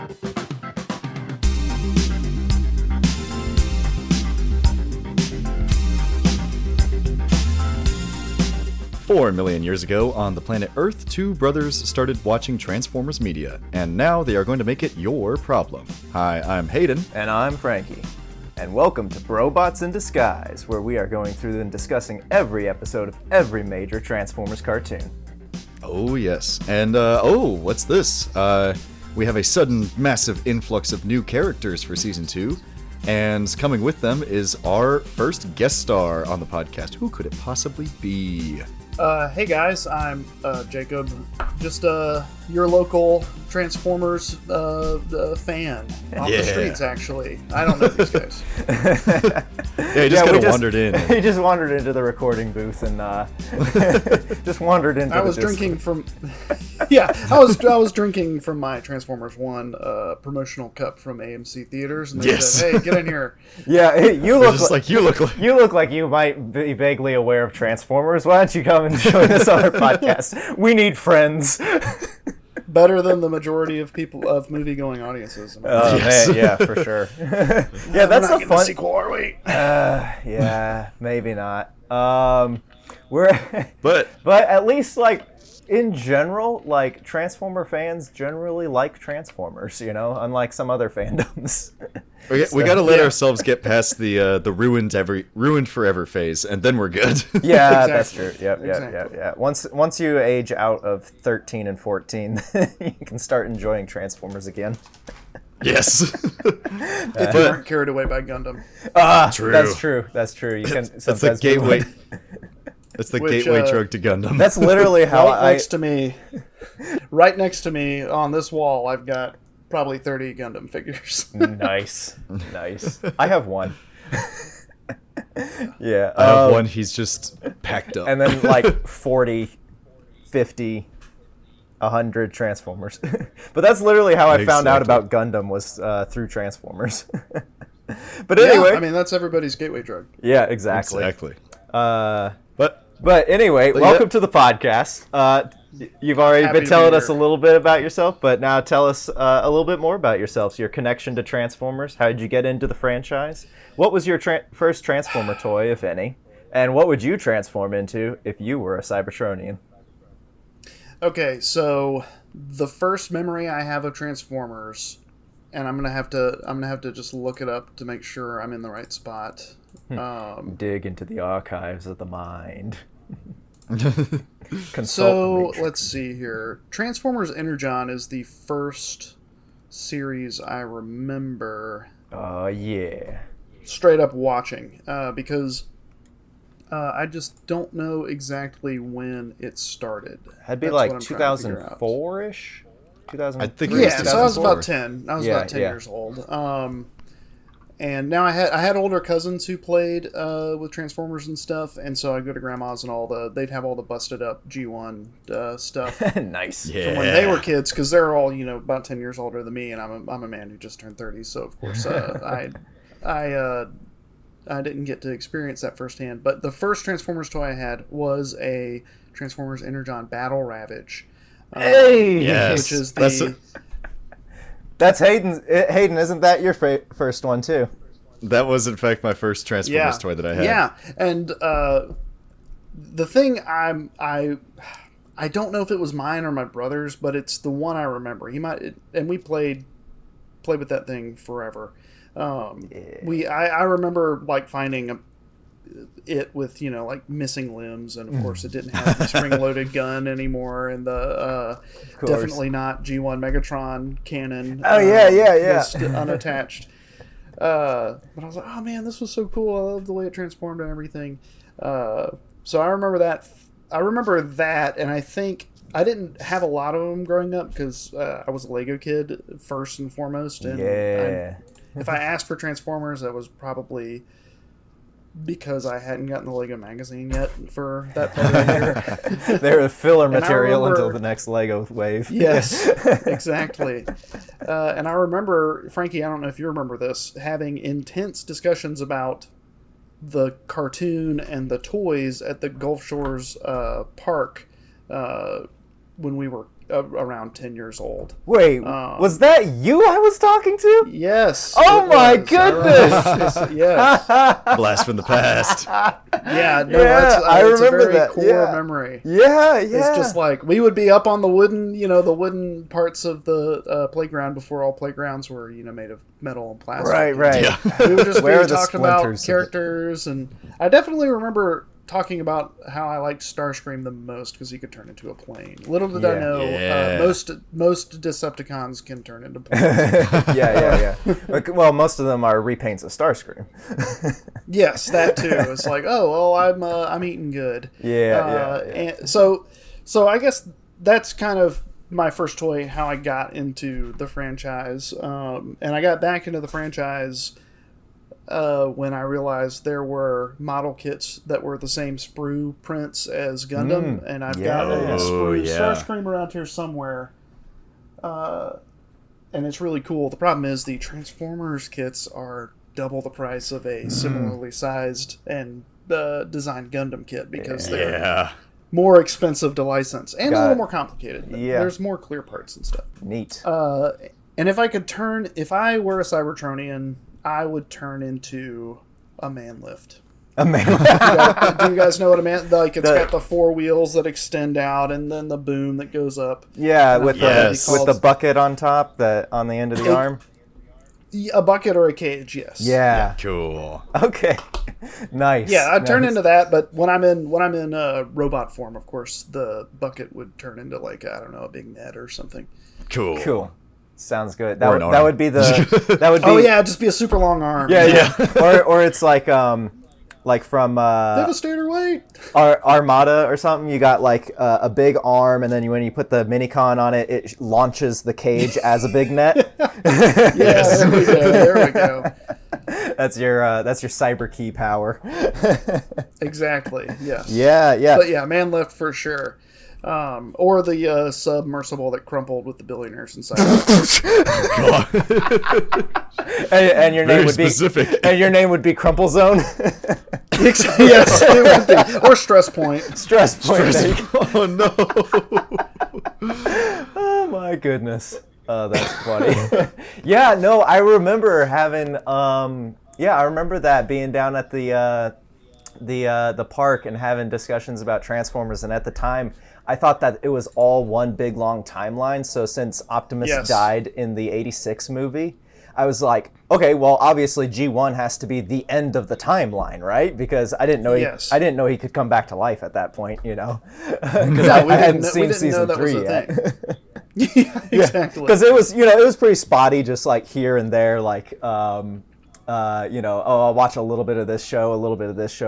Four million years ago, on the planet Earth, two brothers started watching Transformers media, and now they are going to make it your problem. Hi, I'm Hayden. And I'm Frankie. And welcome to BroBots in Disguise, where we are going through and discussing every episode of every major Transformers cartoon. Oh, yes. And, what's this? We have a sudden, massive influx of new characters for Season 2, and coming with them is our first guest star on the podcast. Who could it possibly be? Hey guys, I'm Jacob, just your local Transformers fan off the streets. Actually, I don't know these guys. Yeah, he just kind of wandered in. He just wandered into the recording booth and just wandered into. I was drinking from. Yeah, I was drinking from my Transformers 1 promotional cup from AMC Theaters, and they said, "Hey, get in here." Yeah, you look you look like you might be vaguely aware of Transformers. Why don't you come and join us on our podcast? We need friends. Better than the majority of people of movie-going audiences. Man, yeah, for sure. Yeah, that's a fun sequel, are we? Yeah, maybe not. But at least in general, Transformer fans generally like Transformers, unlike some other fandoms. We got to let ourselves get past the ruined forever phase, and then we're good. Yeah, exactly. That's true. Yep. Once you age out of 13 and 14, you can start enjoying Transformers again. Yes. If you weren't carried away by Gundam. True. That's true. You can It's the gateway. It's the gateway drug to Gundam. That's literally how right next to me on this wall, I've got probably 30 Gundam figures. Nice. I have one. Yeah. I have one. He's just packed up. And then 40, 50, 100 Transformers. But that's literally how I found out about Gundam was through Transformers. But anyway. Yeah, I mean, that's everybody's gateway drug. Yeah, exactly. But anyway, welcome to the podcast. You've already been telling us a little bit about yourself, but now tell us a little bit more about yourselves, your connection to Transformers. How did you get into the franchise? What was your first Transformer toy, if any? And what would you transform into if you were a Cybertronian? Okay, so the first memory I have of Transformers, and I'm gonna have to just look it up to make sure I'm in the right spot. Dig into the archives of the mind. So let's see here. Transformers Energon is the first series I remember. Yeah. Straight up watching, because I just don't know exactly when it started. That'd be like 2004-ish. 2003. I think. Yeah, so I was about 10. I was about 10 years old. And now I had older cousins who played with Transformers and stuff, and so I'd go to grandma's and they'd have all the busted up G1 stuff. Nice. Yeah. From when they were kids, because they're all about 10 years older than me, and I'm a man who just turned 30, so of course I didn't get to experience that firsthand. But the first Transformers toy I had was a Transformers Energon Battle Ravage. Hey, yes, which is That's Hayden. Hayden, isn't that your first one too? That was in fact my first Transformers toy that I had. Yeah, and the thing I don't know if it was mine or my brother's, but it's the one I remember. And we played with that thing forever. I remember finding it with missing limbs, and of course it didn't have the spring-loaded gun anymore, and the definitely not G1 Megatron cannon. Oh yeah. Was unattached. But I was like, oh man, this was so cool. I love the way it transformed and everything. So I remember that. And I think I didn't have a lot of them growing up because I was a Lego kid first and foremost. And if I asked for Transformers, that was probably because I hadn't gotten the Lego magazine yet for that part of the year. They were filler material until the next Lego wave. Yes, exactly. And I remember, Frankie, I don't know if you remember this, having intense discussions about the cartoon and the toys at the Gulf Shores park when we were around 10 years old. Wait, was that you I was talking to? Yes. Oh my goodness! Yes. Blast from the past. Yeah, no, Yeah, I it's remember a very that, core yeah. memory. Yeah. It's just like we would be up on the wooden parts of the playground before all playgrounds were made of metal and plastic. right. Yeah. We would just Where are be the talking about splinters of it? characters, and I definitely remember talking about how I liked Starscream the most because he could turn into a plane. Little did I Yeah. know, Yeah. most Decepticons can turn into planes. yeah. Well, most of them are repaints of Starscream. Yes, that too. It's like, oh well, I'm eating good. Yeah. And so I guess that's kind of my first toy. How I got into the franchise, and I got back into the franchise when I realized there were model kits that were the same sprue prints as Gundam, and I've got a sprue Starscream around here somewhere. And it's really cool. The problem is the Transformers kits are double the price of a similarly sized and designed Gundam kit because they're more expensive to license and a little more complicated. Yeah. There's more clear parts and stuff. Neat. And if I were a Cybertronian, I would turn into a man lift. A man. Do you guys know what a man like? It's got the four wheels that extend out, and then the boom that goes up. Yeah, with Yes. with the bucket on top, on the end of the arm. A bucket or a cage, yes. Yeah. Cool. Okay. Nice. Yeah, I'd turn Nice. into that, but when I'm in robot form, of course, the bucket would turn into a big net or something. Cool. Sounds good. Or an That arm. would be the. That would be. Oh yeah, just be a super long arm. Yeah. or it's like from Devastator weight. Armada or something. You got like a big arm, and then when you put the minicon on it, it launches the cage as a big net. Yes. There we go. That's your cyber key power. Exactly. Yes. Yeah. But yeah, man lift for sure. Or the submersible that crumpled with the billionaires inside. and your name Very would specific. be and your name would be Crumple Zone. Yes, it would be. Or stress point. Stress point. Oh no. Oh my goodness. Oh, that's funny. Yeah, no, I remember having I remember that being down at the park and having discussions about Transformers, and at the time I thought that it was all one big long timeline. So since Optimus died in the 86 movie, I was like, okay, well obviously G1 has to be the end of the timeline, right? Because I didn't know he could come back to life at that point, because I hadn't seen season 3 yet. Yeah, exactly. Because it was pretty spotty, just like here and there, like I'll watch a little bit of this show,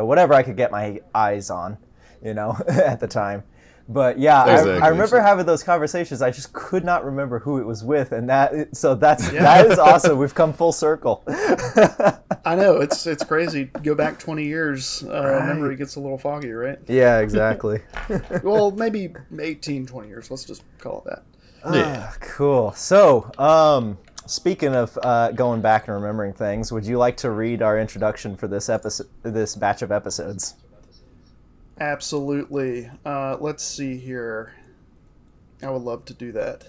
whatever I could get my eyes on, at the time. But yeah, Exactly. I remember having those conversations. I just could not remember who it was with, and that is awesome. We've come full circle. I know it's crazy. Go back 20 years, memory gets a little foggy, right? Yeah, exactly. Well, maybe 18, 20 years. Let's just call it that. Yeah. Cool. So, speaking of going back and remembering things, would you like to read our introduction for this batch of episodes? Absolutely. Let's see here. I would love to do that.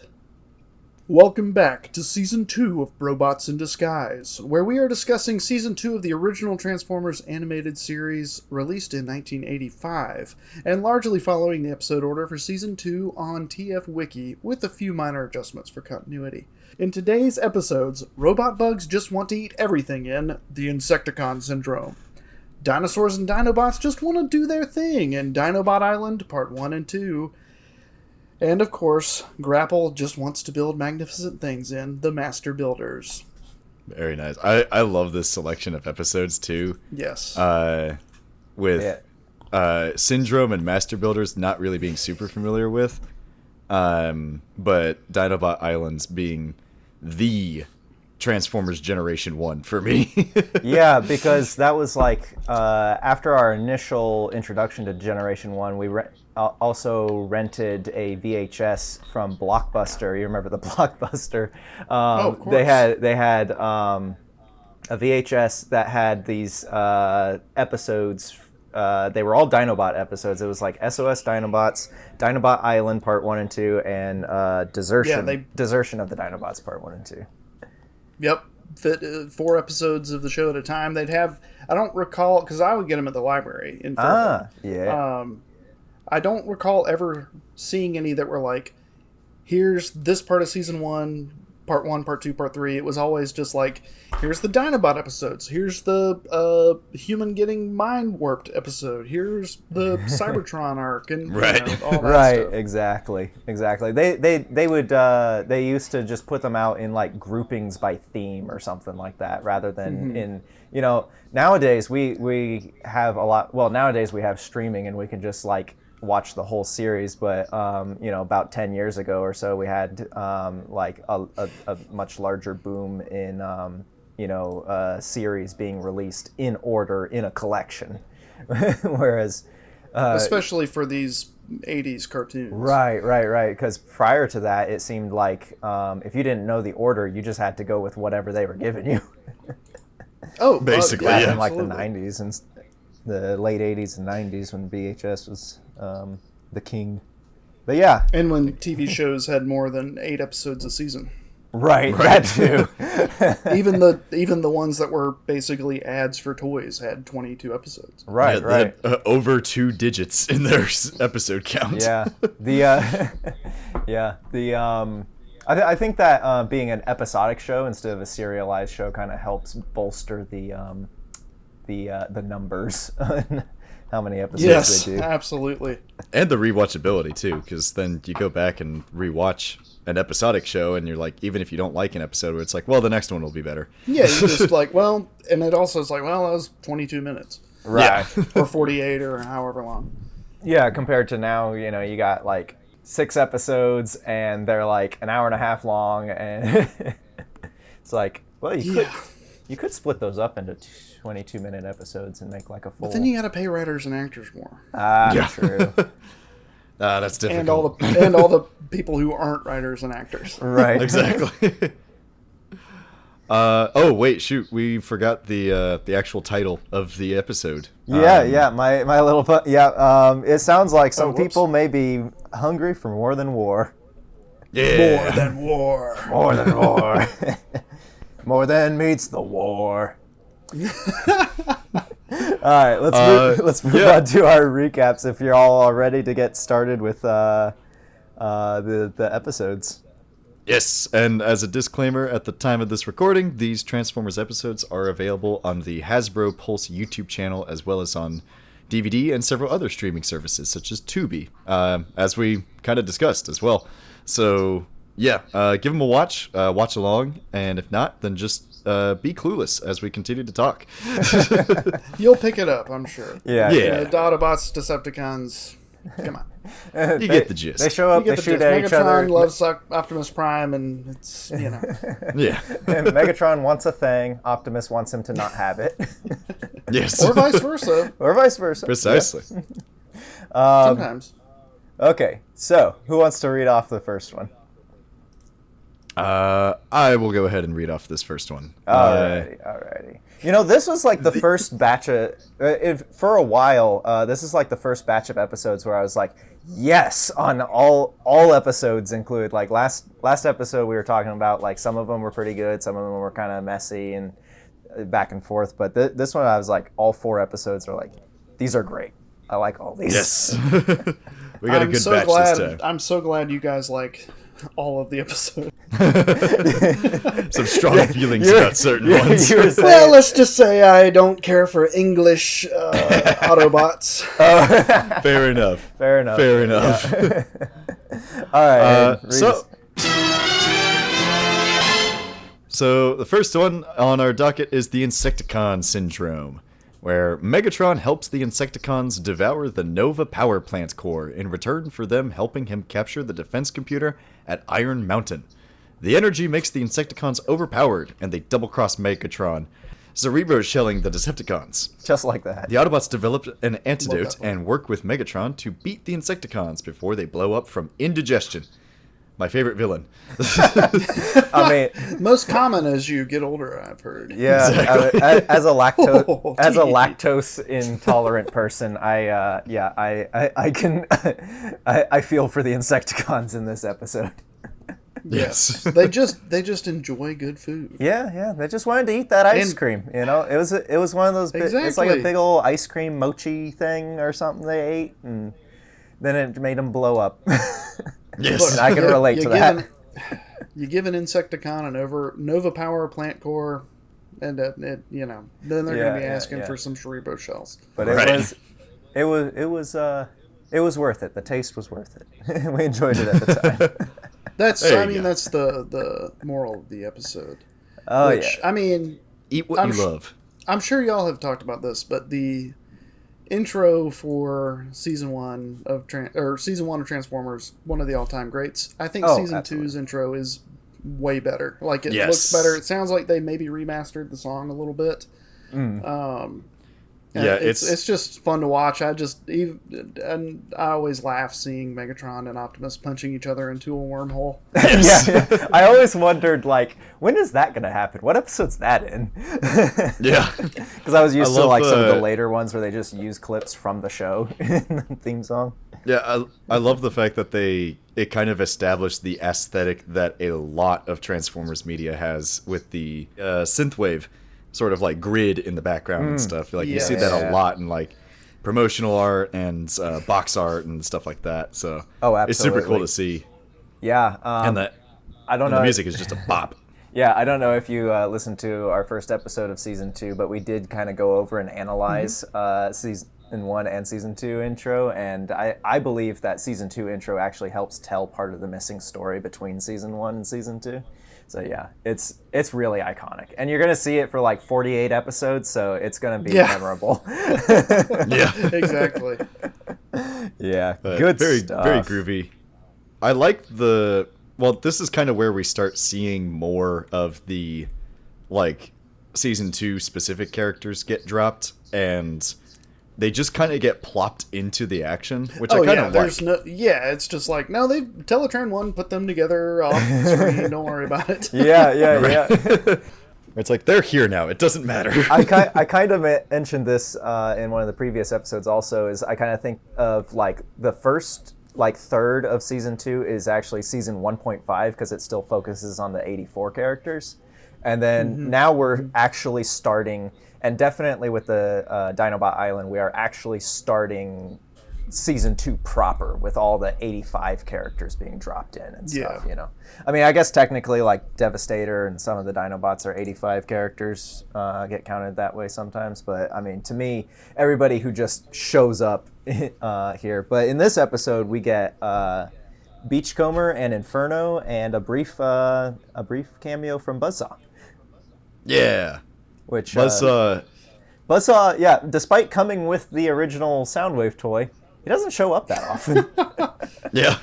Welcome back to Season 2 of BroBots in Disguise, where we are discussing Season 2 of the original Transformers animated series released in 1985, and largely following the episode order for Season 2 on TF Wiki, with a few minor adjustments for continuity. In today's episodes, robot bugs just want to eat everything in the Insecticon Syndrome. Dinosaurs and Dinobots just want to do their thing in Dinobot Island Part 1 and 2. And of course, Grapple just wants to build magnificent things in The Master Builders. Very nice. I love this selection of episodes too. Yes. With Syndrome and Master Builders not really being super familiar with, but Dinobot Islands being the Transformers Generation 1 for me. Yeah, because that was like after our initial introduction to Generation 1, we also rented a VHS from Blockbuster. You remember the Blockbuster? Of course. They had a VHS that had these episodes they were all Dinobot episodes. It was like SOS Dinobots, Dinobot Island Part 1 and 2, and Desertion of the Dinobots Part 1 and 2. Yep. Fit 4 episodes of the show at a time. They'd have, I don't recall, because I would get them at the library in Fairfield. Yeah. I don't recall ever seeing any that were like, here's this part of season 1, part 1, part 2, part 3. It was always just like, here's the Dinobot episodes. Here's the human getting mind warped episode. Here's the Cybertron arc, and right, all that right, stuff. Exactly. They would they used to just put them out in like groupings by theme or something like that, rather than in nowadays we have a lot. Well, nowadays we have streaming and we can just like watch the whole series, but about 10 years ago or so we had like a much larger boom in series being released in order in a collection. Whereas especially for these 80s cartoons. Right, because prior to that it seemed like if you didn't know the order, you just had to go with whatever they were giving you. Basically, back yeah. in like the 90s and the late 80s and 90s when VHS was the king. But yeah. And when TV shows had more than 8 episodes a season. Right, that too. even the ones that were basically ads for toys had 22 episodes. Right, They had, over 2 digits in their episode count. Yeah. I think that being an episodic show instead of a serialized show kind of helps bolster the numbers on how many episodes they do. Yes, absolutely. And the rewatchability too, because then you go back and rewatch an episodic show, and you're like, even if you don't like an episode, it's like, well, the next one will be better. Yeah, you just like, well, and it also is like, well, that was 22 minutes. Right. Or 48 or however long. Yeah, compared to now, you got like 6 episodes and they're like an hour and a half long, and it's like, well, you could split those up into 22-minute episodes and make like a full. But then you got to pay writers and actors more. True. That's difficult. And all the people who aren't writers and actors. Right. Exactly. Oh wait, shoot! We forgot the actual title of the episode. Yeah. My little it sounds like some whoops. people may be hungry for more than war. Yeah. More than war. More than war. More than meets the war. All right, let's move on to our recaps. If you're all ready to get started with the episodes. Yes, and as a disclaimer, at the time of this recording, these Transformers episodes are available on the Hasbro Pulse YouTube channel, as well as on DVD and several other streaming services, such as Tubi, as we kind of discussed as well. So, yeah, give them a watch along, and if not, then just be clueless as we continue to talk. You'll pick it up, I'm sure. Yeah. Autobots, Decepticons, come on. You get the gist. They show up, they shoot at each other. Megatron loves Optimus Prime, and it's, Yeah. And Megatron wants a thing. Optimus wants him to not have it. Yes. Or vice versa. Or vice versa. Precisely. Sometimes. Okay, so who wants to read off the first one? I will go ahead and read off this first one. Alrighty. This was like the first batch of, for a while, this is like the first batch of episodes where I was like, yes, on all episodes include, like last episode we were talking about, like some of them were pretty good, some of them were kind of messy and back and forth, but this one I was like, all 4 episodes are like, these are great. I like all these. Yes. We got a good batch this time. I'm so glad you guys like all of the episodes. Some strong feelings about certain ones. Well, let's just say I don't care for English Autobots. Fair enough. Fair enough. Yeah. All right. So the first one on our docket is the Insecticon syndrome, where Megatron helps the Insecticons devour the Nova power plant core in return for them helping him capture the defense computer at Iron Mountain. The energy makes the Insecticons overpowered, and they double-cross Megatron, Cerebro shelling the Decepticons. Just like that. The Autobots develop an antidote and work with Megatron to beat the Insecticons before they blow up from indigestion. my favorite villain. I mean, Most common as you get older, I've heard. yeah. Exactly. As a Oh, lactose intolerant person, I can I feel for the Insecticons in this episode. Yes. they just enjoy good food. Yeah. They just wanted to eat that ice And- cream. You know, it was one of those. It's like a Exactly. big old ice cream mochi thing or something they ate, and then it made them blow up. Yes. And I can relate to that. You give an Insecticon an Nova Power plant core, and then they're going to be asking for some Shuribo shells. But Right. it was worth it. The taste was worth it. We enjoyed it at the time. That's There you go. that's the moral of the episode. Oh Which, yeah. I mean, Eat what you love. I'm sure y'all have talked about this, but the intro for season one of Transformers, one of the all-time greats. I think season absolutely. 2's intro is way better. Like it Yes. looks better. It sounds like they maybe remastered the song a little bit. And Yeah, it's just fun to watch. And I always laugh seeing Megatron and Optimus punching each other into a wormhole. Yeah. I always wondered, like, when is that going to happen? What episode's that in? Yeah. Because I was used to love like some of the the- later ones where they just use clips from the show in the theme song. Yeah, I love the fact that it kind of established the aesthetic that a lot of Transformers media has with the synthwave sort of like grid in the background and stuff. Like you see that Yeah. a lot in like promotional art and box art and stuff like that. So Oh, it's super absolutely. cool to see. Yeah. And that I don't and know. the music is just a bop. Yeah, I don't know if you listened to our first episode of season 2, but we did kind of go over and analyze season 1 and season 2 intro, and I believe that season 2 intro actually helps tell part of the missing story between season 1 and season 2. So yeah, it's really iconic, and you're gonna see it for like 48 episodes, so it's gonna be memorable. Yeah. Exactly. Yeah, But good very, stuff. very groovy. I like well, this is kind of where we start seeing more of the, like, season 2 specific characters get dropped, and they just kind of get plopped into the action, which I kind of like. It's just like, no, they Teletran 1 put them together off screen, don't worry about it. Yeah. It's like, they're here now, it doesn't matter. I kind of mentioned this in one of the previous episodes also, is I kind of think of like the first like third of season 2 is actually season 1.5 because it still focuses on the 84 characters. And then now we're actually starting, and definitely with the Dinobot Island, we are actually starting season 2 proper with all the 85 characters being dropped in and stuff, you know. I mean, I guess technically like Devastator and some of the Dinobots are 85 characters, get counted that way sometimes, but I mean, to me, everybody who just shows up here. But in this episode, we get Beachcomber and Inferno and a brief cameo from Buzzsaw. Yeah. Which Buzzsaw, yeah, despite coming with the original Soundwave toy, he doesn't show up that often. yeah.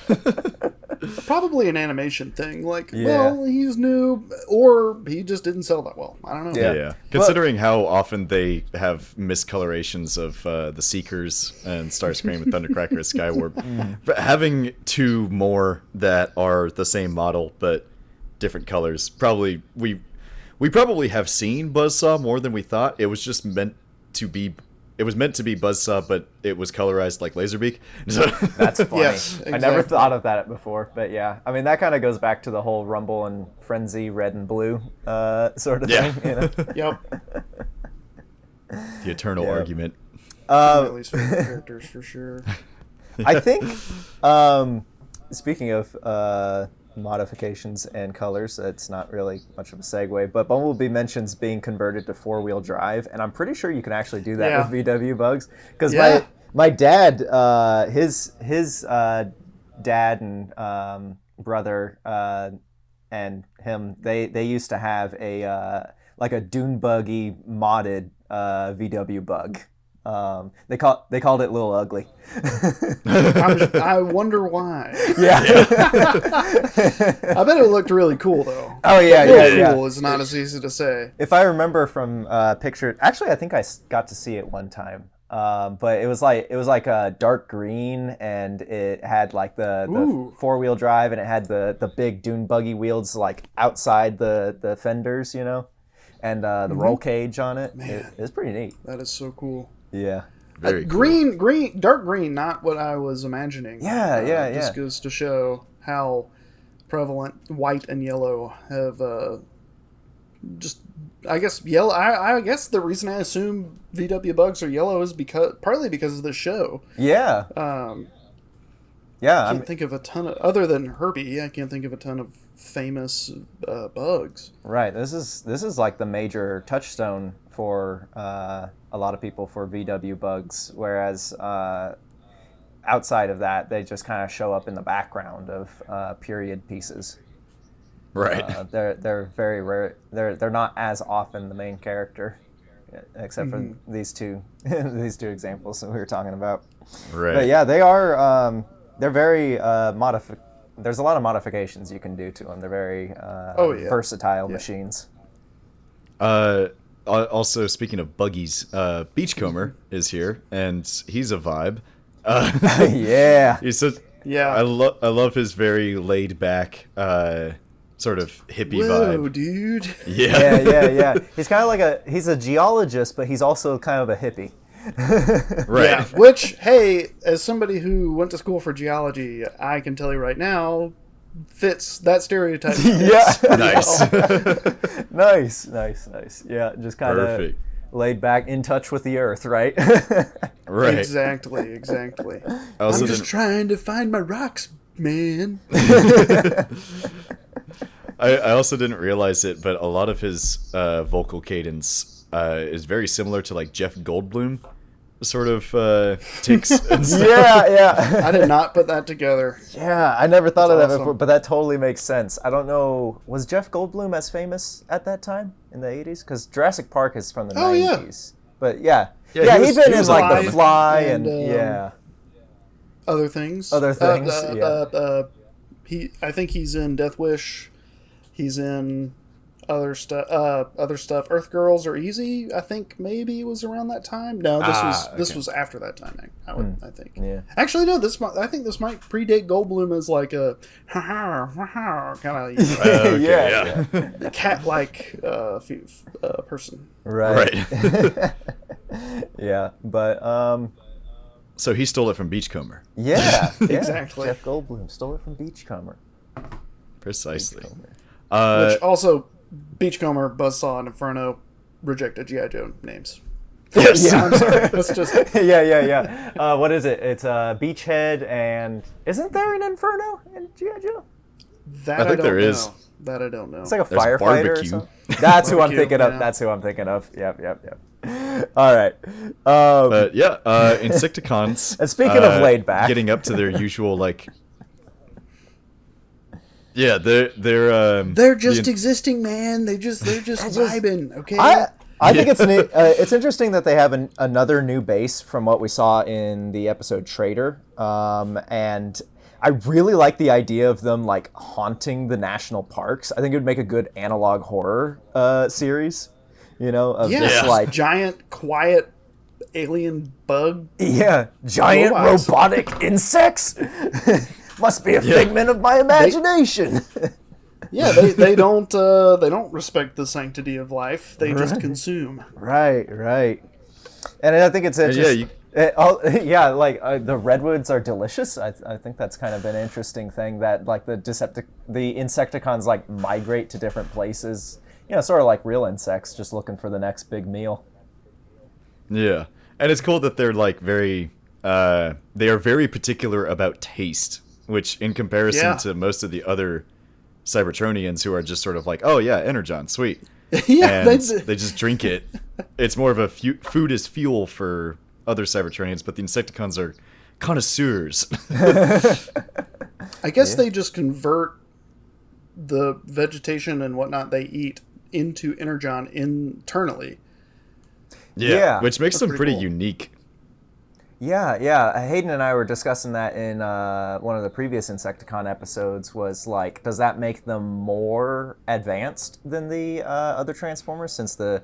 Probably an animation thing. Like, Yeah. well, he's new, or he just didn't sell that well. I don't know. Yeah. Considering how often they have miscolorations of the Seekers and Starscream and Thundercracker and Skywarp, but having 2 more that are the same model but different colors, probably we probably have seen Buzzsaw more than we thought. It was just meant to be. It was meant to be Buzzsaw, but it was colorized like Laserbeak. So That's funny. Yes, I never exactly. thought of that before, but yeah. I mean, that kind of goes back to the whole Rumble and Frenzy red and blue sort of Yeah. thing, you know? Yep. the eternal Yeah. argument. At least favorite characters for sure. I think, speaking of modifications and colors, it's not really much of a segue, but Bumblebee mentions being converted to 4-wheel drive, and I'm pretty sure you can actually do that with VW Bugs, because my dad, his dad and brother and him, they used to have a like a dune buggy modded VW Bug. They called it Little Ugly. I wonder why. Yeah. I bet it looked really cool though. Oh yeah, yeah. Cool is not as easy to say. If I remember from picture, actually, I think I got to see it one time. But it was like a dark green, and it had like the Ooh. 4-wheel drive, and it had the big dune buggy wheels like outside the fenders, you know, and the roll cage on it. Man. It was pretty neat. That is so cool. Yeah. Very cool. Green, dark green, not what I was imagining. Yeah. Just goes to show how prevalent white and yellow have just. I guess yellow. I guess the reason I assume VW bugs are yellow is partly because of the show. Yeah. I can't think of a ton of, other than Herbie. I can't think of a ton of famous bugs. Right. This is like the major touchstone for a lot of people for VW bugs, whereas outside of that, they just kind of show up in the background of period pieces. Right. They're very rare. They're not as often the main character, except for these two examples that we were talking about. Right. But yeah, they are. They're very There's a lot of modifications you can do to them. They're very versatile machines. Also, speaking of buggies, Beachcomber is here, and he's a vibe. Yeah. He's such, Yeah. I love his very laid back, sort of hippie Whoa, vibe. dude. Yeah. He's kind of like he's a geologist, but he's also kind of a hippie. Right. Yeah. Which, hey, as somebody who went to school for geology, I can tell you right now, fits that stereotype. Fits Nice. Nice. Yeah, just kind of Perfect. laid back, in touch with the earth, right? Right. Exactly. I also I'm just trying to find my rocks, man. I also didn't realize it, but a lot of his vocal cadence is very similar to like Jeff Goldblum sort of ticks and stuff. Yeah. I did not put that together. Yeah, I never thought of that awesome. before, but that totally makes sense. I don't know, was Jeff Goldblum as famous at that time in the 80s? Because Jurassic Park is from the 90s. But yeah, he he'd was been in like The Fly and, yeah. Other things. I think he's in Death Wish. He's in other stuff. Earth Girls Are Easy, I think maybe was around that time. No, this was after that time. I think. Yeah. Actually, no. I think this might predate Goldblum as like a kind of Yeah. cat-like person. Right. Yeah, but So he stole it from Beachcomber. yeah, Exactly. Jeff Goldblum stole it from Beachcomber. Precisely. Which also, Beachcomber, Buzzsaw, and Inferno rejected G.I. Joe names. Yes. Yeah. I'm sorry. That's just Yeah. What is it? It's Beachhead, and isn't there an Inferno in G.I. Joe? that. I think there know. is. That I don't know. It's like a There's firefighter barbecue. or something. That's who I'm Barbecue, thinking of. yeah. That's who I'm thinking of. Yep. All right. But yeah, Insecticons. And speaking of laid back, getting up to their usual like. Yeah, they're just existing, man. They're just vibing. Okay. I think it's neat. It's interesting that they have another new base from what we saw in the episode Trader, and I really like the idea of them like haunting the national parks. I think it would make a good analog horror series. You know, of this like giant, quiet alien bug. Yeah, giant robots. robotic insects. Must be a figment of my imagination. Yeah, they don't respect the sanctity of life. They just consume. Right. And I think it's interesting. The redwoods are delicious. I think that's kind of an interesting thing that like the Insecticons like migrate to different places. You know, sort of like real insects, just looking for the next big meal. Yeah, and it's cool that they're like very, they are very particular about taste, which in comparison to most of the other Cybertronians who are just sort of like, oh yeah, Energon, sweet. Yeah, and they just drink it. It's more of a food is fuel for other Cybertronians, but the Insecticons are connoisseurs. I guess they just convert the vegetation and whatnot they eat into Energon internally. Yeah, which makes them pretty pretty cool. unique. Yeah. Hayden and I were discussing that in one of the previous Insecticon episodes. Was like, does that make them more advanced than the other Transformers? Since the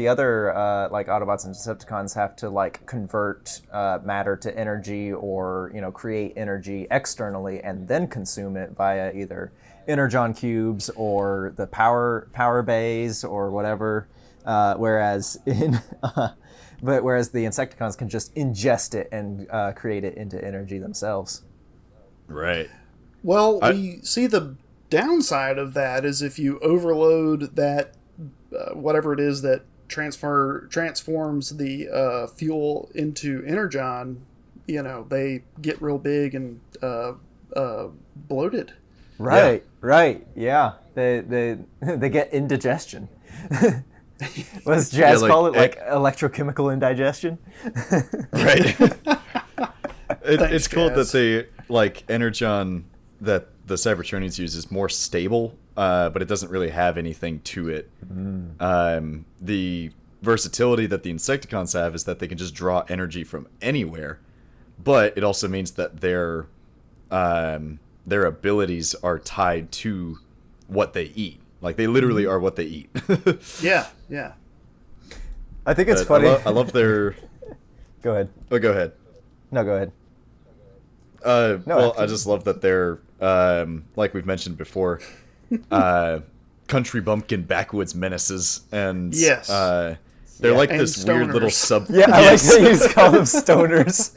other like Autobots and Decepticons have to like convert matter to energy, or create energy externally and then consume it via either energon cubes or the power bays or whatever. Whereas the Insecticons can just ingest it and create it into energy themselves. Right. Well, we see the downside of that is if you overload that, whatever it is that transforms the fuel into energon, they get real big and bloated. Right. Yeah. They get indigestion. What does Jazz call it? Like electrochemical indigestion? Right. It's cool Jazz. that they, like, energon that the Cybertronians use is more stable, but it doesn't really have anything to it. The versatility that the Insecticons have is that they can just draw energy from anywhere, but it also means that their abilities are tied to what they eat. Like, they literally are what they eat. Yeah. I think it's funny. I love their... Go ahead. Oh, go ahead. No, go ahead. I just love that they're, like we've mentioned before, country bumpkin backwoods menaces, and Yes. they're like and this weird little stoners. sub. Yeah, I like how you just call them stoners.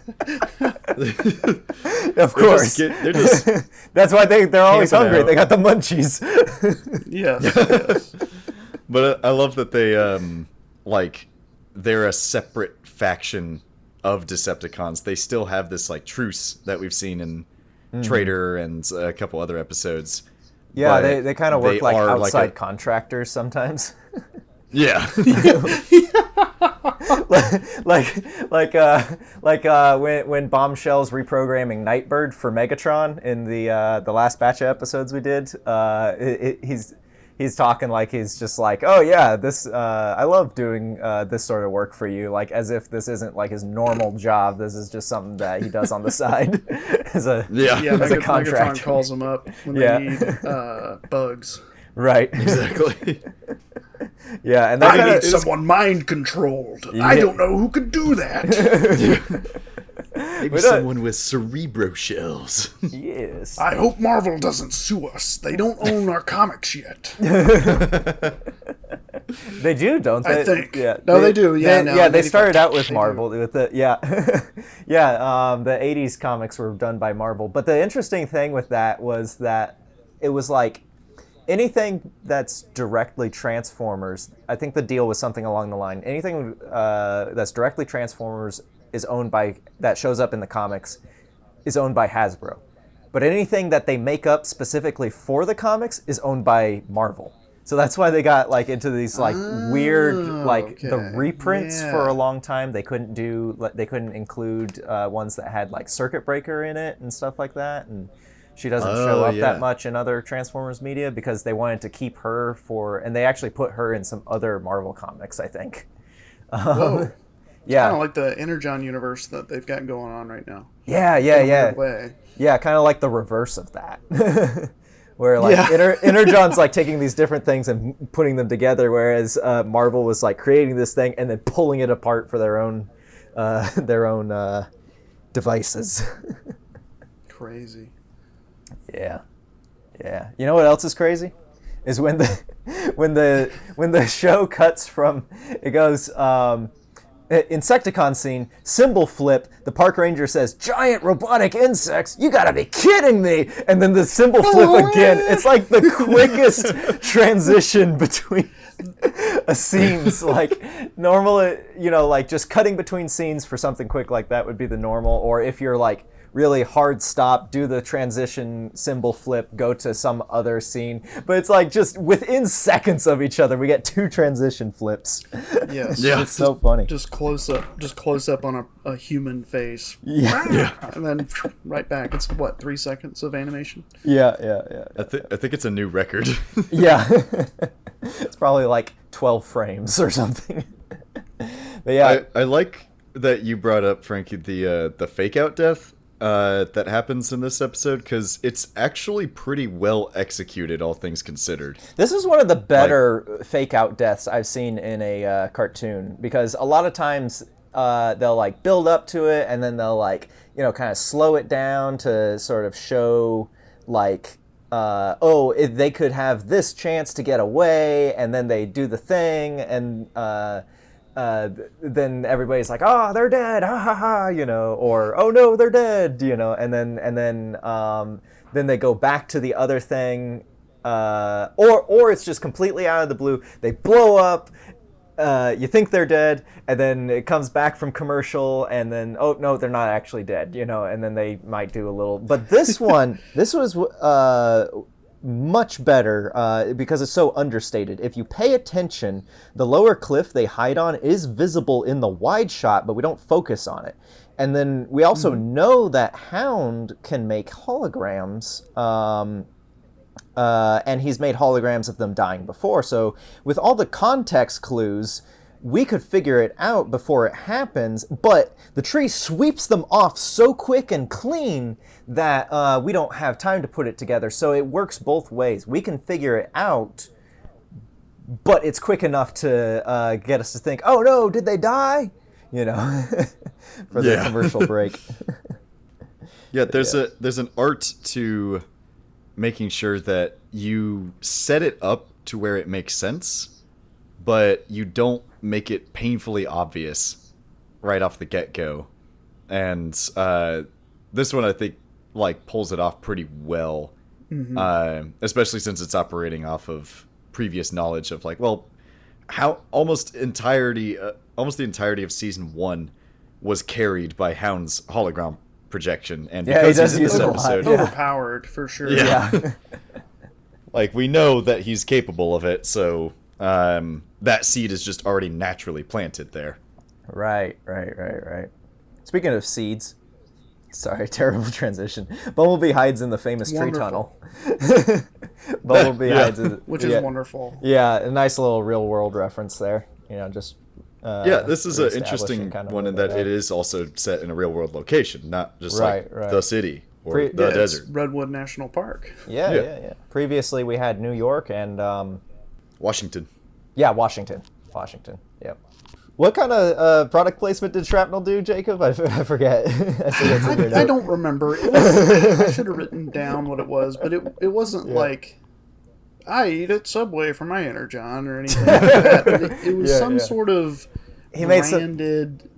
Of course. They're just That's why they're always camping hungry. out. They got the munchies. Yes. But I love that they, they're a separate faction of Decepticons. They still have this, like, truce that we've seen in Traitor and a couple other episodes. Yeah, But they kind of work like are outside contractors sometimes. Yeah. When Bombshell's reprogramming Nightbird for Megatron in the last batch of episodes we did, he's talking like he's just like, oh yeah, this I love doing this sort of work for you, like as if this isn't like his normal job. This is just something that he does on the side as a as a contractor. Megatron calls them up when Yeah. they need bugs. Right. Exactly. Yeah, and that I kinda, need someone mind controlled. I don't know who could do that. Maybe someone with cerebro shells. yes. I hope Marvel doesn't sue us. They don't own our comics yet. They do, don't they? I think. Yeah. No, they do. Yeah, no, they started out with they Marvel with the the 80s comics were done by Marvel. But the interesting thing with that was that it was like anything that's directly Transformers. I think the deal was something along the line. Anything that's directly Transformers is owned by, that shows up in the comics, is owned by Hasbro. But anything that they make up specifically for the comics is owned by Marvel. So that's why they got like into these like weird like the reprints for a long time. They couldn't include ones that had like Circuit Breaker in it and stuff like that. And she doesn't show up that much in other Transformers media because they wanted to keep her for, and they actually put her in some other Marvel comics, I think. Whoa. Yeah. Kind of like the Energon universe that they've got going on right now. Yeah. In a weird way. Yeah, kind of like the reverse of that. Where like Energon's like taking these different things and putting them together, whereas Marvel was like creating this thing and then pulling it apart for their own devices. Crazy. Yeah. You know what else is crazy? Is when the show cuts from, it goes Insecticon scene, symbol flip, the park ranger says, giant robotic insects, you gotta be kidding me, and then the symbol flip again. It's like the quickest transition between scenes. Like normal, like just cutting between scenes for something quick like that would be the normal, or if you're like really hard stop, do the transition symbol flip, go to some other scene. But it's like just within seconds of each other, we get two transition flips. Yes. Yeah. It's so funny. Just close up on a human face. Yeah. And then right back. It's what, 3 seconds of animation? Yeah. I think it's a new record. Yeah. It's probably like 12 frames or something. But yeah. I like that you brought up, Frankie, the fake out death that happens in this episode, because it's actually pretty well executed, all things considered. This is one of the better fake out deaths I've seen in a cartoon, because a lot of times they'll like build up to it and then they'll like, you know, kind of slow it down to sort of show like, they could have this chance to get away, and then they do the thing, and then everybody's like, oh, they're dead, ha ha ha, you know, or oh no, they're dead, you know, and then they go back to the other thing, or it's just completely out of the blue. They blow up. You think they're dead, and then it comes back from commercial, and then oh no, they're not actually dead, you know, and then they might do a little. But this one, this was much better because it's so understated. If you pay attention, the lower cliff they hide on is visible in the wide shot, but we don't focus on it. And then we also know that Hound can make holograms. And he's made holograms of them dying before. So with all the context clues, we could figure it out before it happens, but the tree sweeps them off so quick and clean that we don't have time to put it together. So it works both ways. We can figure it out, but it's quick enough to get us to think, oh no, did they die? You know, for the commercial break. There's an art to making sure that you set it up to where it makes sense, but you don't make it painfully obvious right off the get-go. And this one, I think, like pulls it off pretty well, especially since it's operating off of previous knowledge of like, well, how almost the entirety of season 1 was carried by Hound's hologram projection, and because he's in this episode, overpowered for sure. Yeah. Like, we know that he's capable of it, so that seed is just already naturally planted there. Right. Speaking of seeds, sorry, terrible transition. Bumblebee hides in the famous tree tunnel. Bumblebee hides in, which is wonderful. Yeah, a nice little real world reference there. You know, just this is an interesting one in that it is also set in a real world location, not just the city or the desert. It's Redwood National Park. Yeah. Previously, we had New York and Washington. Yeah, Washington. Yep. What kind of product placement did Shrapnel do, Jacob? I forget. I don't remember. I should have written down what it was, but it wasn't like I eat at Subway for my Energon or anything like that. It was some sort of branded...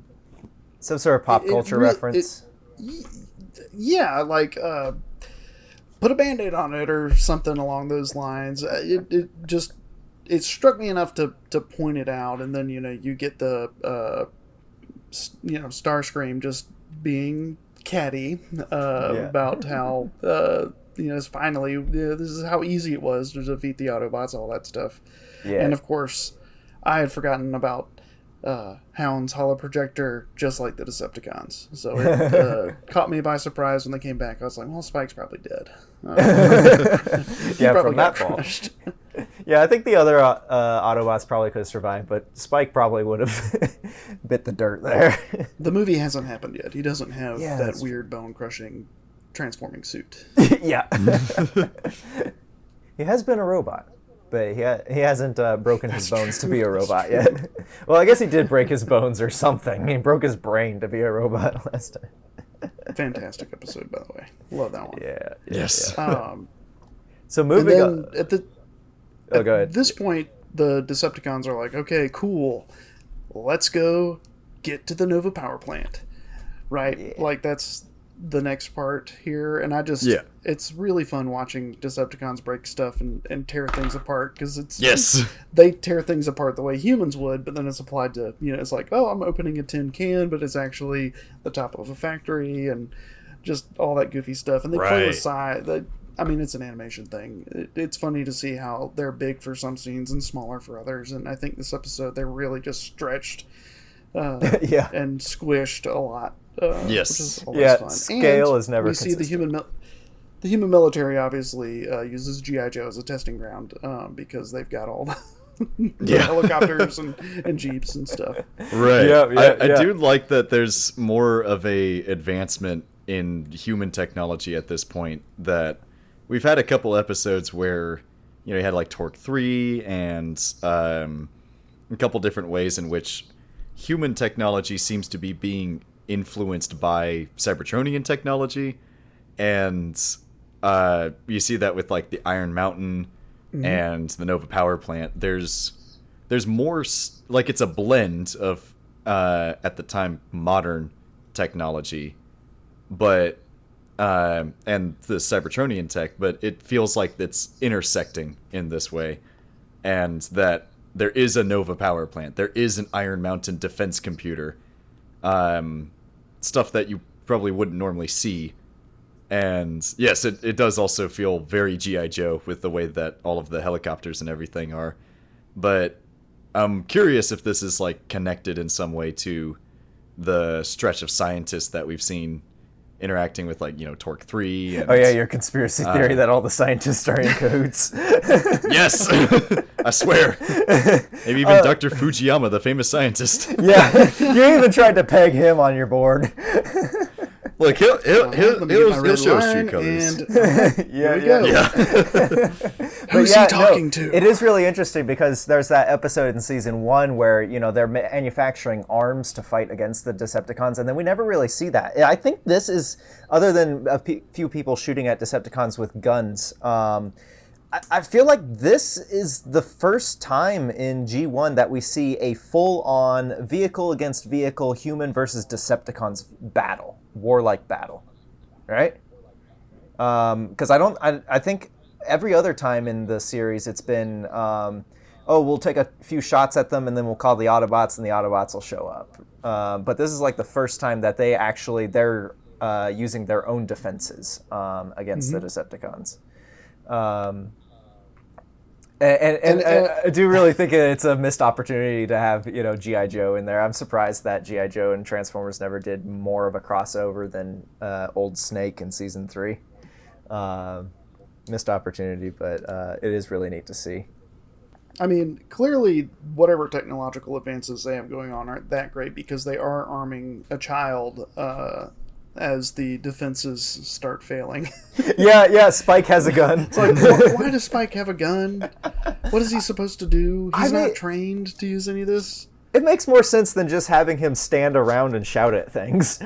Some sort of pop culture reference. Like put a Band-Aid on it or something along those lines. It struck me enough to point it out, and then you get the Starscream just being catty about how it's finally this is how easy it was to defeat the Autobots, all that stuff. And of course, I had forgotten about Hound's holoprojector, just like the Decepticons. So it caught me by surprise when they came back. I was like, well, Spike's probably dead. He probably from that crushed. Yeah, I think the other Autobots probably could have survived, but Spike probably would have bit the dirt there. The movie hasn't happened yet. He doesn't have that weird bone-crushing transforming suit. Yeah. He has been a robot, but he hasn't broken his bones to be a robot yet. Well, I guess he did break his bones or something. He broke his brain to be a robot last time. Fantastic episode, by the way. Love that one. Yeah. Yes. So moving on. At this point, the Decepticons are like, okay, cool. Let's go get to the Nova power plant. Right? Yeah. Like, that's the next part here. And it's really fun watching Decepticons break stuff and tear things apart, because they tear things apart the way humans would, but then it's applied to, it's like, oh, I'm opening a tin can, but it's actually the top of a factory, and just all that goofy stuff. And they play with size. It's an animation thing. It's funny to see how they're big for some scenes and smaller for others. And I think this episode, they really just stretched and squished a lot. Which is always fun. Scale is never we consistent. See the human military obviously uses G.I. Joe as a testing ground because they've got all helicopters and jeeps and stuff. Right. Yeah, I do like that there's more of a advancement in human technology at this point, that we've had a couple episodes where, you had like Torque 3 and a couple different ways in which human technology seems to be being influenced by Cybertronian technology. And you see that with like the Iron Mountain and the Nova Power Plant. There's more, like, it's a blend of at the time modern technology, but and the Cybertronian tech, but it feels like it's intersecting in this way, and that there is a Nova Power Plant, there is an Iron Mountain defense computer, stuff that you probably wouldn't normally see. And yes, it does also feel very G.I. Joe with the way that all of the helicopters and everything are. But I'm curious if this is like connected in some way to the stretch of scientists that we've seen interacting with, like, Torque 3. And, oh yeah, your conspiracy theory that all the scientists are in cahoots. Yes! I swear. Maybe even Dr. Fujiyama, the famous scientist. Yeah, you even tried to peg him on your board. Look, he'll show us true colors. Here we go. Yeah. Who's he talking to? It is really interesting because there's that episode in season 1 where, they're manufacturing arms to fight against the Decepticons, and then we never really see that. I think this is, other than a few people shooting at Decepticons with guns, I feel like this is the first time in G1 that we see a full-on vehicle against vehicle, human versus Decepticons battle, warlike battle, right? Because I think every other time in the series it's been, we'll take a few shots at them and then we'll call the Autobots and the Autobots will show up. But this is like the first time that they're using their own defenses against the Decepticons. And I do really think it's a missed opportunity to have, G.I. Joe in there. I'm surprised that G.I. Joe and Transformers never did more of a crossover than Old Snake in season 3. Missed opportunity, but it is really neat to see. I mean, clearly, whatever technological advances they have going on aren't that great, because they are arming a child as the defenses start failing. Yeah, Spike has a gun. It's like, why does Spike have a gun? What is he supposed to do? He's not trained to use any of this. It makes more sense than just having him stand around and shout at things.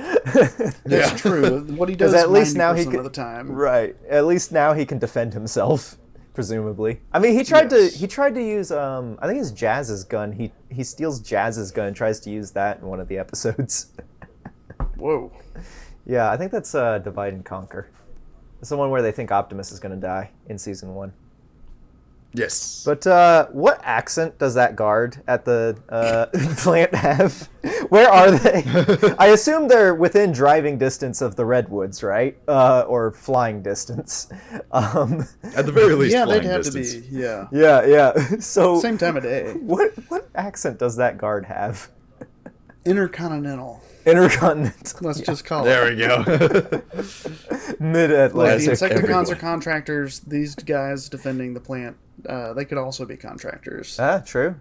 That's true. What he does at least 90% now of the time. Right. At least now he can defend himself, presumably. I mean, he tried to use I think it's Jazz's gun. He steals Jazz's gun and tries to use that in one of the episodes. Whoa. Yeah, I think that's Divide and Conquer. It's the one where they think Optimus is going to die in season 1. Yes. But what accent does that guard at the plant have? Where are they? I assume they're within driving distance of the redwoods, right? Or flying distance. At the very least, yeah, flying they'd have distance. to be. Yeah. Yeah. So same time of day. What accent does that guard have? Intercontinental. Let's just call it. There we go. Mid-Atlantic. Like the Insecticons are contractors. These guys defending the plant, they could also be contractors. True.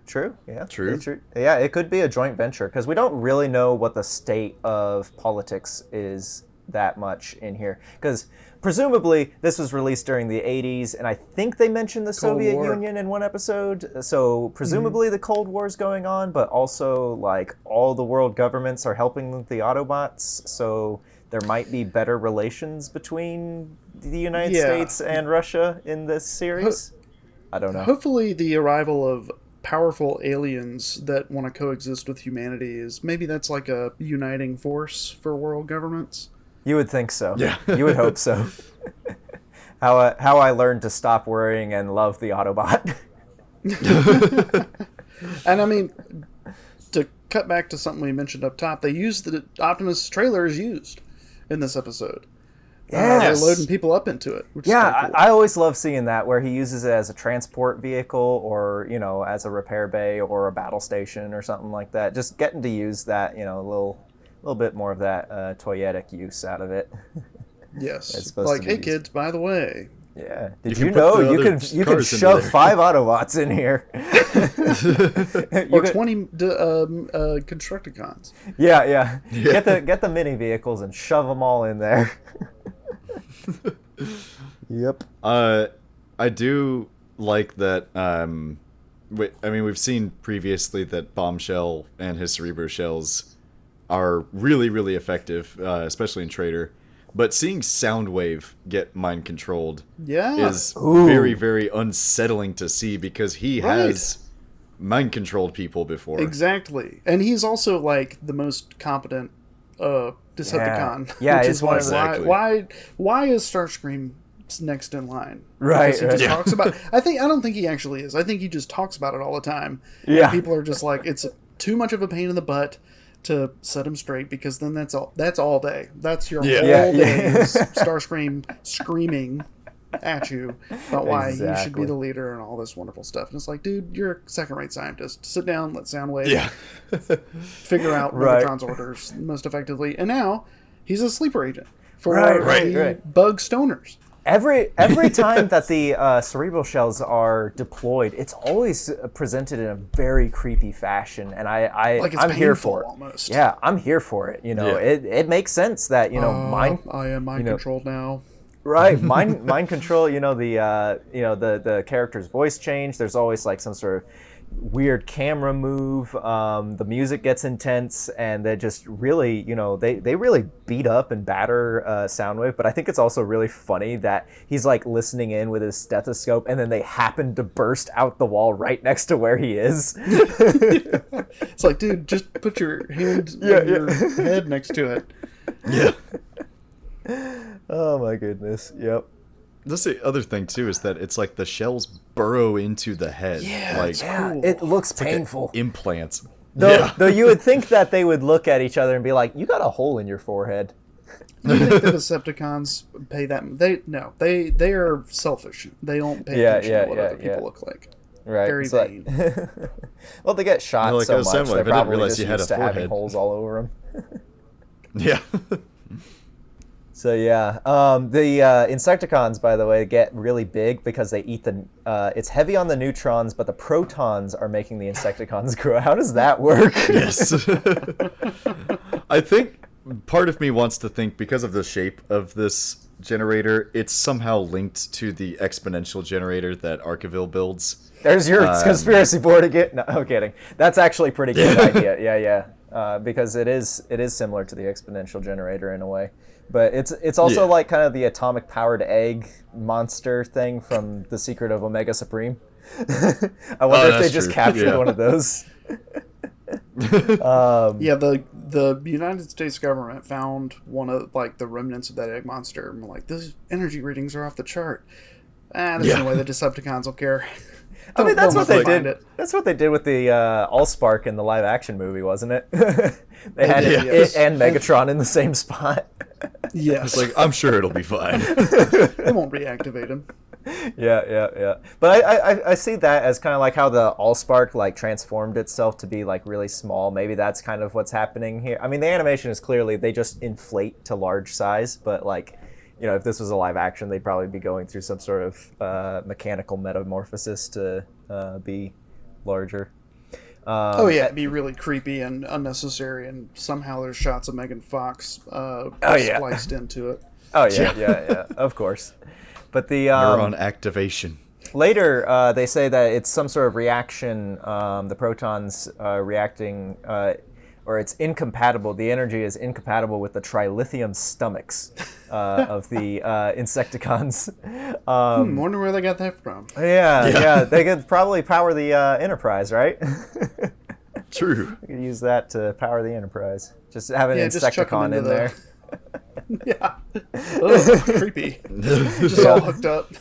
Yeah, True. Yeah, it could be a joint venture because we don't really know what the state of politics is that much in here. Because presumably this was released during the 80s, and I think they mentioned the Soviet Union in one episode. So presumably the Cold War is going on, but also like all the world governments are helping the Autobots. So there might be better relations between the United States and Russia in this series. I don't know. Hopefully the arrival of powerful aliens that want to coexist with humanity maybe that's like a uniting force for world governments. You would think so. Yeah. You would hope so. How I learned to stop worrying and love the Autobot. And I mean, to cut back to something we mentioned up top, they used the Optimus trailer is used in this episode. They're loading people up into it. Which is cool. I always love seeing that, where he uses it as a transport vehicle or, as a repair bay or a battle station or something like that. Just getting to use that, a little bit more of that toyetic use out of it. Yes. Like, hey kids, by the way, Yeah. Did You you can put know the you other can cars into shove there. 5 Autobots in here? Or 20 Constructicons. Yeah. Get the mini vehicles and shove them all in there. Yep. I do like that. I mean, we've seen previously that Bombshell and his Cerebro shells are really, really effective, especially in Trader. But seeing Soundwave get mind controlled Yeah. is Ooh. very, very unsettling to see because he has mind controlled people before. Exactly. And he's also like the most competent Decepticon. Yeah, which it's is one like, of the- why is Starscream next in line? Right, Because he just right. talks about I don't think he actually is. I think he just talks about it all the time. Yeah. And people are just like, it's too much of a pain in the butt to set him straight, because then that's all day. That's your Yeah. whole Yeah, day yeah. is Starscream screaming at you about why you should Exactly. be the leader and all this wonderful stuff. And it's like, dude, you're a second-rate scientist. Sit down, let Soundwave Yeah. figure out Right. Megatron's orders most effectively. And now he's a sleeper agent for Right. the bug stoners. Every time that the cerebral shells are deployed, it's always presented in a very creepy fashion, and Like it's I'm here painful for it. almost. Yeah, I'm here for it. You know, Yeah. it makes sense that mind I am mind controlled now. right mind control. The character's voice change. There's always like some sort of weird camera move. The music gets intense, and they just really, they really beat up and batter Soundwave. But I think it's also really funny that he's like listening in with his stethoscope, and then they happen to burst out the wall right next to where he is. It's like, dude, just put your hand on your head next to it. Yeah. Oh my goodness. Yep. That's the other thing too, is that it's like the shells burrow into the head. Yeah, like it's Yeah, Cool. it looks painful. implants. Though you would think that they would look at each other and be like, "You got a hole in your forehead." Do you think the Decepticons pay that? They are selfish. They don't pay attention to what other people look like. Right. Very It's like- vain. well, they get shot They're like, so "Oh, much. Soundwave, I They're didn't probably realize just you had used a to having forehead." holes all over them. Yeah. So yeah, the Insecticons, by the way, get really big because they eat the. It's heavy on the neutrons, but the protons are making the Insecticons grow. How does that work? Yes. I think part of me wants to think, because of the shape of this generator, it's somehow linked to the exponential generator that Archiville builds. There's your conspiracy board again. No, I'm kidding. That's actually a pretty good idea. Yeah. Because it is similar to the exponential generator in a way, but it's also like kind of the atomic powered egg monster thing from The Secret of Omega Supreme. I wonder if they that's just true. captured Yeah. one of those. Yeah, the United States government found one of like the remnants of that egg monster, and like, those energy readings are off the chart. There's no way the Decepticons will care. I mean, that's They'll what they never find did. it. That's what they did with the Allspark in the live action movie, wasn't it? They had did, it yes. and Megatron in the same spot. Yes, It's like, I'm sure it'll be fine. they won't reactivate him. Yeah. But I see that as kind of like how the Allspark like transformed itself to be like really small. Maybe that's kind of what's happening here. I mean, the animation is clearly they just inflate to large size, but like, if this was a live action, they'd probably be going through some sort of mechanical metamorphosis to be larger. Oh yeah, it'd be really creepy and unnecessary, and somehow there's shots of Megan Fox spliced into it. Oh yeah, of course. But the Neuron activation. later they say that it's some sort of reaction. The protons reacting, or it's incompatible. The energy is incompatible with the trilithium stomachs of the Insecticons. Wonder where they got that from. Yeah. They could probably power the Enterprise, right? True. We could use that to power the Enterprise. Just have an Just chuck 'em Insecticon into in there. Yeah, Ugh, creepy. Just all hooked up.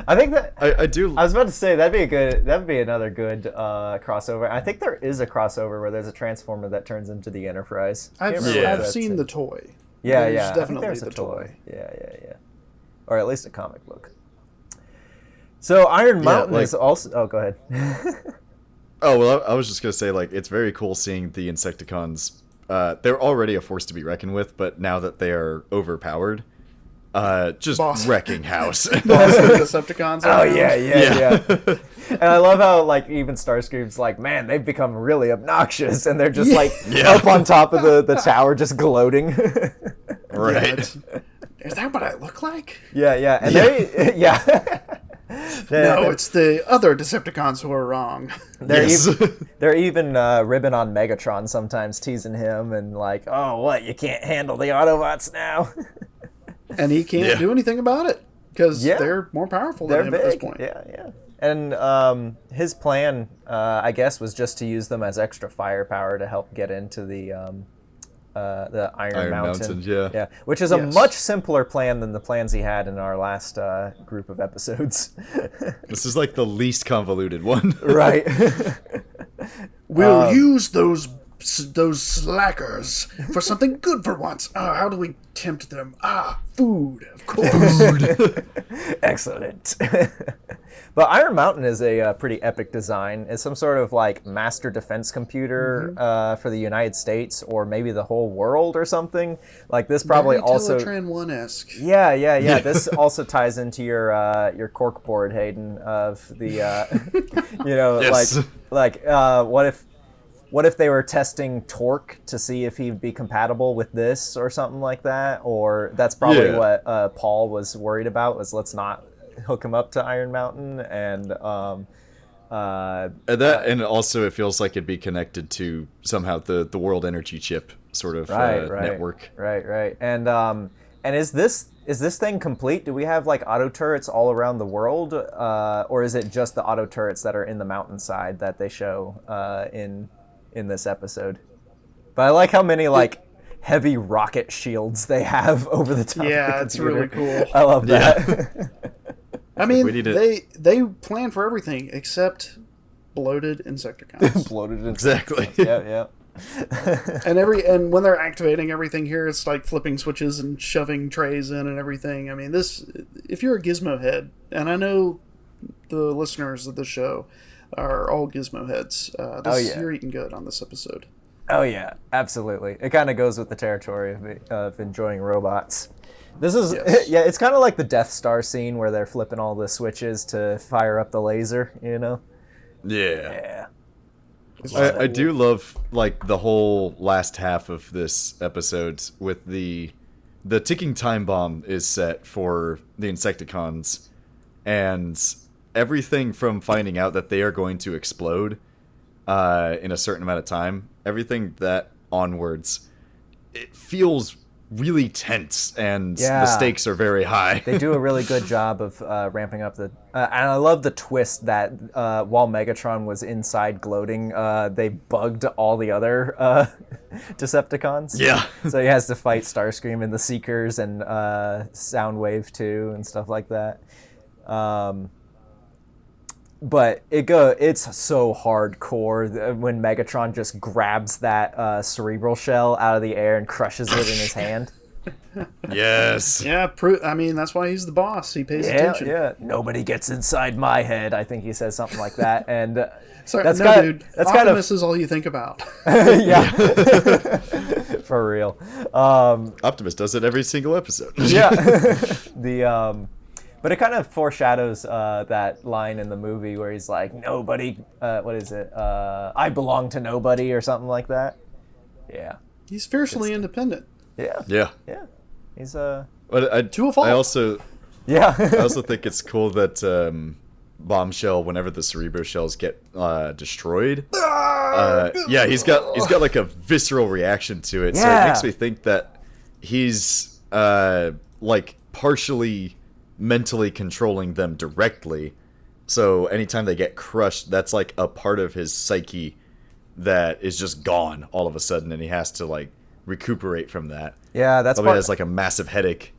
I think that I do. I was about to say that'd be another good crossover. I think there is a crossover where there's a Transformer that turns into the Enterprise. I've Can't remember if I've that's seen in- the toy. Yeah, There's yeah. I think definitely there's the a toy. Yeah. Or at least a comic book. So Iron Mountain like- is also. Oh, go ahead. Oh, well, I was just going to say, like, it's very cool seeing the Insecticons. They're already a force to be reckoned with, but now that they are overpowered, just Boss. wrecking house. Boss of the Decepticons. Oh around. yeah. And I love how like even Starscream's like, man, they've become really obnoxious, and they're just like up on top of the tower, just gloating. Right. Is that what I look like? Yeah. And they, No, it's the other Decepticons who are wrong. They're even ribbing on Megatron sometimes, teasing him and like, oh, what, you can't handle the Autobots now? And he can't do anything about it because they're more powerful than him big. at this point. Yeah. And his plan, I guess, was just to use them as extra firepower to help get into the Iron Mountain. Yeah, which is a much simpler plan than the plans he had in our last group of episodes. This is like the least convoluted one. Right. We'll use those slackers for something good for once. How do we tempt them? Food, of course. Excellent. But Iron Mountain is a pretty epic design. It's some sort of like master defense computer for the United States or maybe the whole world or something. Like this probably Very also Teletran 1-esque. Yeah. This also ties into your corkboard, Hayden, of the Yes. what if they were testing Torque to see if he'd be compatible with this or something like that? Or that's probably what Paul was worried about, was let's not hook him up to Iron Mountain. And and also it feels like it'd be connected to somehow the world energy chip sort of network. Right. And is this thing complete? Do we have like auto turrets all around the world, or is it just the auto turrets that are in the mountainside that they show in this episode? But I like how many like heavy rocket shields they have over the top. Yeah, of the it's really computer. cool. I love that. I mean, they plan for everything except bloated Insecticons. Bloated. Exactly. Yeah. and when they're activating everything here, it's like flipping switches and shoving trays in and everything. I mean, if you're a Gizmo head, and I know the listeners of the show are all Gizmo heads, you're eating good on this episode. Oh yeah, absolutely. It kind of goes with the territory of enjoying robots. This is it's kind of like the Death Star scene where they're flipping all the switches to fire up the laser, you know? Yeah. I do love like the whole last half of this episode with the ticking time bomb is set for the Insecticons, and everything from finding out that they are going to explode in a certain amount of time, everything that onwards, it feels really tense, and the stakes are very high. They do a really good job of ramping up the... and I love the twist that while Megatron was inside gloating, they bugged all the other Decepticons. Yeah. So he has to fight Starscream and the Seekers and Soundwave too and stuff like that. But it's so hardcore when Megatron just grabs that cerebral shell out of the air and crushes it in his hand. Yes. Yeah, I mean, that's why he's the boss. He pays attention. Yeah. Nobody gets inside my head. I think he says something like that. And Sorry, that's dude. Optimus is all you think about. Yeah. For real. Optimus does it every single episode. Yeah. But it kind of foreshadows that line in the movie where he's like, nobody, what is it? I belong to nobody or something like that. Yeah. He's fiercely independent. Yeah. He's But to a fault. I also think it's cool that Bombshell, whenever the Cerebro shells get destroyed, he's got like a visceral reaction to it. So it makes me think that he's like partially mentally controlling them directly. So anytime they get crushed, that's like a part of his psyche that is just gone all of a sudden, and he has to like recuperate from that. Yeah, that's probably has like a massive headache.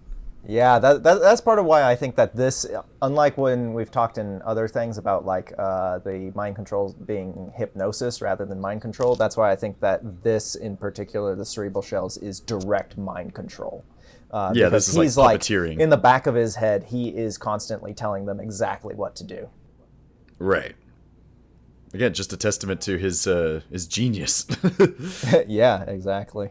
Yeah, that's part of why I think that this, unlike when we've talked in other things about like the mind control being hypnosis rather than mind control, that's why I think that this in particular, the cerebral shells, is direct mind control. This is he's like puppeteering. In the back of his head, he is constantly telling them exactly what to do. Right. Again, just a testament to his genius. Yeah, exactly.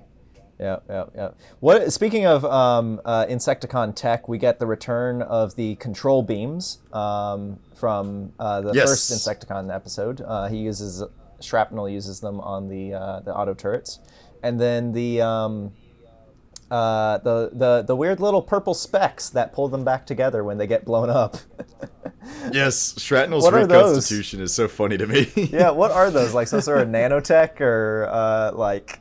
Yeah. What? Speaking of Insecticon tech, we get the return of the control beams from the first Insecticon episode. Shrapnel uses them on the auto turrets, and then the weird little purple specks that pull them back together when they get blown up. Yes, Shrapnel's reconstitution is so funny to me. Yeah, what are those? Like some sort of nanotech or like?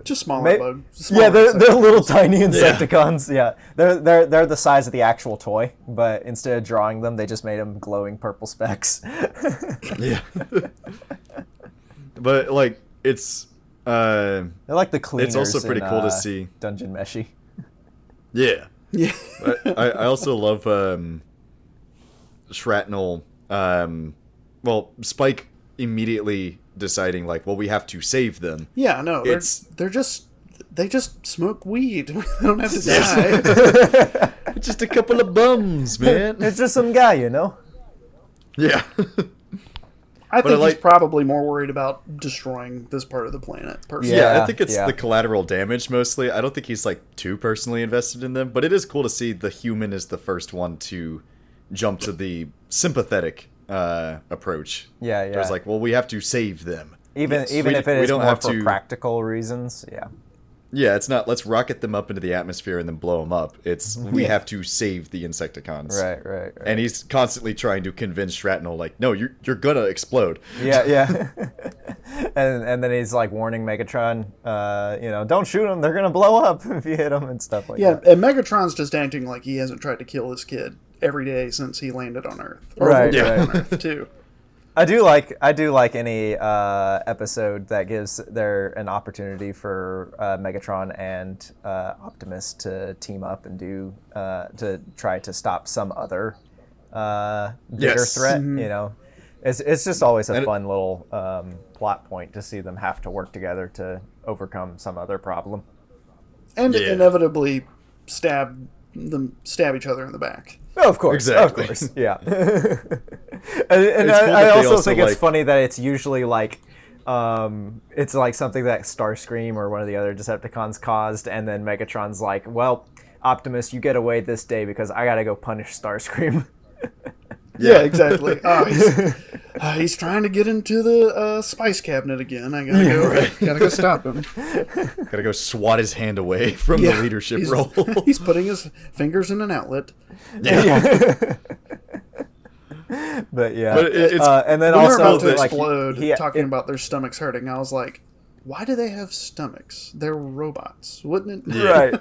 Just smaller bugs. They're little tiny Insecticons. Yeah, they're the size of the actual toy, but instead of drawing them, they just made them glowing purple specks. Yeah, but like it's they're like the cleaners. It's also pretty cool to see Dungeon Meshy. Yeah. But I also love Shrapnel. Well, Spike immediately deciding like, well, we have to save them. Yeah, no, they just smoke weed. They don't have to die. Just a couple of bums, man. It's just some guy, you know. Yeah. I think he's probably more worried about destroying this part of the planet. Personally. Yeah, I think it's the collateral damage mostly. I don't think he's like too personally invested in them, but it is cool to see the human is the first one to jump to the sympathetic approach. Yeah. It was like, well, we have to save them. Even if it is more for practical reasons. Yeah. Yeah, it's not let's rocket them up into the atmosphere and then blow them up. It's we have to save the Insecticons. Right. And he's constantly trying to convince Shrapnel, like, no, you're gonna explode. Yeah. and then he's like warning Megatron, don't shoot them. They're gonna blow up if you hit them and stuff like that. Yeah, and Megatron's just acting like he hasn't tried to kill his kid every day since he landed on Earth. Right. On Earth too. I do like any episode that gives there an opportunity for Megatron and Optimus to team up and to try to stop some other bigger threat. Mm-hmm. You know, it's just always a fun little plot point to see them have to work together to overcome some other problem, and inevitably stab each other in the back. Oh, of course, exactly. Of course, yeah. and I also think it's funny that it's usually like, it's like something that Starscream or one of the other Decepticons caused, and then Megatron's like, well, Optimus, you get away this day because I gotta go punish Starscream. Yeah, exactly. He's trying to get into the spice cabinet again. I gotta go stop him. Gotta go swat his hand away from the leadership role. He's putting his fingers in an outlet. Yeah. But it's and then when also they're about to like, explode, talking about their stomachs hurting, I was like, why do they have stomachs? They're robots, wouldn't it? Right.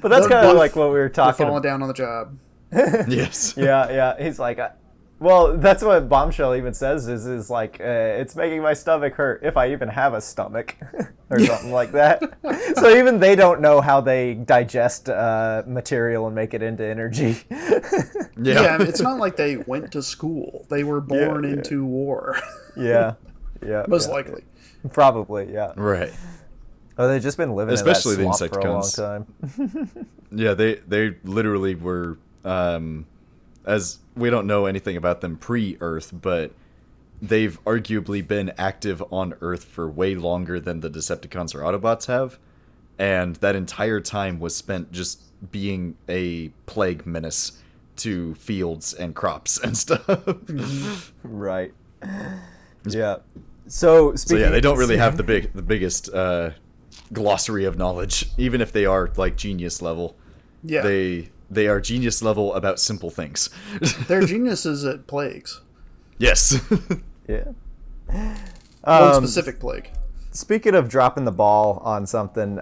But that's kind of like what we were talking about. Falling down on the job. Yes. Yeah. He's like, well, that's what Bombshell even says is like, it's making my stomach hurt if I even have a stomach or something like that. So even they don't know how they digest material and make it into energy. Yeah, it's not like they went to school. They were born into war. Yeah. Most likely. Probably, yeah. Right. Oh, they've just been living especially in that the swamp Insecticons for a long time. Yeah, they literally were, as we don't know anything about them pre-Earth, but they've arguably been active on Earth for way longer than the Decepticons or Autobots have, and that entire time was spent just being a plague menace to fields and crops and stuff. Right. Yeah. So they don't really have the biggest glossary of knowledge, even if they are like genius level. Yeah. They are genius level about simple things. They're geniuses at plagues. Yes. Yeah. One specific plague. Speaking of dropping the ball on something,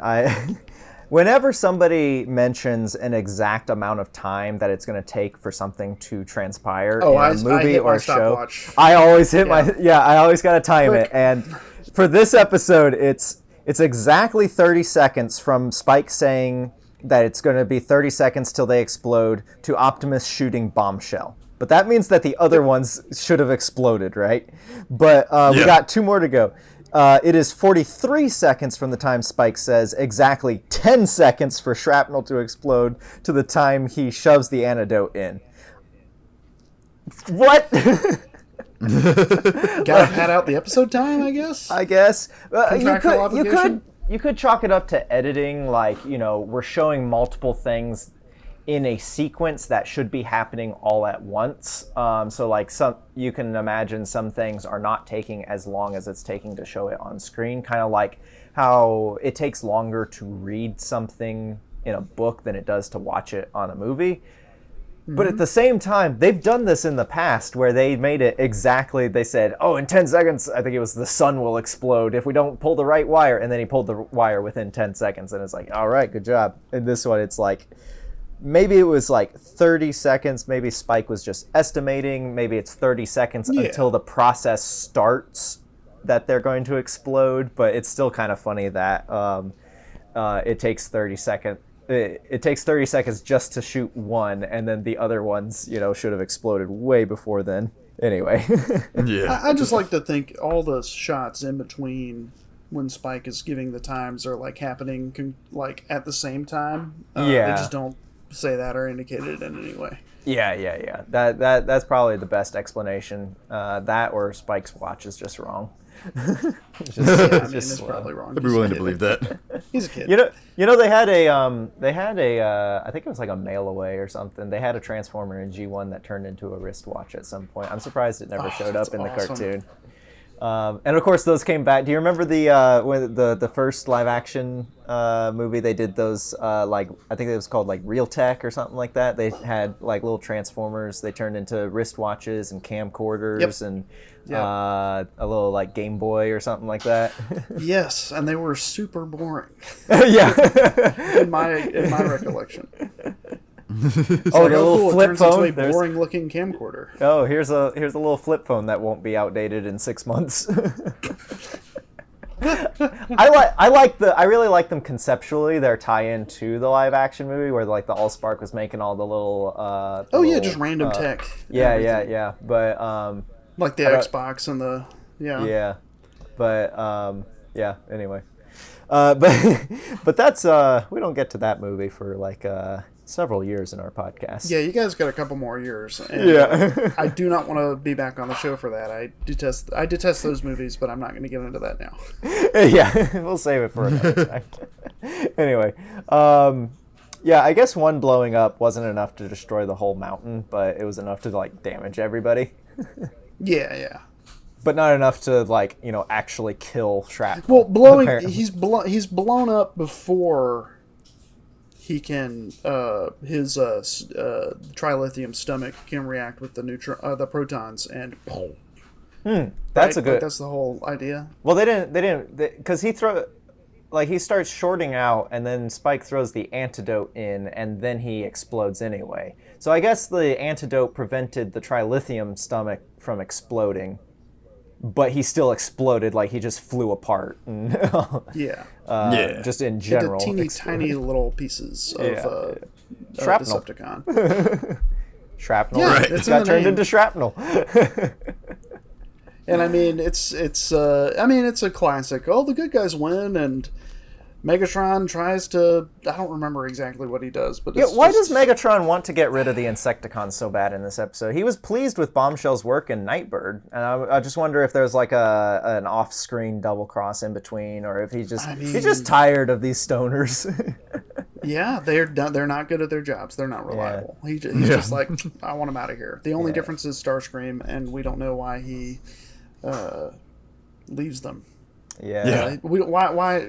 whenever somebody mentions an exact amount of time that it's going to take for something to transpire in a movie or a show, I always hit I always got to time it. And for this episode, it's exactly 30 seconds from Spike saying that it's going to be 30 seconds till they explode to Optimus shooting Bombshell. But that means that the other ones should have exploded, right? But we got 2 more to go. It is 43 seconds from the time Spike says, exactly 10 seconds for shrapnel to explode to the time he shoves the antidote in. What? Gotta pad out the episode time, I guess. You you could chalk it up to editing, like, we're showing multiple things in a sequence that should be happening all at once. So like you can imagine some things are not taking as long as it's taking to show it on screen, kind of like how it takes longer to read something in a book than it does to watch it on a movie. But at the same time, they've done this in the past where they made it exactly, they said, oh, in 10 seconds, I think it was the sun will explode if we don't pull the right wire. And then he pulled the wire within 10 seconds. And it's like, all right, good job. In this one, it's like, maybe it was like 30 seconds. Maybe Spike was just estimating. Maybe it's 30 seconds until the process starts that they're going to explode. But it's still kind of funny that it takes 30 seconds. It takes 30 seconds just to shoot one, and then the other ones, should have exploded way before then. Anyway. Yeah. I just like to think all the shots in between when Spike is giving the times are like happening like at the same time. They just don't say that or indicate it in any way. Yeah. That's probably the best explanation. That or Spike's watch is just wrong. It's probably wrong. I'd be willing to believe that. He's a kid. They had a I think it was like a mail away or something. They had a Transformer in G1 that turned into a wristwatch at some point. I'm surprised it never showed up in the cartoon. And of course, those came back. Do you remember the first live action movie? They did those I think it was called like Real Tech or something like that. They had like little Transformers. They turned into wristwatches and camcorders and a little like Game Boy or something like that. Yes, and they were super boring. Yeah, in my recollection. The little flip phone. Into a boring-looking camcorder. Oh, here's a little flip phone that won't be outdated in 6 months. I really like them conceptually. Their tie-in to the live-action movie, where like the Allspark was making all the little. Just random tech. Yeah. But like the Xbox and the Yeah, but Anyway, but that's we don't get to that movie for like several years in our podcast. Yeah, you guys got a couple more years. And I do not want to be back on the show for that. I detest those movies, but I'm not going to get into that now. Yeah, we'll save it for another time. Anyway, I guess one blowing up wasn't enough to destroy the whole mountain, but it was enough to like damage everybody. Yeah. But not enough to like actually kill shrapnel. Well, he's blown up before he can his trilithium stomach can react with the protons and that's a good. That's the whole idea. Well, they didn't because he starts shorting out and then Spike throws the antidote in and then he explodes anyway. So I guess the antidote prevented the trilithium stomach from exploding. But he still exploded, like he just flew apart. Just in general. Into tiny little pieces of shrapnel. Decepticon. Shrapnel. Yeah, right. It's got turned into shrapnel. And I mean, it's a classic. Oh, the good guys win, and Megatron tries to. I don't remember exactly what he does, but why does Megatron want to get rid of the Insecticon so bad in this episode? He was pleased with Bombshell's work in Nightbird, and I just wonder if there's like an off-screen double cross in between, or if he's just tired of these stoners. Yeah, they're not good at their jobs. They're not reliable. Yeah. He's just like, I want him out of here. The only difference is Starscream, and we don't know why he leaves them. Yeah. Why?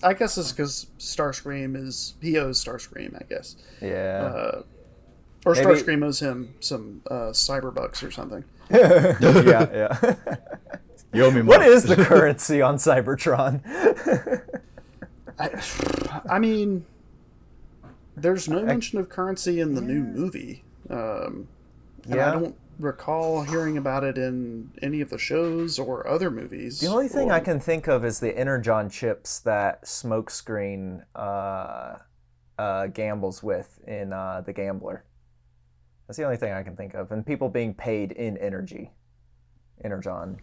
I guess it's because Starscream he owes Starscream, I guess. Yeah. Or maybe Starscream owes him some cyberbucks or something. Yeah. You owe me money. What is the currency on Cybertron? I mean, there's no mention of currency in the new movie. And I don't recall hearing about it in any of the shows or other movies. The only thing I can think of is the Energon chips that Smokescreen gambles with in The Gambler. That's the only thing I can think of. And people being paid in Energon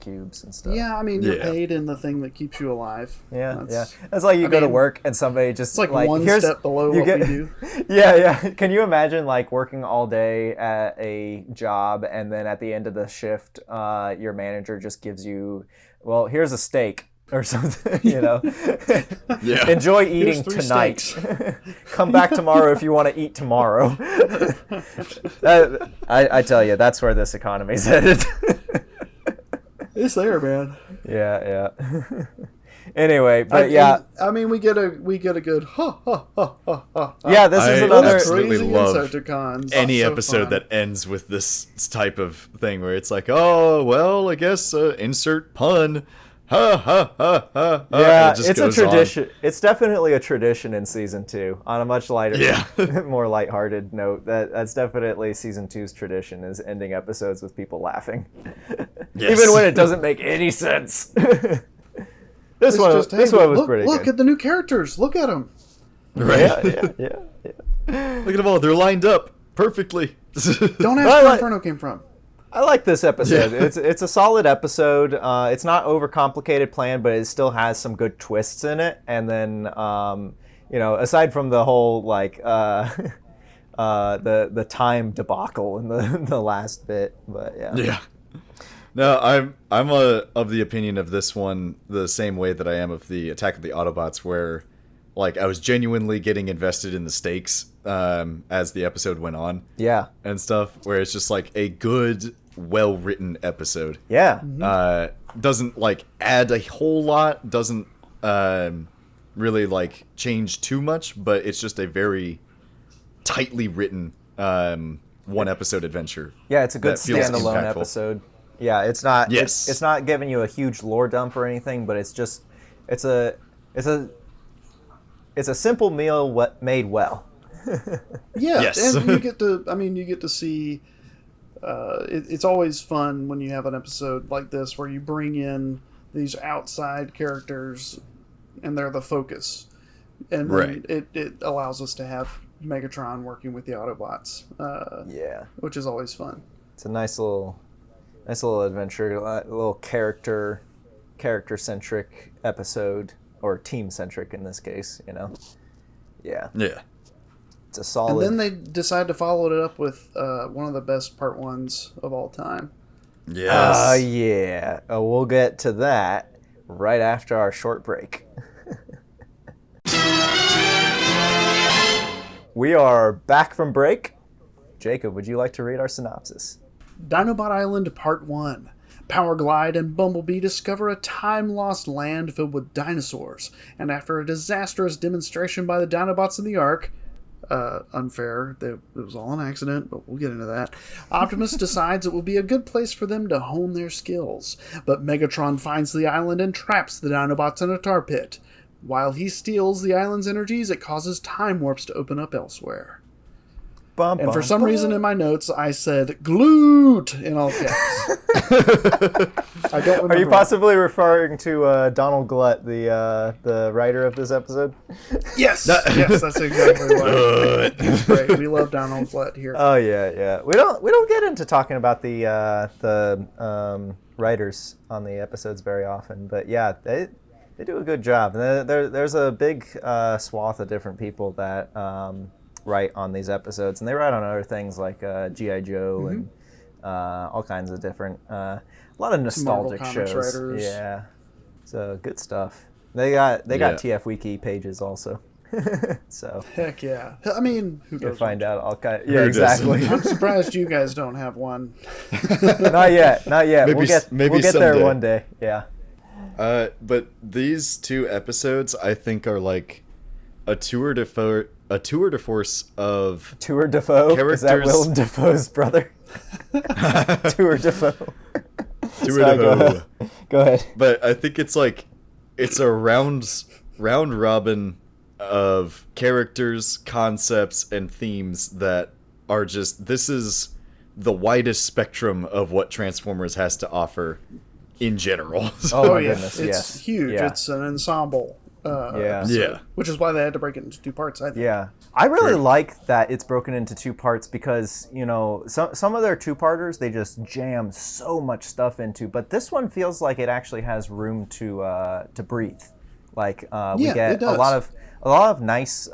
cubes and stuff. Yeah, I mean, you're paid in the thing that keeps you alive. Yeah. It's like you go to work and somebody just it's like one step below what we do. Yeah. Can you imagine like working all day at a job and then at the end of the shift, your manager just gives you, well, here's a steak. or something, you know. Yeah. Enjoy Here's eating 3 tonight. steaks. Come back tomorrow if you want to eat tomorrow. I tell you, that's where this economy's headed. It's there, man. Yeah. Anyway, but I mean, we get a good ha ha ha ha ha. yeah, this is I another. absolutely Crazy love Insecticons. any So episode fun. that ends with this type of thing where it's like, oh, well, I guess insert pun. Ha ha ha ha. Yeah, It just it's a goes on. tradition. It's definitely a tradition in season 2. On a much lighter, Yeah. more lighthearted note, that's definitely season 2's tradition is ending episodes with people laughing, Yes. even when it doesn't make any sense. This It's one, just, this hey, one was look, pretty Look good. at the new characters. Look at them. Right. Yeah. Look at them all. They're lined up perfectly. Don't ask Well, where I- Inferno came from. I like this episode. Yeah. It's a solid episode. It's not overcomplicated plan, but it still has some good twists in it. And then, aside from the whole like the time debacle in the last bit, but yeah. Yeah. No, I'm of the opinion of this one the same way that I am of the Attack of the Autobots, where like I was genuinely getting invested in the stakes as the episode went on Yeah. and stuff. Where it's just like a good, well written episode. Yeah. Doesn't like add a whole lot. Doesn't really like change too much, but it's just a very tightly written one episode adventure. Yeah, it's a good that feels standalone impactful. episode. Yeah, it's not. Yes. It's not giving you a huge lore dump or anything, but it's just, it's a simple meal made well. Yeah, Yes. and you get to see. It's always fun when you have an episode like this where you bring in these outside characters, and they're the focus, and then Right. it allows us to have Megatron working with the Autobots, Yeah, which is always fun. it's a nice little adventure, a little character centric episode, or team centric in this case. Yeah, Yeah. it's a solid. And then they decide to follow it up with one of the best part ones of all time. Yes. Yeah. We'll get to that right after our short break. We are back from break. Jacob, would you like to read our synopsis? Dinobot Island Part 1. Power Glide and Bumblebee discover a time-lost land filled with dinosaurs, and after a disastrous demonstration by the Dinobots in the Ark, unfair, it was all an accident, but we'll get into that, Optimus decides it will be a good place for them to hone their skills, but Megatron finds the island and traps the Dinobots in a tar pit. While he steals the island's energies, it causes time warps to open up elsewhere. And for some reason in my notes, I said glute in all caps. I don't remember. Are you possibly referring to Donald Glut, the writer of this episode? Yes, yes, that's exactly right. He's great. We love Donald Glut here. Oh yeah. We don't get into talking about the writers on the episodes very often, but yeah, they do a good job. There's a big swath of different people that write on these episodes, and they write on other things like G.I. Joe and all kinds of different, a lot of nostalgic Marvel Comics shows. writers. Yeah, so good stuff. They got TF Wiki pages also, so Heck yeah. I mean, who you does find out all kind. Who Yeah, doesn't? exactly. I'm surprised you guys don't have one. Not yet. Maybe we'll get there someday. one day. Yeah. But these two episodes, I think, are like a tour de force of Tour Defoe. Is that Characters- Willem Dafoe's brother? Tour Defoe. tour Sorry, de go force. ahead. Go ahead. But I think it's like it's a round robin of characters, concepts, and themes that are just this is the widest spectrum of what Transformers has to offer in general. Oh my yeah, goodness, it's yes. huge. Yeah. It's an ensemble. Yeah. Yeah. Which is why they had to break it into 2 parts, I think. Yeah. I really Right. like that it's broken into 2 parts because, some of their 2-parters they just jam so much stuff into, but this one feels like it actually has room to breathe. Like we Yeah, get it does. a lot of nice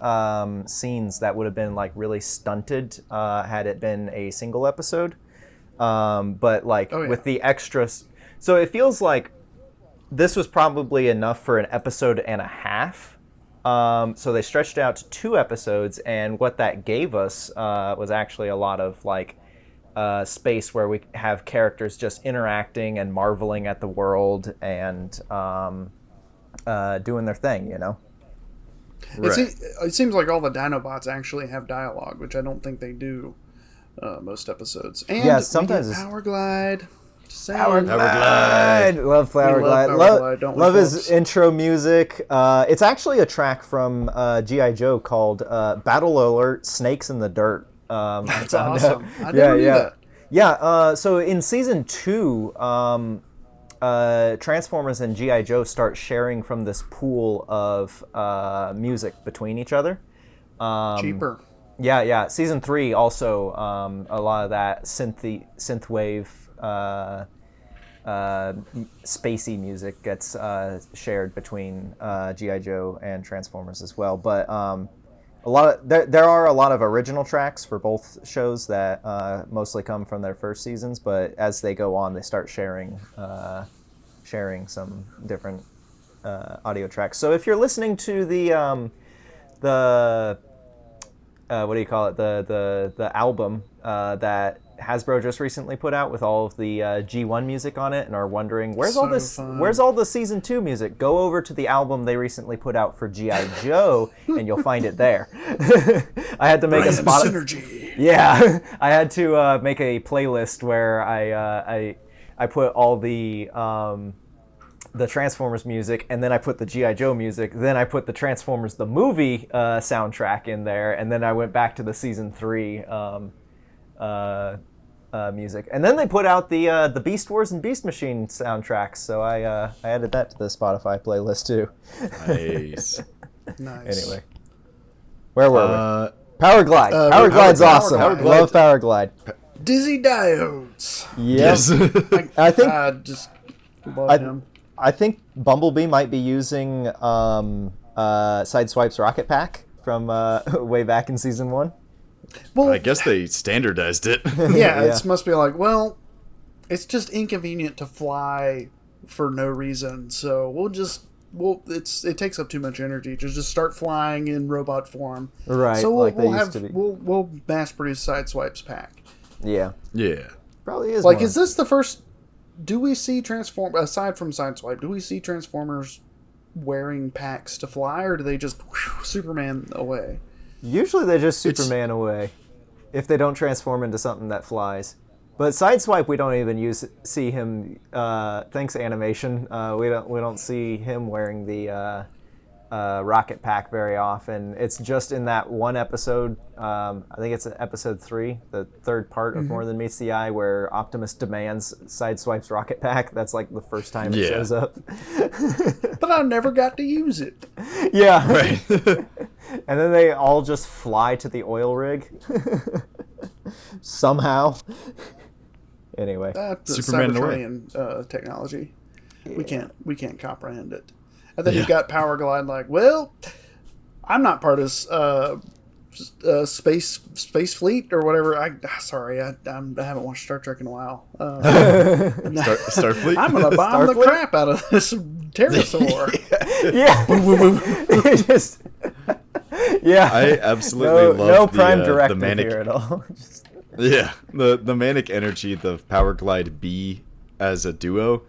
scenes that would have been like really stunted had it been a single episode. But like Oh, yeah. with the extras, so it feels like this was probably enough for an episode and a half. So they stretched out to 2 episodes, and what that gave us was actually a lot of like space where we have characters just interacting and marveling at the world and doing their thing, you know? Right. It seems like all the Dinobots actually have dialogue, which I don't think they do most episodes. And yeah, sometimes we get Power Glide. Power Glide. Love Power Glide. Love his intro music. It's actually a track from G.I. Joe called Battle Alert: Snakes in the Dirt. That's awesome. I never knew that. Yeah. So in season 2, Transformers and G.I. Joe start sharing from this pool of music between each other. Cheaper. Yeah. Season 3 also a lot of that synthwave. Spacey music gets shared between G.I. Joe and Transformers as well, but there are a lot of original tracks for both shows that mostly come from their first seasons, but as they go on, they start sharing some different audio tracks. So if you're listening to the what do you call it, the album that Hasbro just recently put out with all of the G1 music on it, and are wondering where's all the season 2 music, go over to the album they recently put out for G.I. Joe and you'll find it there. I had to make a spot synergy. Yeah, I had to make a playlist where I put all the Transformers music, and then I put the G.I. Joe music, then I put the Transformers the movie soundtrack in there, and then I went back to the season 3 music, and then they put out the Beast Wars and Beast Machine soundtracks, so I added that to the Spotify playlist too. Nice. Nice. Anyway, where were we? Power Glide. Power Glide's awesome. Love Power Glide. Dizzy Diodes. Yes. I think I just love him. I think Bumblebee might be using Sideswipe's Rocket Pack from way back in season 1. Well, I guess they standardized it. Yeah, it must be like, well, it's just inconvenient to fly for no reason, so it takes up too much energy to just start flying in robot form. Right. So we'll mass produce Sideswipe's pack. Yeah. Yeah. Probably is. Like, more. is this the first? Do we see aside from Sideswipe? Do we see Transformers wearing packs to fly, or do they just Superman away? Usually they just Superman away if they don't transform into something that flies. But Sideswipe, we don't even see him. Thanks animation. We don't see him wearing the rocket pack very often. It's just in that one episode. I think it's episode 3, the third part of More Than Meets the Eye, where Optimus demands Sideswipe's rocket pack. That's like the first time it shows up. But I never got to use it. Yeah. Right. And then they all just fly to the oil rig. Somehow. Anyway. Superman Cybertronian technology. Yeah. We can't comprehend it. And then you got Power Glide like, well, I'm not part of space fleet or whatever. I haven't watched Star Trek in a while. Starfleet? I'm going to bomb the crap out of this pterosaur. Yeah. I absolutely love Prime the Directive manic here at all. the manic energy the Power Glide B as a duo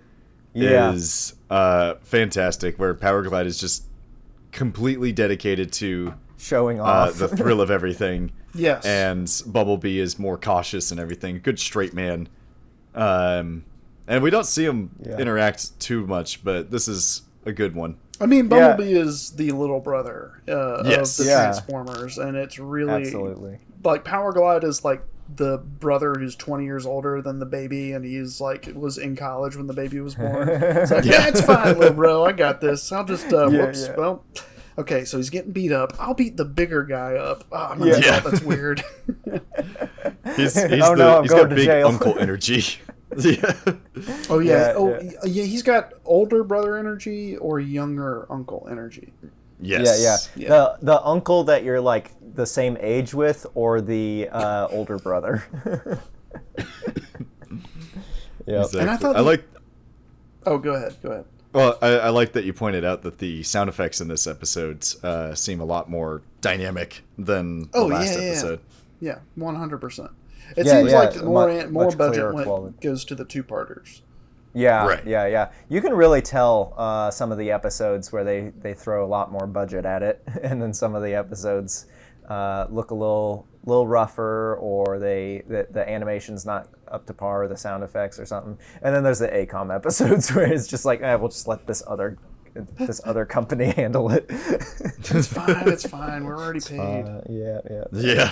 is fantastic, where Power Glide is just completely dedicated to showing off the thrill of everything. Yes. And Bumblebee is more cautious and everything. Good straight man. And we don't see him interact too much, but this is a good one. I mean, Bumblebee is the little brother of the Transformers, and it's really... Absolutely. Like, Power Glide is like the brother who's 20 years older than the baby, and he's like was in college when the baby was born. It's like, it's fine, little bro, I got this. I'll just well, okay, so he's getting beat up. I'll beat the bigger guy up. Oh, that's weird. He's got big jail. Uncle energy. Oh yeah. He's got older brother energy or younger uncle energy. Yes. Yeah. The uncle that you're like the same age with, or the older brother. Yeah. Exactly. And I thought I like. Oh, go ahead. Well, I like that you pointed out that the sound effects in this episode seem a lot more dynamic than the last episode. Yeah, 100%. It seems like more budget goes to the two-parters. Yeah, right. yeah. You can really tell some of the episodes where they throw a lot more budget at it, and then some of the episodes look a little rougher, or the animation's not up to par with the sound effects or something. And then there's the ACOM episodes where it's just like, we'll just let this other company handle it. It's fine. We're already paid. Yeah.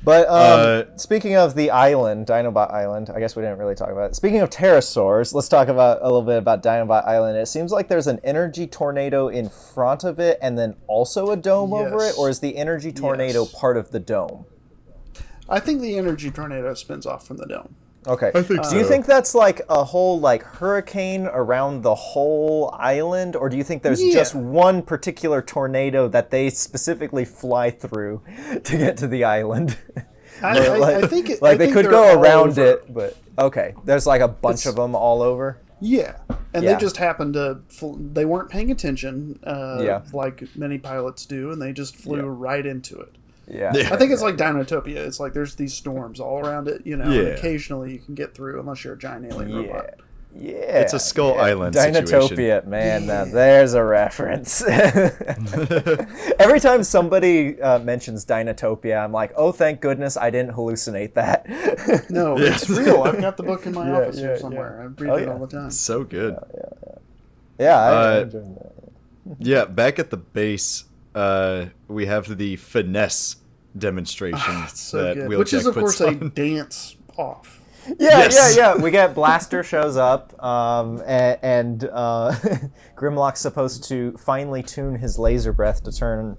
But speaking of the island, Dinobot Island, I guess we didn't really talk about it. Speaking of pterosaurs, let's talk about a little bit about Dinobot Island. It seems like there's an energy tornado in front of it and then also a dome over it, or is the energy tornado part of the dome? I think the energy tornado spins off from the dome. Okay. I think so. Do you think that's like a whole hurricane around the whole island, or do you think there's just one particular tornado that they specifically fly through to get to the island? I think they could go around it, but okay. There's like a bunch of them all over. Yeah, and they just happened to. They weren't paying attention, like many pilots do, and they just flew right into it. Yeah. I think it's like Dinotopia. It's like there's these storms all around it, and occasionally you can get through unless you're a giant alien robot. Yeah. It's a Skull Island Dinotopia, situation. Man. Now there's a reference. Every time somebody mentions Dinotopia, I'm like, oh, thank goodness I didn't hallucinate that. No, it's real. I've got the book in my office here somewhere. I read it all the time. So good. I enjoyed that. Yeah, back at the base, we have the finesse demonstration so that good. Wheeljack Which is, of course, puts on. a dance off. Yeah. We get Blaster shows up, and Grimlock's supposed to finely tune his laser breath to turn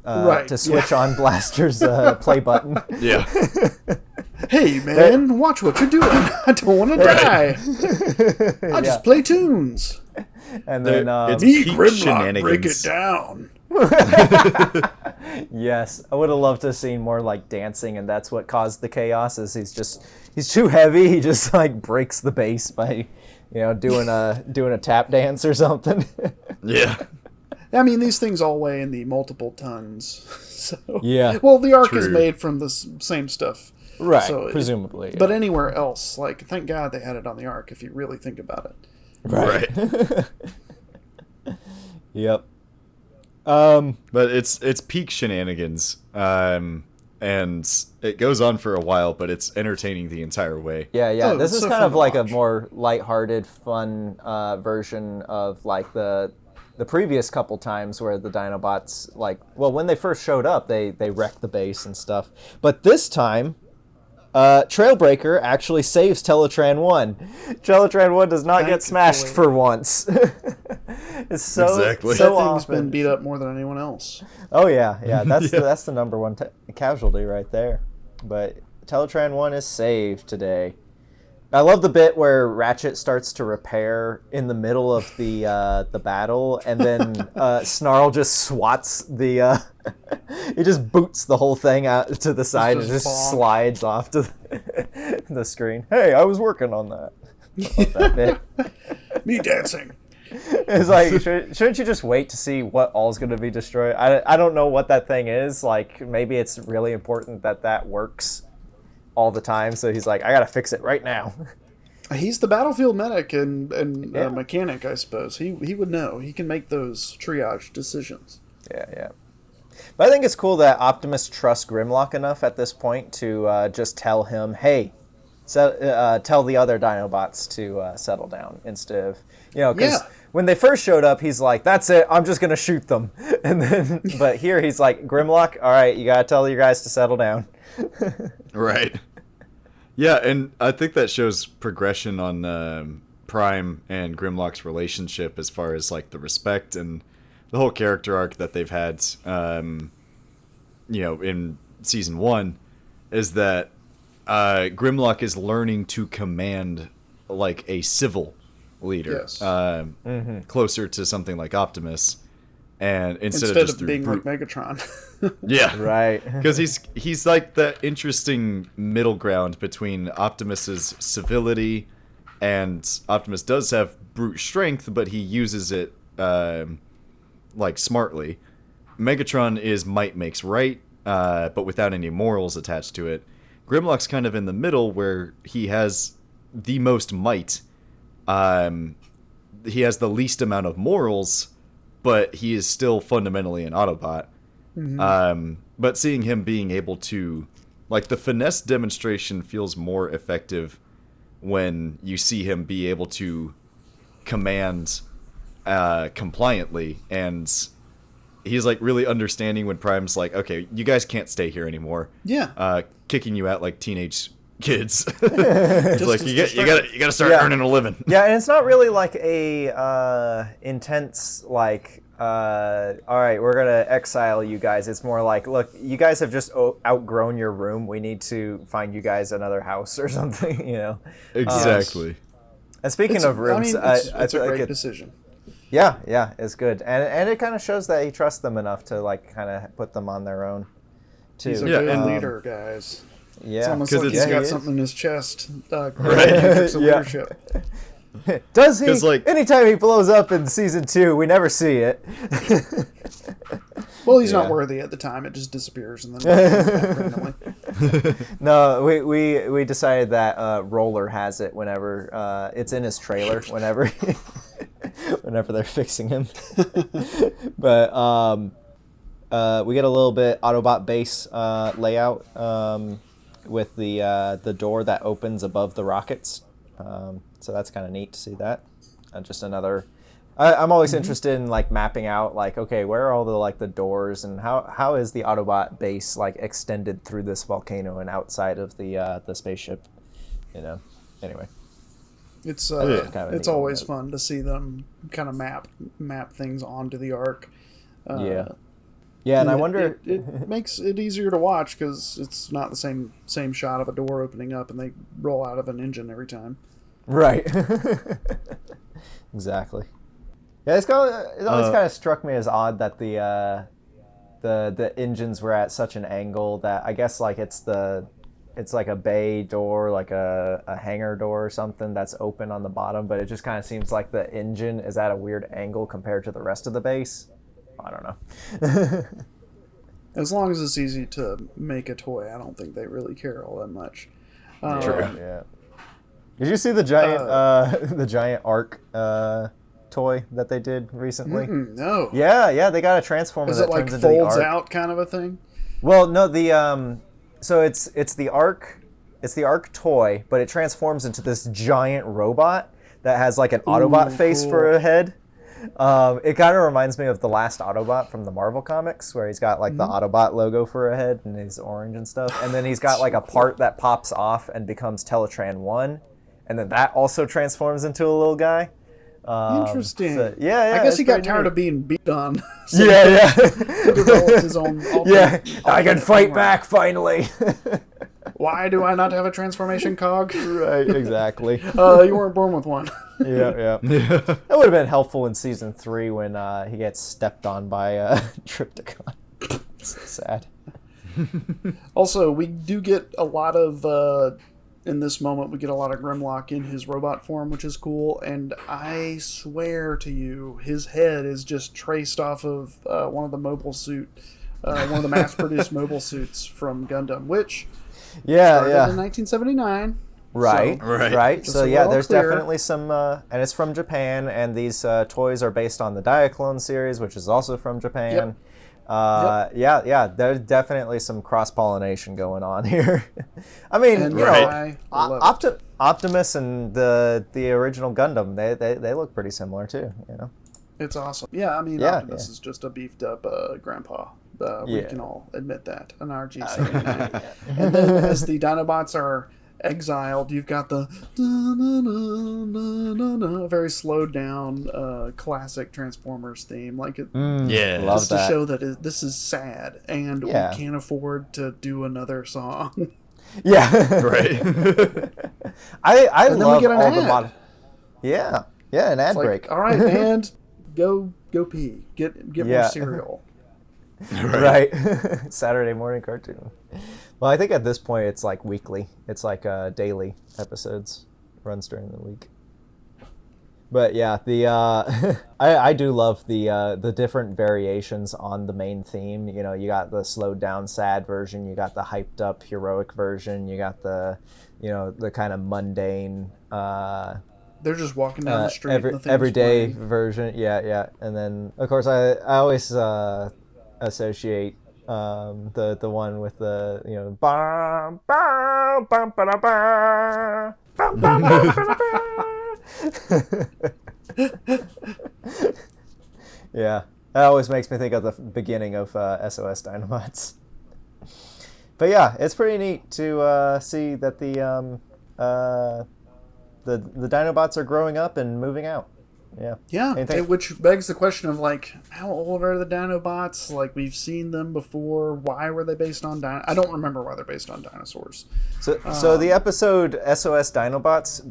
to switch on Blaster's play button. Yeah. Hey man, watch what you're doing. I don't want to die. I just play tunes. And then it's me, peak Grimlock, break it down. Yes, I would have loved to have seen more like dancing, and that's what caused the chaos. Is he's too heavy. He just like breaks the base by, doing a tap dance or something. Yeah. I mean, these things all weigh in the multiple tons. So yeah. The Ark is made from the same stuff, right? So presumably. But anywhere else, like, thank God they had it on the Ark. If you really think about it. Right. Yep. But it's peak shenanigans, and it goes on for a while, but it's entertaining the entire way. Yeah. Oh, this is so kind of like watch. a more lighthearted, fun version of like the previous couple times where the Dinobots, when they first showed up, they wrecked the base and stuff. But this time, Trailbreaker actually saves Teletran 1. Teletran 1 does not get smashed for once. It's so Exactly. That thing's often been beat up more than anyone else. Oh yeah. That's the number one casualty right there. But Teletran 1 is saved today. I love the bit where Ratchet starts to repair in the middle of the battle, and then Snarl just swats the. He just boots the whole thing out to the side and just slides off to the screen. Hey, I was working on that. I love that bit. Me dancing. It's like, shouldn't you just wait to see what all's going to be destroyed? I don't know what that thing is. Like, maybe it's really important that works all the time. So he's like, I got to fix it right now. He's the battlefield medic and mechanic, I suppose. He would know. He can make those triage decisions. Yeah. But I think it's cool that Optimus trusts Grimlock enough at this point to just tell him, hey, tell the other Dinobots to settle down instead of, because when they first showed up, he's like, that's it, I'm just going to shoot them. And then, but here he's like, Grimlock, all right, you got to tell your guys to settle down. Right. Yeah, and I think that shows progression on Prime and Grimlock's relationship as far as like the respect and the whole character arc that they've had, in season 1, is that Grimlock is learning to command like a civil leader, closer to something like Optimus, and instead of just being like Megatron. Yeah, right. Because he's like the interesting middle ground between Optimus's civility And Optimus does have brute strength, but he uses it like smartly. Megatron is might makes right, but without any morals attached to it. Grimlock's kind of in the middle, where he has the most might. He has the least amount of morals, but he is still fundamentally an Autobot. But seeing him being able to, like, the finesse demonstration feels more effective when you see him be able to command compliantly, and he's like really understanding when Prime's like, okay, you guys can't stay here anymore. Yeah. Kicking you out like teenage kids. It's like you gotta start earning a living. Yeah, and it's not really like a intense like all right, we're gonna exile you guys. It's more like, look, you guys have just outgrown your room. We need to find you guys another house or something. Exactly. And speaking of rooms, it's a great decision. Yeah, it's good, and it kind of shows that he trusts them enough to like kind of put them on their own too. He's a good leader, guys. Yeah, it's almost like he's got something in his chest. Right? Leadership. Does he? Like, anytime he blows up in season 2, we never see it. Well, he's not worthy at the time. It just disappears and then randomly. No, we decided that Roller has it whenever it's in his trailer. Whenever they're fixing him. But we get a little bit Autobot base layout with the door that opens above the rockets. So that's kind of neat to see that. Just another. I'm always interested in like mapping out like, okay, where are all the like the doors, and how is the Autobot base like extended through this volcano and outside of the spaceship? Anyway. It's always fun to see them kind of map things onto the Ark. Yeah, and I wonder it makes it easier to watch because it's not the same shot of a door opening up and they roll out of an engine every time. Right. Exactly. Yeah, it always kind of struck me as odd that the engines were at such an angle that I guess like it's like a bay door, like a hangar door or something that's open on the bottom, but it just kind of seems like the engine is at a weird angle compared to the rest of the base. I don't know. As long as it's easy to make a toy, I don't think they really care all that much. True. Yeah. Did you see the giant Ark toy that they did recently? No. Yeah, they got a transformer that turns into the Ark. Folds out kind of a thing? Well, no, so it's the Ark toy, but it transforms into this giant robot that has like an Autobot face for a head. It kind of reminds me of the last Autobot from the Marvel comics, where he's got like the Autobot logo for a head and he's orange and stuff, and then he's got like a part that pops off and becomes Teletran 1, and then that also transforms into a little guy. Interesting. So, yeah. I guess he got tired of being beat on. So yeah. He developed his own. I can fight back finally. Why do I not have a transformation cog? Right, exactly. You weren't born with one. Yeah. That would have been helpful in season 3 when he gets stepped on by Trypticon. So sad. Also, we do get a lot of in this moment we get a lot of Grimlock in his robot form, which is cool. And I swear to you, his head is just traced off of one of the one of the mass-produced mobile suits from Gundam, which started in 1979. Right. So yeah, there's definitely some, and it's from Japan, and these toys are based on the Diaclone series, which is also from Japan. Yeah, there's definitely some cross-pollination going on here. I mean, Optimus and the original Gundam, they look pretty similar too. It's awesome. Yeah, I mean, Optimus is just a beefed up grandpa. We can all admit that. An RG-79. And then as the Dinobots are exiled, you've got the very slowed down classic Transformers theme. Like it, just to show that this is sad and we can't afford to do another song. Yeah, I right. and then we get an ad. An ad break. Like, all right, and go pee. Get more cereal. Right. Saturday morning cartoon. Well, I think at this point it's like weekly. It's like daily episodes, runs during the week. But yeah, the I do love the different variations on the main theme. You know, you got the slowed down sad version, you got the hyped up heroic version, you got the, you know, the kind of mundane They're just walking down the street. Everyday version. Yeah. And then of course I always associate the one with the, you know, bam bam bam ba da ba bam bam bam ba da ba. Yeah, that always makes me think of the beginning of SOS Dinobots. But yeah, it's pretty neat to see that the Dinobots are growing up and moving out. Yeah, which begs the question of, like, how old are the Dinobots? Like, we've seen them before. Why were they based on I don't remember why they're based on dinosaurs. So the episode SOS Dinobots,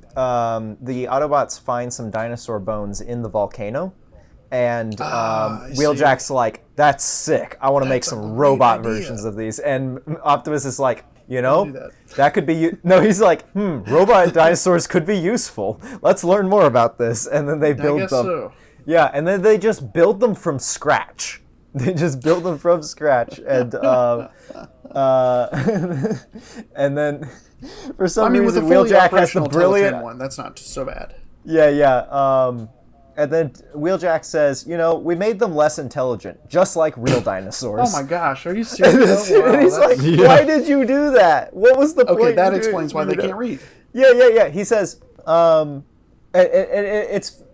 the Autobots find some dinosaur bones in the volcano, and Wheeljack's like, "That's sick. I want to make some robot versions of these." And Optimus is like, you know, that could be... No, he's like, robot dinosaurs could be useful. Let's learn more about this. And then they build them. So. Yeah, and then they just build them from scratch. They just build them from scratch. And and then for some reason, Wheeljack has the brilliant... one. That's not so bad. Yeah. And then Wheeljack says, you know, we made them less intelligent, just like real dinosaurs. Oh my gosh, are you serious? And he's like, why did you do that? What was the point? Okay, that explains why they can't read. Yeah. He says,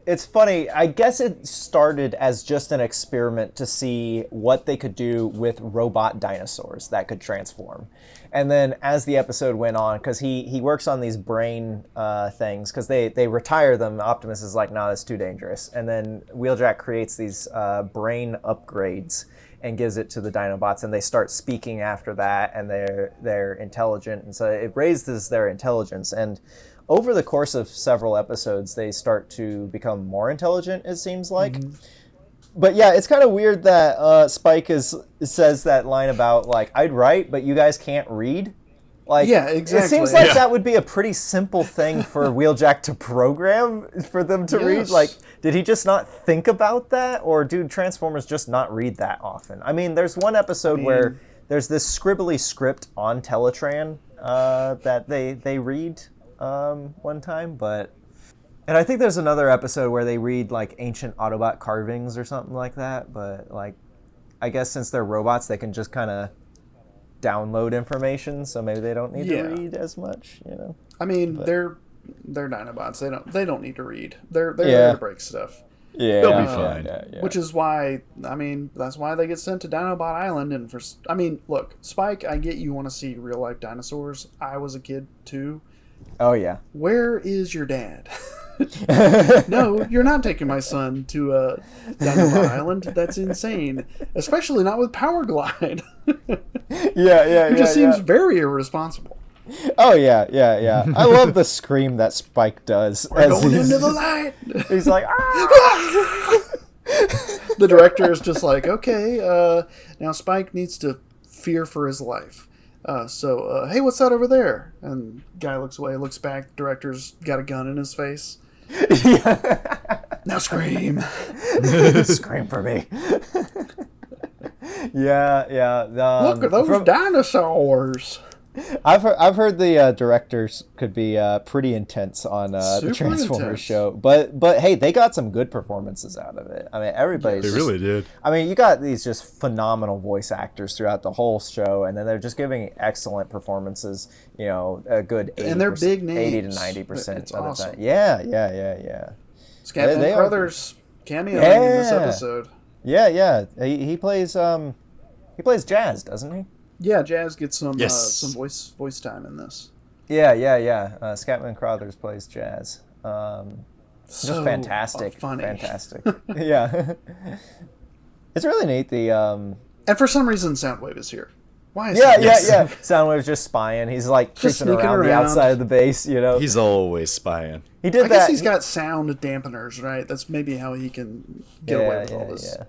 it's funny. I guess it started as just an experiment to see what they could do with robot dinosaurs that could transform. And then as the episode went on, because he works on these brain things, because they retire them, Optimus is like, nah, that's too dangerous. And then Wheeljack creates these brain upgrades and gives it to the Dinobots, and they start speaking after that, and they're intelligent. And so it raises their intelligence. And over the course of several episodes, they start to become more intelligent, it seems like. Mm-hmm. But yeah, it's kind of weird that Spike says that line about, like, I'd write, but you guys can't read. Like, yeah, exactly. It seems like that would be a pretty simple thing for Wheeljack to program for them to read. Like, did he just not think about that? Or do Transformers just not read that often? I mean, there's one episode where there's this scribbly script on Teletran that they read one time, but... And I think there's another episode where they read, like, ancient Autobot carvings or something like that. But, like, I guess since they're robots, they can just kind of download information, so maybe they don't need to read as much, you know? I mean, they're Dinobots. They don't need to read. They're there to break stuff. Yeah, they'll be fine. Yeah. Which is why, I mean, that's why they get sent to Dinobot Island. And look, Spike, I get you want to see real life dinosaurs. I was a kid too. Oh yeah. Where is your dad? No, you're not taking my son to Dinobot Island. That's insane. Especially not with Power Glide. It just seems very irresponsible. Oh yeah. I love the scream that Spike does. We're going into the light. He's like, ah! The director is just like, okay, now Spike needs to fear for his life. So, hey, what's that over there? And guy looks away, looks back. The director's got a gun in his face. Now scream. Scream for me. Yeah. Look at those dinosaurs. I've heard the directors could be pretty intense on the Transformers show, but hey, they got some good performances out of it. I mean, everybody's really did. I mean, you got these just phenomenal voice actors throughout the whole show, and then they're just giving excellent performances. You know, a good 80%, and they're big names, 80 to 90% of awesome. the time. Yeah. Scatman Crothers cameo in this episode. Yeah. He plays Jazz, doesn't he? Yeah, Jazz gets some voice time in this. Yeah. Scatman Crothers plays Jazz. Just fantastic. Funny. Fantastic. Yeah. It's really neat. And for some reason, Soundwave is here. Why is yeah. Soundwave's just spying. He's like creeping around the outside of the base, you know. He's always spying. I guess he's got sound dampeners, right? That's maybe how he can get away with all this. Yeah.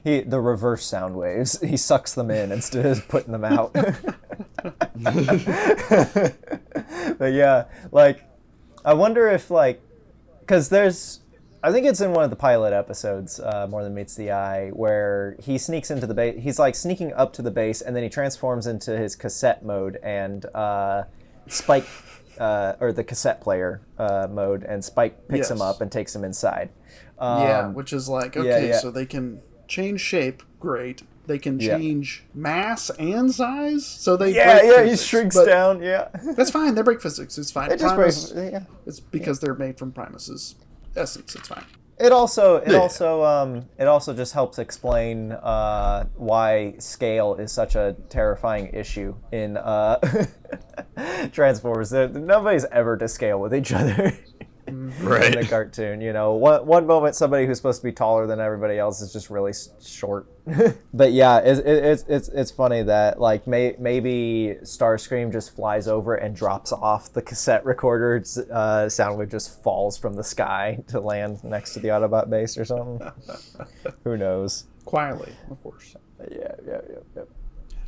The reverse sound waves. He sucks them in instead of putting them out. But yeah, like I wonder if because I think it's in one of the pilot episodes, More Than Meets the Eye, where he sneaks into the base. He's like sneaking up to the base, and then he transforms into his cassette mode, and Spike, or the cassette player mode, and Spike picks him up and takes him inside. Which is like, okay, so they can change shape, great. They can change mass and size, so they break physics, he shrinks down. Yeah, that's fine. They break physics. It's fine. It's because they're made from Primus's essence. It's fine. It also just helps explain why scale is such a terrifying issue in Transformers. Nobody's ever to scale with each other. Right. In the cartoon, one moment somebody who's supposed to be taller than everybody else is just really short. But yeah, it's funny that like maybe Starscream just flies over and drops off the cassette recorder. Soundwave just falls from the sky to land next to the Autobot base or something. Who knows? Quietly, of course. Yeah.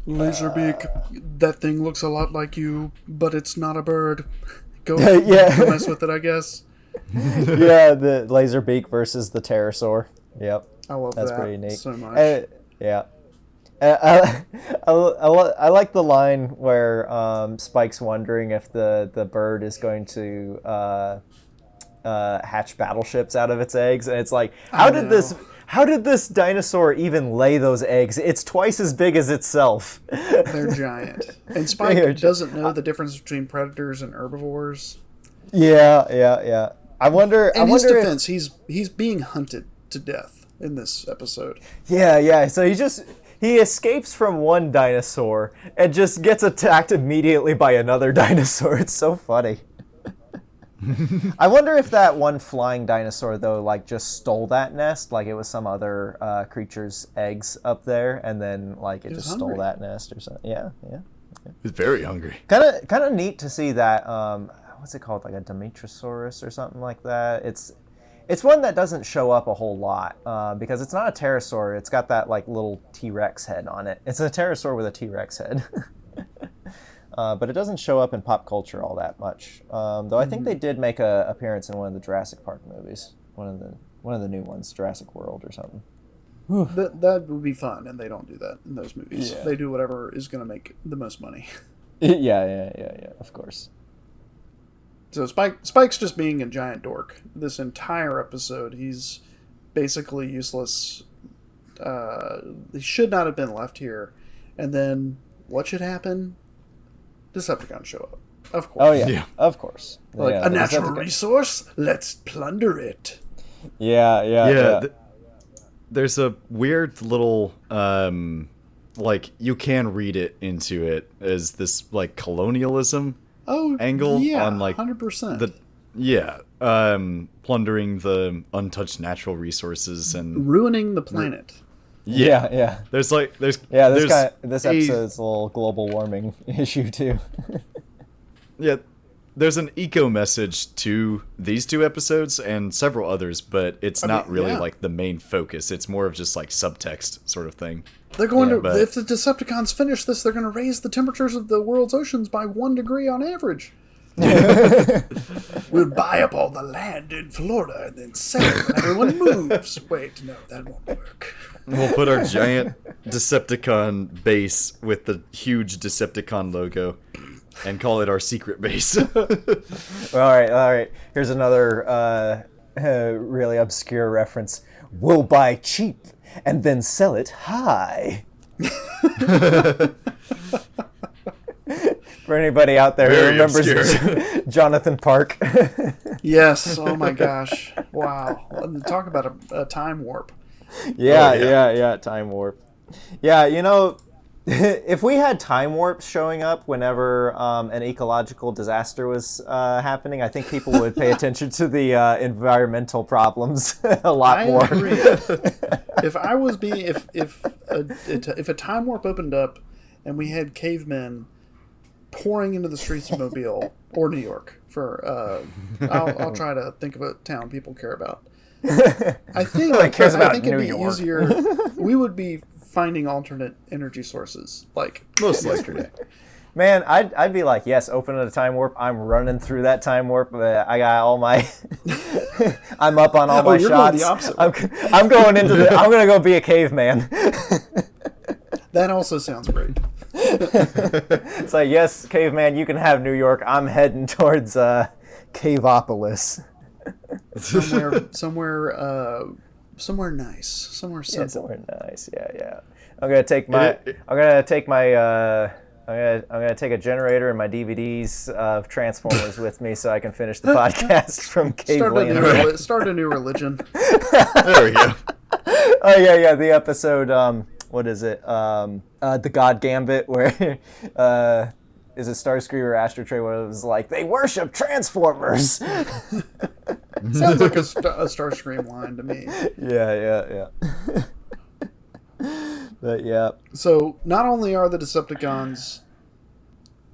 Laserbeak, that thing looks a lot like you, but it's not a bird. Go mess with it, I guess. Yeah, the Laserbeak versus the Pterosaur. Yep. I love That's that pretty neat. so much. Yeah. I like the line where Spike's wondering if the bird is going to hatch battleships out of its eggs, and it's like, how did this dinosaur even lay those eggs? It's twice as big as itself. They're giant. And Spike doesn't know the difference between predators and herbivores. Yeah. I wonder. In his defense, he's being hunted to death in this episode. Yeah. So he escapes from one dinosaur and just gets attacked immediately by another dinosaur. It's so funny. I wonder if that one flying dinosaur, though, like just stole that nest, like it was some other creature's eggs up there, and then like it just stole that nest or something. Yeah. He's very hungry. Kind of neat to see that. What's it called? Like a Demetrosaurus or something like that. It's one that doesn't show up a whole lot because it's not a pterosaur. It's got that like little T-Rex head on it. It's a pterosaur with a T-Rex head. But it doesn't show up in pop culture all that much. Though I think they did make an appearance in one of the Jurassic Park movies, one of the new ones, Jurassic World or something. That would be fun, and they don't do that in those movies. Yeah. They do whatever is going to make the most money. Yeah, of course. So Spike's just being a giant dork. This entire episode, he's basically useless. He should not have been left here. And then, what should happen? Decepticons show up. Of course. Oh, yeah. Of course. Like, a natural resource? Let's plunder it. Yeah. There's a weird little, like, you can read it into it as this, like, colonialism angle on, like, 100%. Plundering the untouched natural resources and ruining the planet. Yeah. This episode's a little global warming issue too. Yeah, there's an eco message to these two episodes and several others, but it's not really like the main focus. It's more of just like subtext sort of thing. They're going if the Decepticons finish this, they're going to raise the temperatures of the world's oceans by 1 degree on average. We'll buy up all the land in Florida and then sell it and everyone moves. Wait, no, that won't work. We'll put our giant Decepticon base with the huge Decepticon logo and call it our secret base. All right. Here's another really obscure reference. We'll buy cheap and then sell it high. For anybody out there who remembers Jonathan Park. Yes. Oh my gosh. Wow. Talk about a time warp. Yeah. Time warp. Yeah, if we had time warps showing up whenever an ecological disaster was happening, I think people would pay attention to the environmental problems a lot more. I agree. If a time warp opened up and we had cavemen pouring into the streets of Mobile or New York I'll try to think of a town people care about. I think it'd be easier. We would be finding alternate energy sources, like most yesterday. Man, I'd be like, yes, open a time warp. I'm running through that time warp. I got all my. I'm up on all my you're shots. going the opposite way. I'm going into the. I'm gonna go be a caveman. That also sounds great. It's like, yes, caveman, you can have New York. I'm heading towards Caveopolis. Somewhere nice, somewhere simple. Yeah, somewhere nice. Yeah. I'm gonna take my. I'm gonna take a generator and my DVDs of Transformers with me so I can finish the podcast from Caveland. Start a new religion. There we go. Oh yeah. The episode. What is it? The God Gambit, where is it Starscream or Astro Train? Where it was like they worship Transformers. Sounds like a Starscream line to me. Yeah. But yeah. So not only are the Decepticons,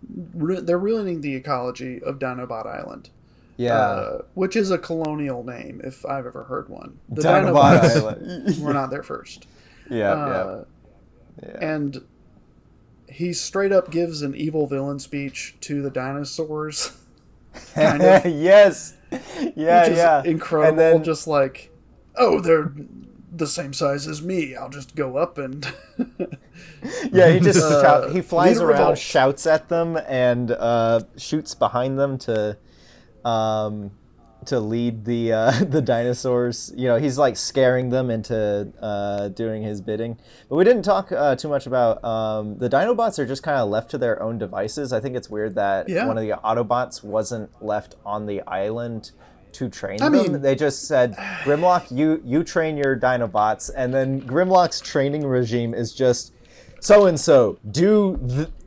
they're ruining the ecology of Dinobot Island. Yeah. Which is a colonial name, if I've ever heard one. The Dinobot Dinobots were not there first. Yeah. And he straight up gives an evil villain speech to the dinosaurs. Kind of. Yes. Yeah, which is incredible. And then, just like, oh, they're the same size as me. I'll just go up and. Yeah, he just he flies around, revolt. shouts at them, and shoots behind them to lead the dinosaurs. You know, he's like scaring them into doing his bidding. But we didn't talk too much about the Dinobots are just kind of left to their own devices. I think it's weird that one of the Autobots wasn't left on the island to train them. They just said, Grimlock, you train your Dinobots, and then Grimlock's training regime is just so-and-so, do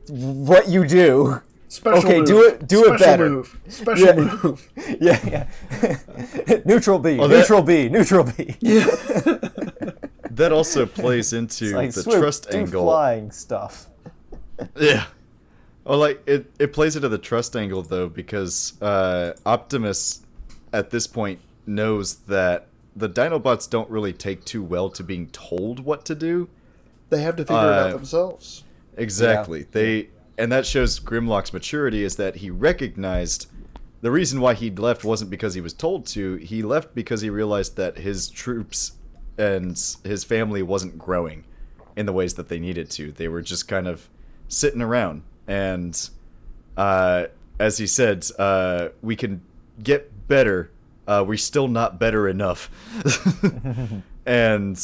what you do. Special okay, move. do it better. Special move. Yeah. Neutral B, Oh, neutral B. Yeah. That also plays into Like, the swoop, trust do angle. flying stuff. Yeah. Well, like it plays into the trust angle though, because Optimus at this point knows that the Dinobots don't really take too well to being told what to do. They have to figure it out themselves. Exactly. And that shows Grimlock's maturity, is that he recognized the reason why he left wasn't because he was told to. He left because he realized that his troops and his family wasn't growing in the ways that they needed to. They were just kind of sitting around. And as he said, we can get better. We're still not better enough. And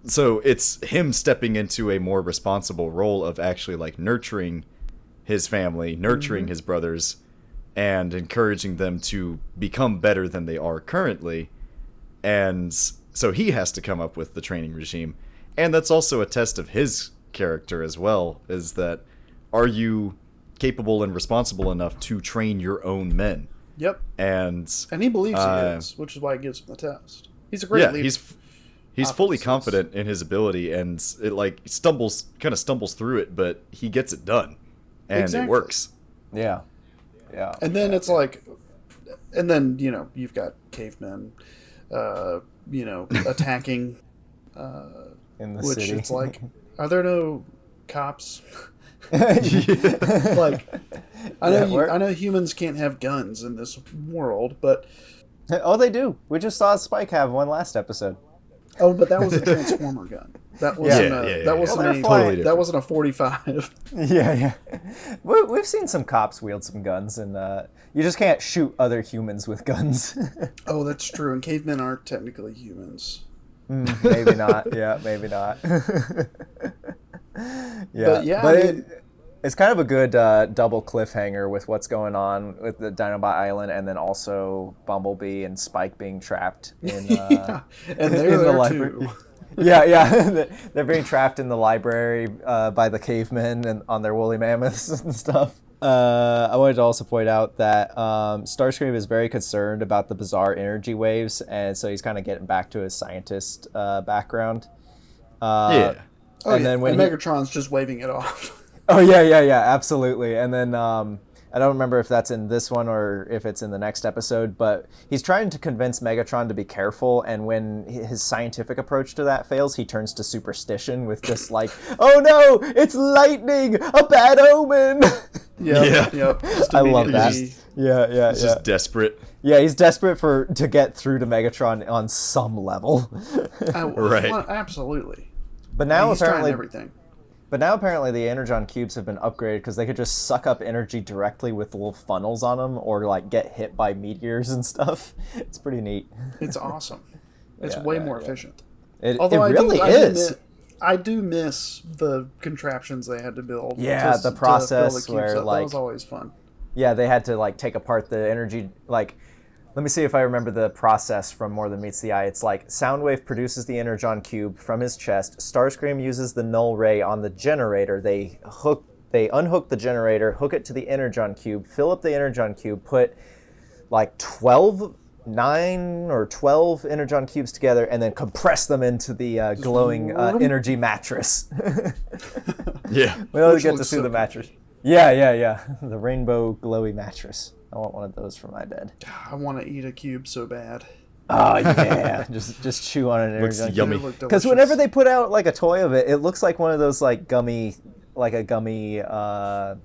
so it's him stepping into a more responsible role of actually like nurturing his family, nurturing his brothers, and encouraging them to become better than they are currently. And so he has to come up with the training regime. And that's also a test of his character as well, is that are you capable and responsible enough to train your own men? Yep. And he believes he is, which is why he gives him the test. He's a great leader. He's fully confident in his ability, and it like stumbles through it, but he gets it done, and it works. Yeah. And then it's like, and then you've got cavemen, attacking, in the which city. it's like, are there no cops? Like, I know humans can't have guns in this world, but oh, they do. We just saw Spike have one last episode. Oh, but that was a Transformer gun. That wasn't that wasn't a 45. Yeah. We've seen some cops wield some guns, and you just can't shoot other humans with guns. Oh, that's true. And cavemen aren't technically humans. Maybe not. Yeah, maybe not. Yeah, but it's kind of a good double cliffhanger with what's going on with the Dinobot Island, and then also Bumblebee and Spike being trapped in and they're in the there library. too. Yeah. They're being trapped in the library by the cavemen and on their woolly mammoths and stuff. I wanted to also point out that Starscream is very concerned about the bizarre energy waves, and so he's kind of getting back to his scientist background. Then when when Megatron's just waving it off. Oh yeah, absolutely. And then I don't remember if that's in this one or if it's in the next episode, but he's trying to convince Megatron to be careful, and when his scientific approach to that fails, he turns to superstition with just like, oh no, it's lightning, a bad omen. Yep. I love that. Yeah. He's just desperate. Yeah, he's desperate to get through to Megatron on some level. Right. Absolutely. But now he's trying apparently everything. But now apparently the Energon cubes have been upgraded because they could just suck up energy directly with little funnels on them, or like get hit by meteors and stuff. It's pretty neat. It's awesome. It's way more efficient. It really is. I do miss the contraptions they had to build. Yeah, the process where that like was always fun. Yeah, they had to like take apart the energy. Like, let me see if I remember the process from More Than Meets the Eye. It's like Soundwave produces the Energon cube from his chest. Starscream uses the null ray on the generator. They unhook the generator, hook it to the Energon cube, fill up the Energon cube, put like 9 or 12 Energon cubes together, and then compress them into the glowing energy mattress. Yeah. We always get to see the mattress. Yeah. The rainbow glowy mattress. I want one of those for my bed. I want to eat a cube so bad. Oh yeah, just chew on it. Looks Energon yummy. Because whenever they put out like a toy of it, it looks like one of those like gummy, some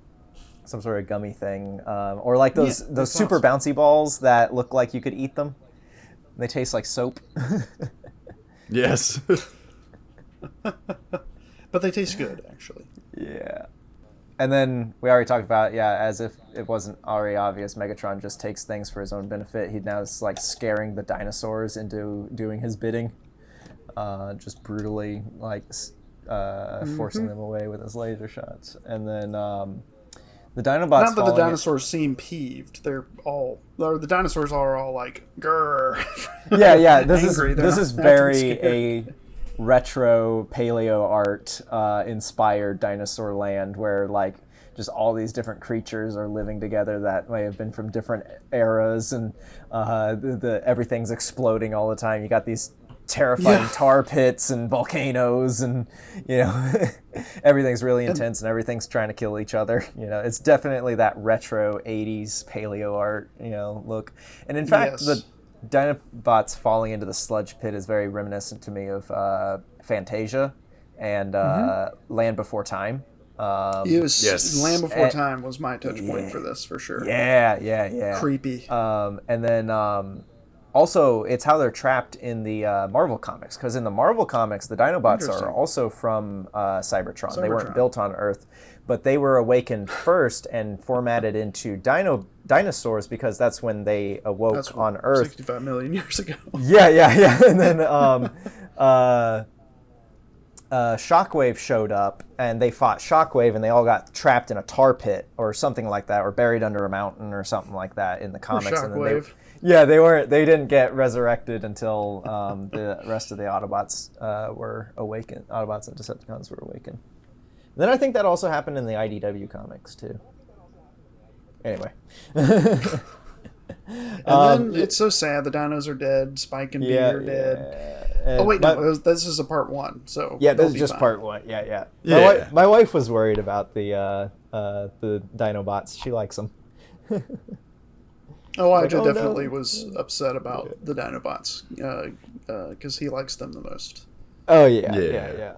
sort of gummy thing, or like those super awesome. bouncy balls that look like you could eat them. They taste like soap. Yes. But they taste good, actually. Yeah. And then we already talked about, as if it wasn't already obvious, Megatron just takes things for his own benefit. He now is like scaring the dinosaurs into doing his bidding, just brutally like forcing them away with his laser shots. And then the Dinobots. Not that the dinosaurs seem peeved. The dinosaurs are all like, grrr. Yeah. This Angry. is very a retro paleo art inspired dinosaur land, where like just all these different creatures are living together that may have been from different eras, and everything's exploding all the time. You got these terrifying tar pits and volcanoes, and everything's really intense and everything's trying to kill each other. It's definitely that retro 80s paleo art look. And in fact, the Dinobots falling into the sludge pit is very reminiscent to me of Fantasia and Land Before Time. Yes. Land Before Time was my touch point for this, for sure. Yeah. Creepy. And then also, it's how they're trapped in the Marvel comics, because in the Marvel comics, the Dinobots are also from Cybertron. They weren't built on Earth, but they were awakened first and formatted into dinosaurs because that's when they awoke on Earth. 65 million years ago. Yeah. And then Shockwave showed up, and they fought Shockwave, and they all got trapped in a tar pit or something like that, or buried under a mountain or something like that in the comics. Shockwave. They didn't get resurrected until the rest of the Autobots were awakened. Autobots and Decepticons were awakened. And then I think that also happened in the IDW comics too. Anyway. And then it's so sad. The dinos are dead. Spike and Bee are dead. This is a part 1. So this is just part 1. Yeah. My wife was worried about the Dinobots. She likes them. Elijah definitely was upset about the Dinobots because he likes them the most. Oh yeah.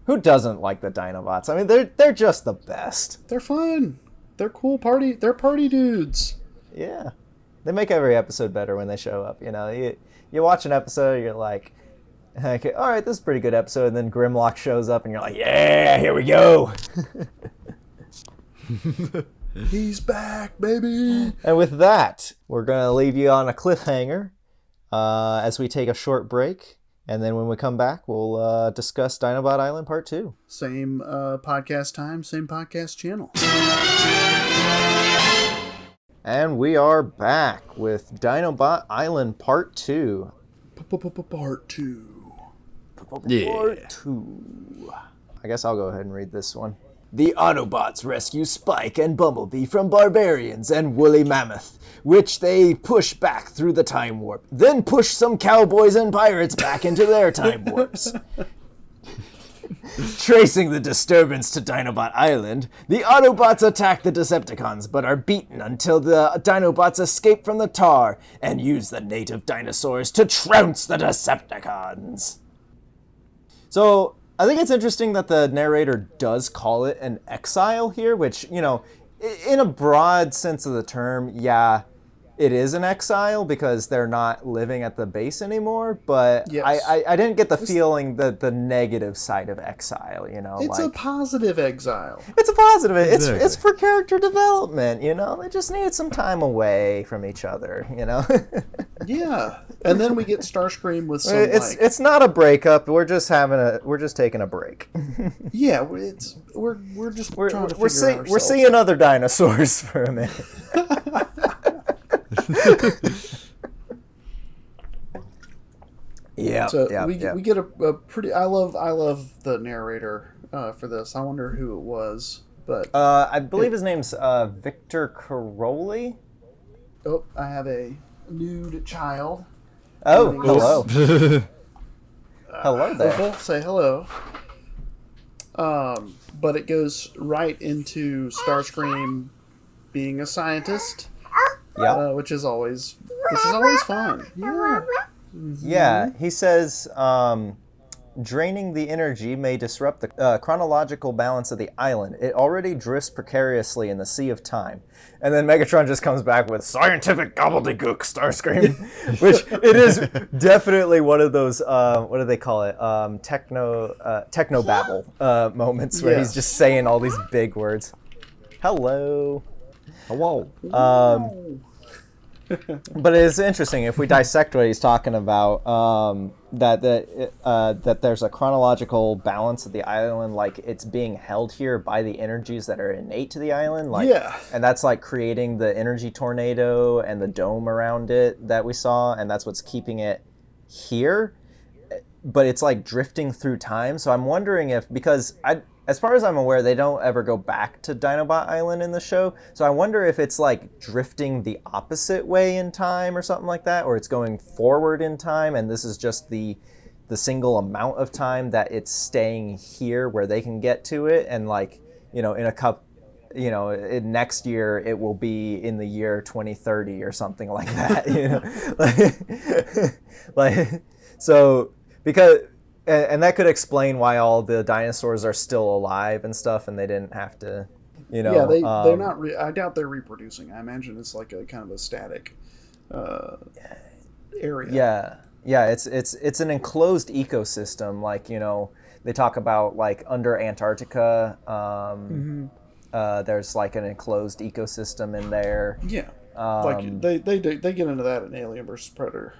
Who doesn't like the Dinobots? I mean, they're just the best. They're fun. They're cool party. They're party dudes. Yeah, they make every episode better when they show up. You watch an episode, you're like, okay, all right, this is a pretty good episode, and then Grimlock shows up, and you're like, yeah, here we go. He's back, baby. And with that, we're going to leave you on a cliffhanger as we take a short break. And then when we come back, we'll discuss Dinobot Island Part 2. Same podcast time, same podcast channel. And we are back with Dinobot Island Part 2. Part 2. Part 2. I guess I'll go aheid and read this one. The Autobots rescue Spike and Bumblebee from barbarians and woolly mammoth, which they push back through the time warp, then push some cowboys and pirates back into their time warps. Tracing the disturbance to Dinobot Island, the Autobots attack the Decepticons, but are beaten until the Dinobots escape from the tar and use the native dinosaurs to trounce the Decepticons. So, I think it's interesting that the narrator does call it an exile here, which, you know, in a broad sense of the term, yeah, it is an exile because they're not living at the base anymore, but yes. I didn't get the feeling that the negative side of exile, you know. It's like, a positive exile. It's a positive. It's for character development, you know. They just need some time away from each other, you know. Yeah, and then we get Starscream with some. It's not a breakup. We're just taking a break. Yeah, we're just trying to figure out ourselves. We're seeing other dinosaurs for a minute. We get a pretty. I love the narrator for this. I wonder who it was, but I believe his name's Victor Caroli. Oh, I have a nude child. Oh, hello. Hello there. Opal, say hello. But it goes right into Starscream being a scientist. Yeah, which is always fun. Yeah. Mm-hmm. Yeah, he says, draining the energy may disrupt the chronological balance of the island. It already drifts precariously in the sea of time. And then Megatron just comes back with scientific gobbledygook, Starscream, which it is definitely one of those, what do they call it, techno babble moments where he's just saying all these big words. Hello. Hello. But it's interesting if we dissect what he's talking about. That there's a chronological balance of the island, like it's being held here by the energies that are innate to the island, like, and that's like creating the energy tornado and the dome around it that we saw, and that's what's keeping it here. But it's like drifting through time, so I'm wondering if, because as far as I'm aware, they don't ever go back to Dinobot Island in the show. So I wonder if it's like drifting the opposite way in time or something like that, or it's going forward in time, and this is just the single amount of time that it's staying here where they can get to it, and like, you know, in next year it will be in the year 2030 or something like that, you know, like so because. And that could explain why all the dinosaurs are still alive and stuff, and they didn't have to, you know. Yeah, they're not. I doubt they're reproducing. I imagine it's like a kind of a static area. Yeah. It's an enclosed ecosystem. Like, you know, they talk about like under Antarctica. There's like an enclosed ecosystem in there. Yeah. Like they get into that in Alien vs Predator.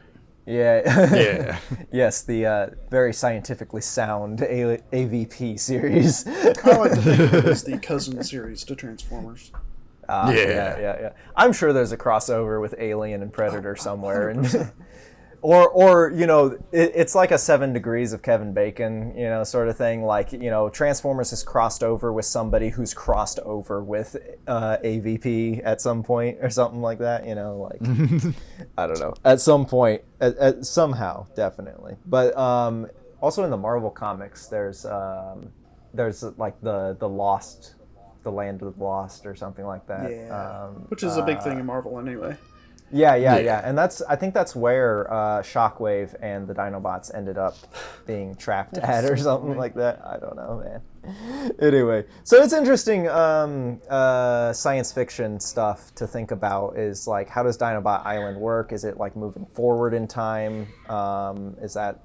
Yeah. Yes, the very scientifically sound AVP series. I like to think of it as the cousin series to Transformers. Yeah. I'm sure there's a crossover with Alien and Predator somewhere, and or you know, it's like a 7 Degrees of Kevin Bacon, you know, sort of thing. Like, you know, Transformers has crossed over with somebody who's crossed over with AVP at some point or something like that. You know, like I don't know, at some point, at somehow, definitely. But also in the Marvel comics, there's like the Lost. The Land of the Lost or something like that. Yeah. Which is a big thing in Marvel anyway. Yeah. And I think that's where Shockwave and the Dinobots ended up being trapped at or something like that. I don't know, man. Anyway, so it's interesting science fiction stuff to think about is like, how does Dinobot Island work? Is it like moving forward in time? Is that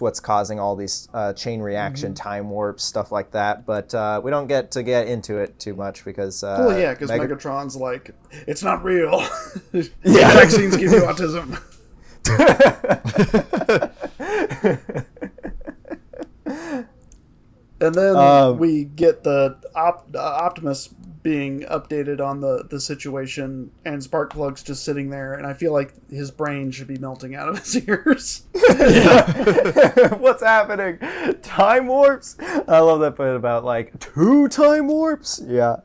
what's causing all these chain reaction, time warps, stuff like that? But we don't get into it too much because because Megatron's like, it's not real. Vaccines give you autism. And then we get the Optimus being updated on the situation, and Sparkplug's just sitting there, and I feel like his brain should be melting out of his ears. What's happening? Time warps? I love that bit about like 2 time warps. Yeah.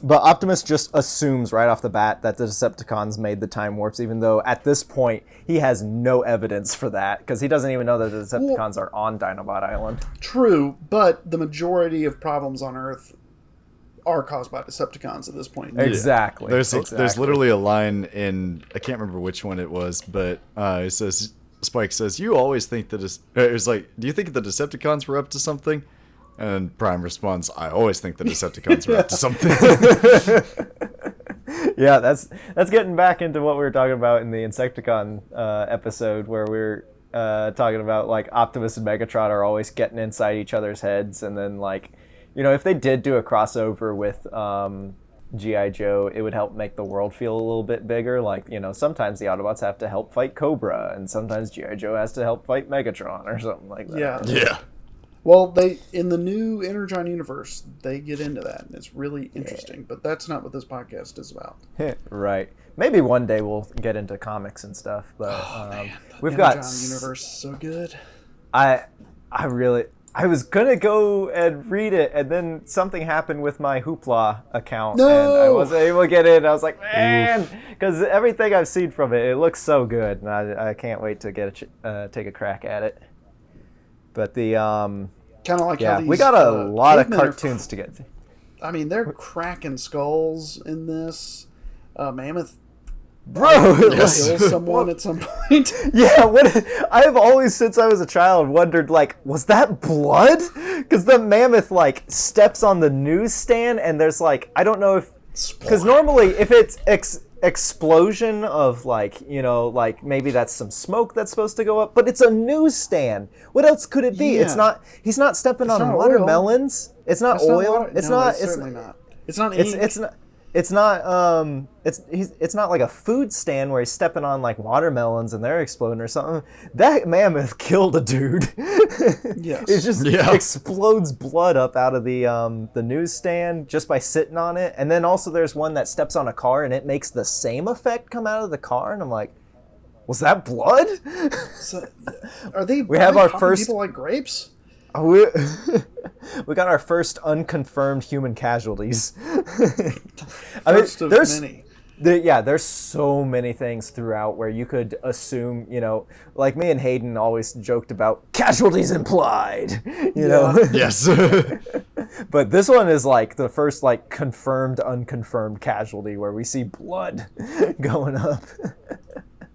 But Optimus just assumes right off the bat that the Decepticons made the time warps, even though at this point he has no evidence for that, because he doesn't even know that the Decepticons are on Dinobot Island. True, but the majority of problems on Earth are caused by Decepticons at this point. Exactly. There's literally a line in, I can't remember which one it was, but it says, Spike says, "You always think that it's like, do you think the Decepticons were up to something?" And Prime responds, "I always think the Decepticons are up to something." Yeah, that's getting back into what we were talking about in the Insecticon episode, where we're talking about like Optimus and Megatron are always getting inside each other's heads, and then like, you know, if they did do a crossover with G.I. Joe, it would help make the world feel a little bit bigger. Like, you know, sometimes the Autobots have to help fight Cobra, and sometimes G.I. Joe has to help fight Megatron or something like that. Yeah. Well, in the new Energon universe, they get into that, and it's really interesting. But that's not what this podcast is about. Right. Maybe one day we'll get into comics and stuff. But we've Energon got universe is so good. I was gonna go and read it, and then something happened with my Hoopla account, No! and I wasn't able to get in. I was like, man, because everything I've seen from it, it looks so good, and I can't wait to take a crack at it. But the kind of like how these, we got a lot of cavemen cartoons to get to. I mean, they're cracking skulls in this. Mammoth Bro, kills someone at some point. Yeah, I have always, since I was a child, wondered, like, was that blood? Because the mammoth, like, steps on the newsstand, and there's, like, I don't know if... Because normally, if it's explosion of, like, you know, like, maybe that's some smoke that's supposed to go up, but it's a newsstand. What else could it be? Yeah. He's not stepping on watermelons. Oil. It's not oil. It's certainly not. It's not ink. It's not it's not like a food stand where he's stepping on like watermelons and they're exploding or something. That mammoth killed a dude. Yes. It just explodes blood up out of the newsstand just by sitting on it. And then also there's one that steps on a car and it makes the same effect come out of the car, and I'm like, was that blood? So, are they first people like grapes? We got our first unconfirmed human casualties. First of many. There's so many things throughout where you could assume, you know, like me and Hayden always joked about casualties implied, you know? Yes. But this one is like the first like confirmed, unconfirmed casualty where we see blood going up.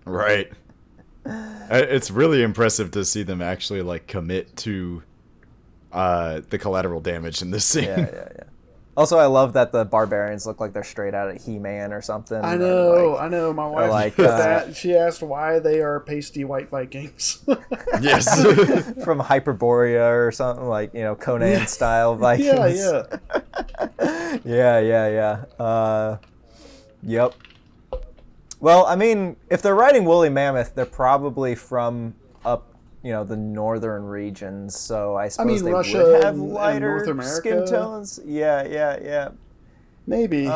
Right. It's really impressive to see them actually like commit to the collateral damage in this scene. Yeah. Also, I love that the barbarians look like they're straight out of He-Man or something. I know. My wife like, she asked why they are pasty white Vikings. Yes. From Hyperborea or something, like, you know, Conan style Vikings. Yeah. Yep. Well, I mean, if they're riding woolly mammoth, they're probably from up, you know, the northern regions. So I suppose they Russia would have and lighter North America. skin tones. Yeah. Maybe.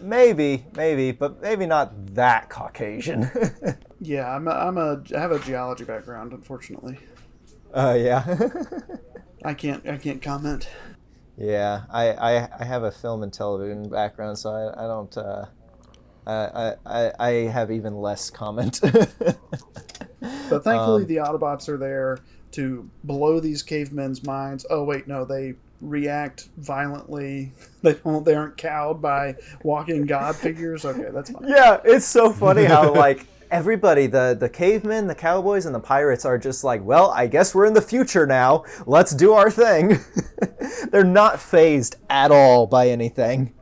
Maybe, but maybe not that Caucasian. Yeah, I have a geology background, unfortunately. Yeah. I can't comment. Yeah, I have a film and television background, so I don't. I have even less comment. But thankfully, the Autobots are there to blow these cavemen's minds. Oh wait, no, they react violently. They aren't cowed by walking god figures. Okay, that's fine. Yeah, it's so funny how like everybody, the cavemen, the cowboys, and the pirates are just like, well, I guess we're in the future now. Let's do our thing. They're not fazed at all by anything.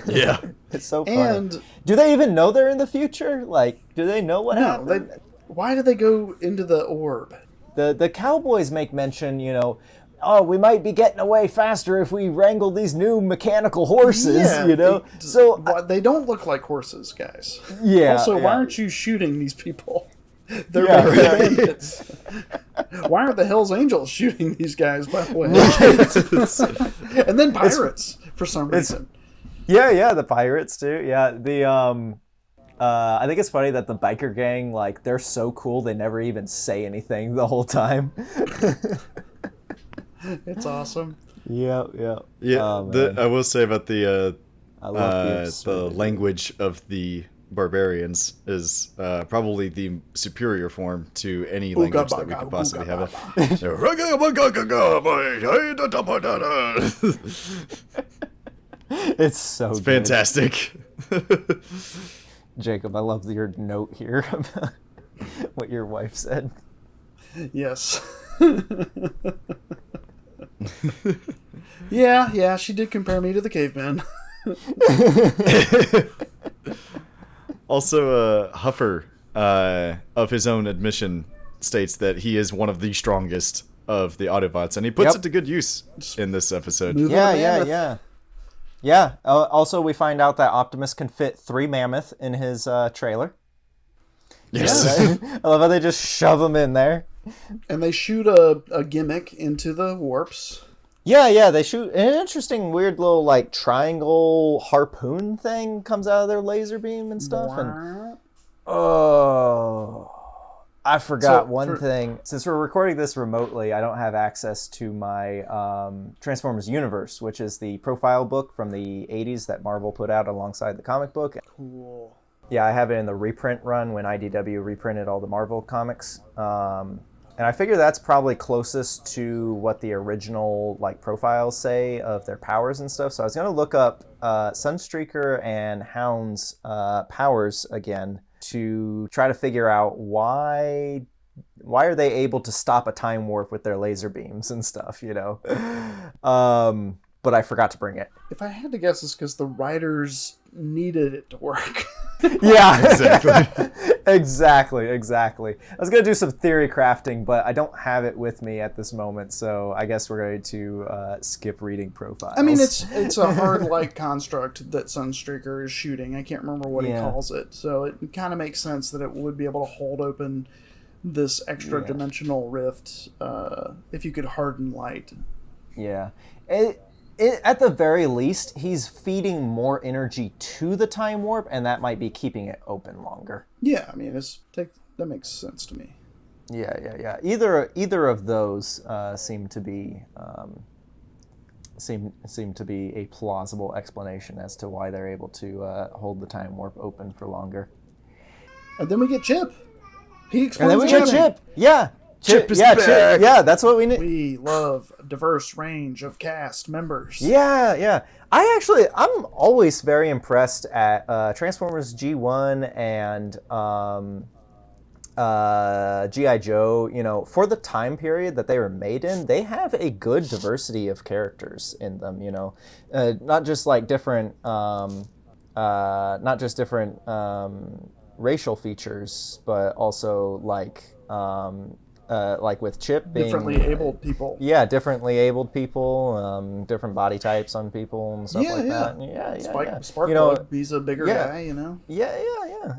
Yeah. It's so funny. And do they even know they're in the future? Like, do they know what happened? Why did they go into the orb? The cowboys make mention, you know, oh, we might be getting away faster if we wrangle these new mechanical horses, you know? They don't look like horses, guys. Yeah. Also, why aren't you shooting these people? They're bandits. Why aren't the Hells Angels shooting these guys, by the way? And then pirates, for some reason. Yeah, the pirates too. Yeah, I think it's funny that the biker gang, like, they're so cool they never even say anything the whole time. It's awesome. Yeah. I will say about the I love the The absurdity. language of the barbarians is probably the superior form to any language that we could possibly have. It's so It's good. fantastic. Jacob, I love your note here about what your wife said. Yes. Yeah, she did compare me to the caveman. Also, Huffer, of his own admission, states that he is one of the strongest of the Autobots, and he puts Yep. it to good use in this episode. Move Yeah, on, yeah, Mammoth. yeah. Yeah. Also, we find out that Optimus can fit 3 mammoth in his trailer. Yes. I love how they just shove them in there. And they shoot a gimmick into the warps. Yeah, they shoot an interesting, weird little like triangle harpoon thing comes out of their laser beam and stuff. And I forgot So, one thing. Since we're recording this remotely, I don't have access to my Transformers Universe, which is the profile book from the 80s that Marvel put out alongside the comic book. Cool. Yeah, I have it in the reprint run when IDW reprinted all the Marvel comics. And I figure that's probably closest to what the original like profiles say of their powers and stuff. So I was going to look up Sunstreaker and Hound's powers again to try to figure out why are they able to stop a time warp with their laser beams and stuff, you know? But I forgot to bring it. If I had to guess, it's because the writers needed it to work. Yeah, Exactly. exactly. I was going to do some theory crafting, but I don't have it with me at this moment, so I guess we're going to skip reading profiles. I mean, it's a hard like construct that Sunstreaker is shooting. I can't remember what he calls it, so it kind of makes sense that it would be able to hold open this extra dimensional rift if you could harden light. Yeah. At the very least, he's feeding more energy to the time warp, and that might be keeping it open longer. Yeah, I mean, that makes sense to me. Yeah. Either of those seem to be a plausible explanation as to why they're able to hold the time warp open for longer. And then we get Chip. He And explains then we get everything. Chip. Yeah. Chip is Chip. back. Yeah, that's what we need. We love a diverse range of cast members. Yeah. I'm always very impressed at Transformers G1 and G.I. Joe. You know, for the time period that they were made in, they have a good diversity of characters in them. You know, not just like different, racial features, but also like with Chip being Differently abled people. Yeah, differently abled people, different body types on people and stuff like that. Yeah. Sparkplug, You know, he's a bigger guy, you know? Yeah.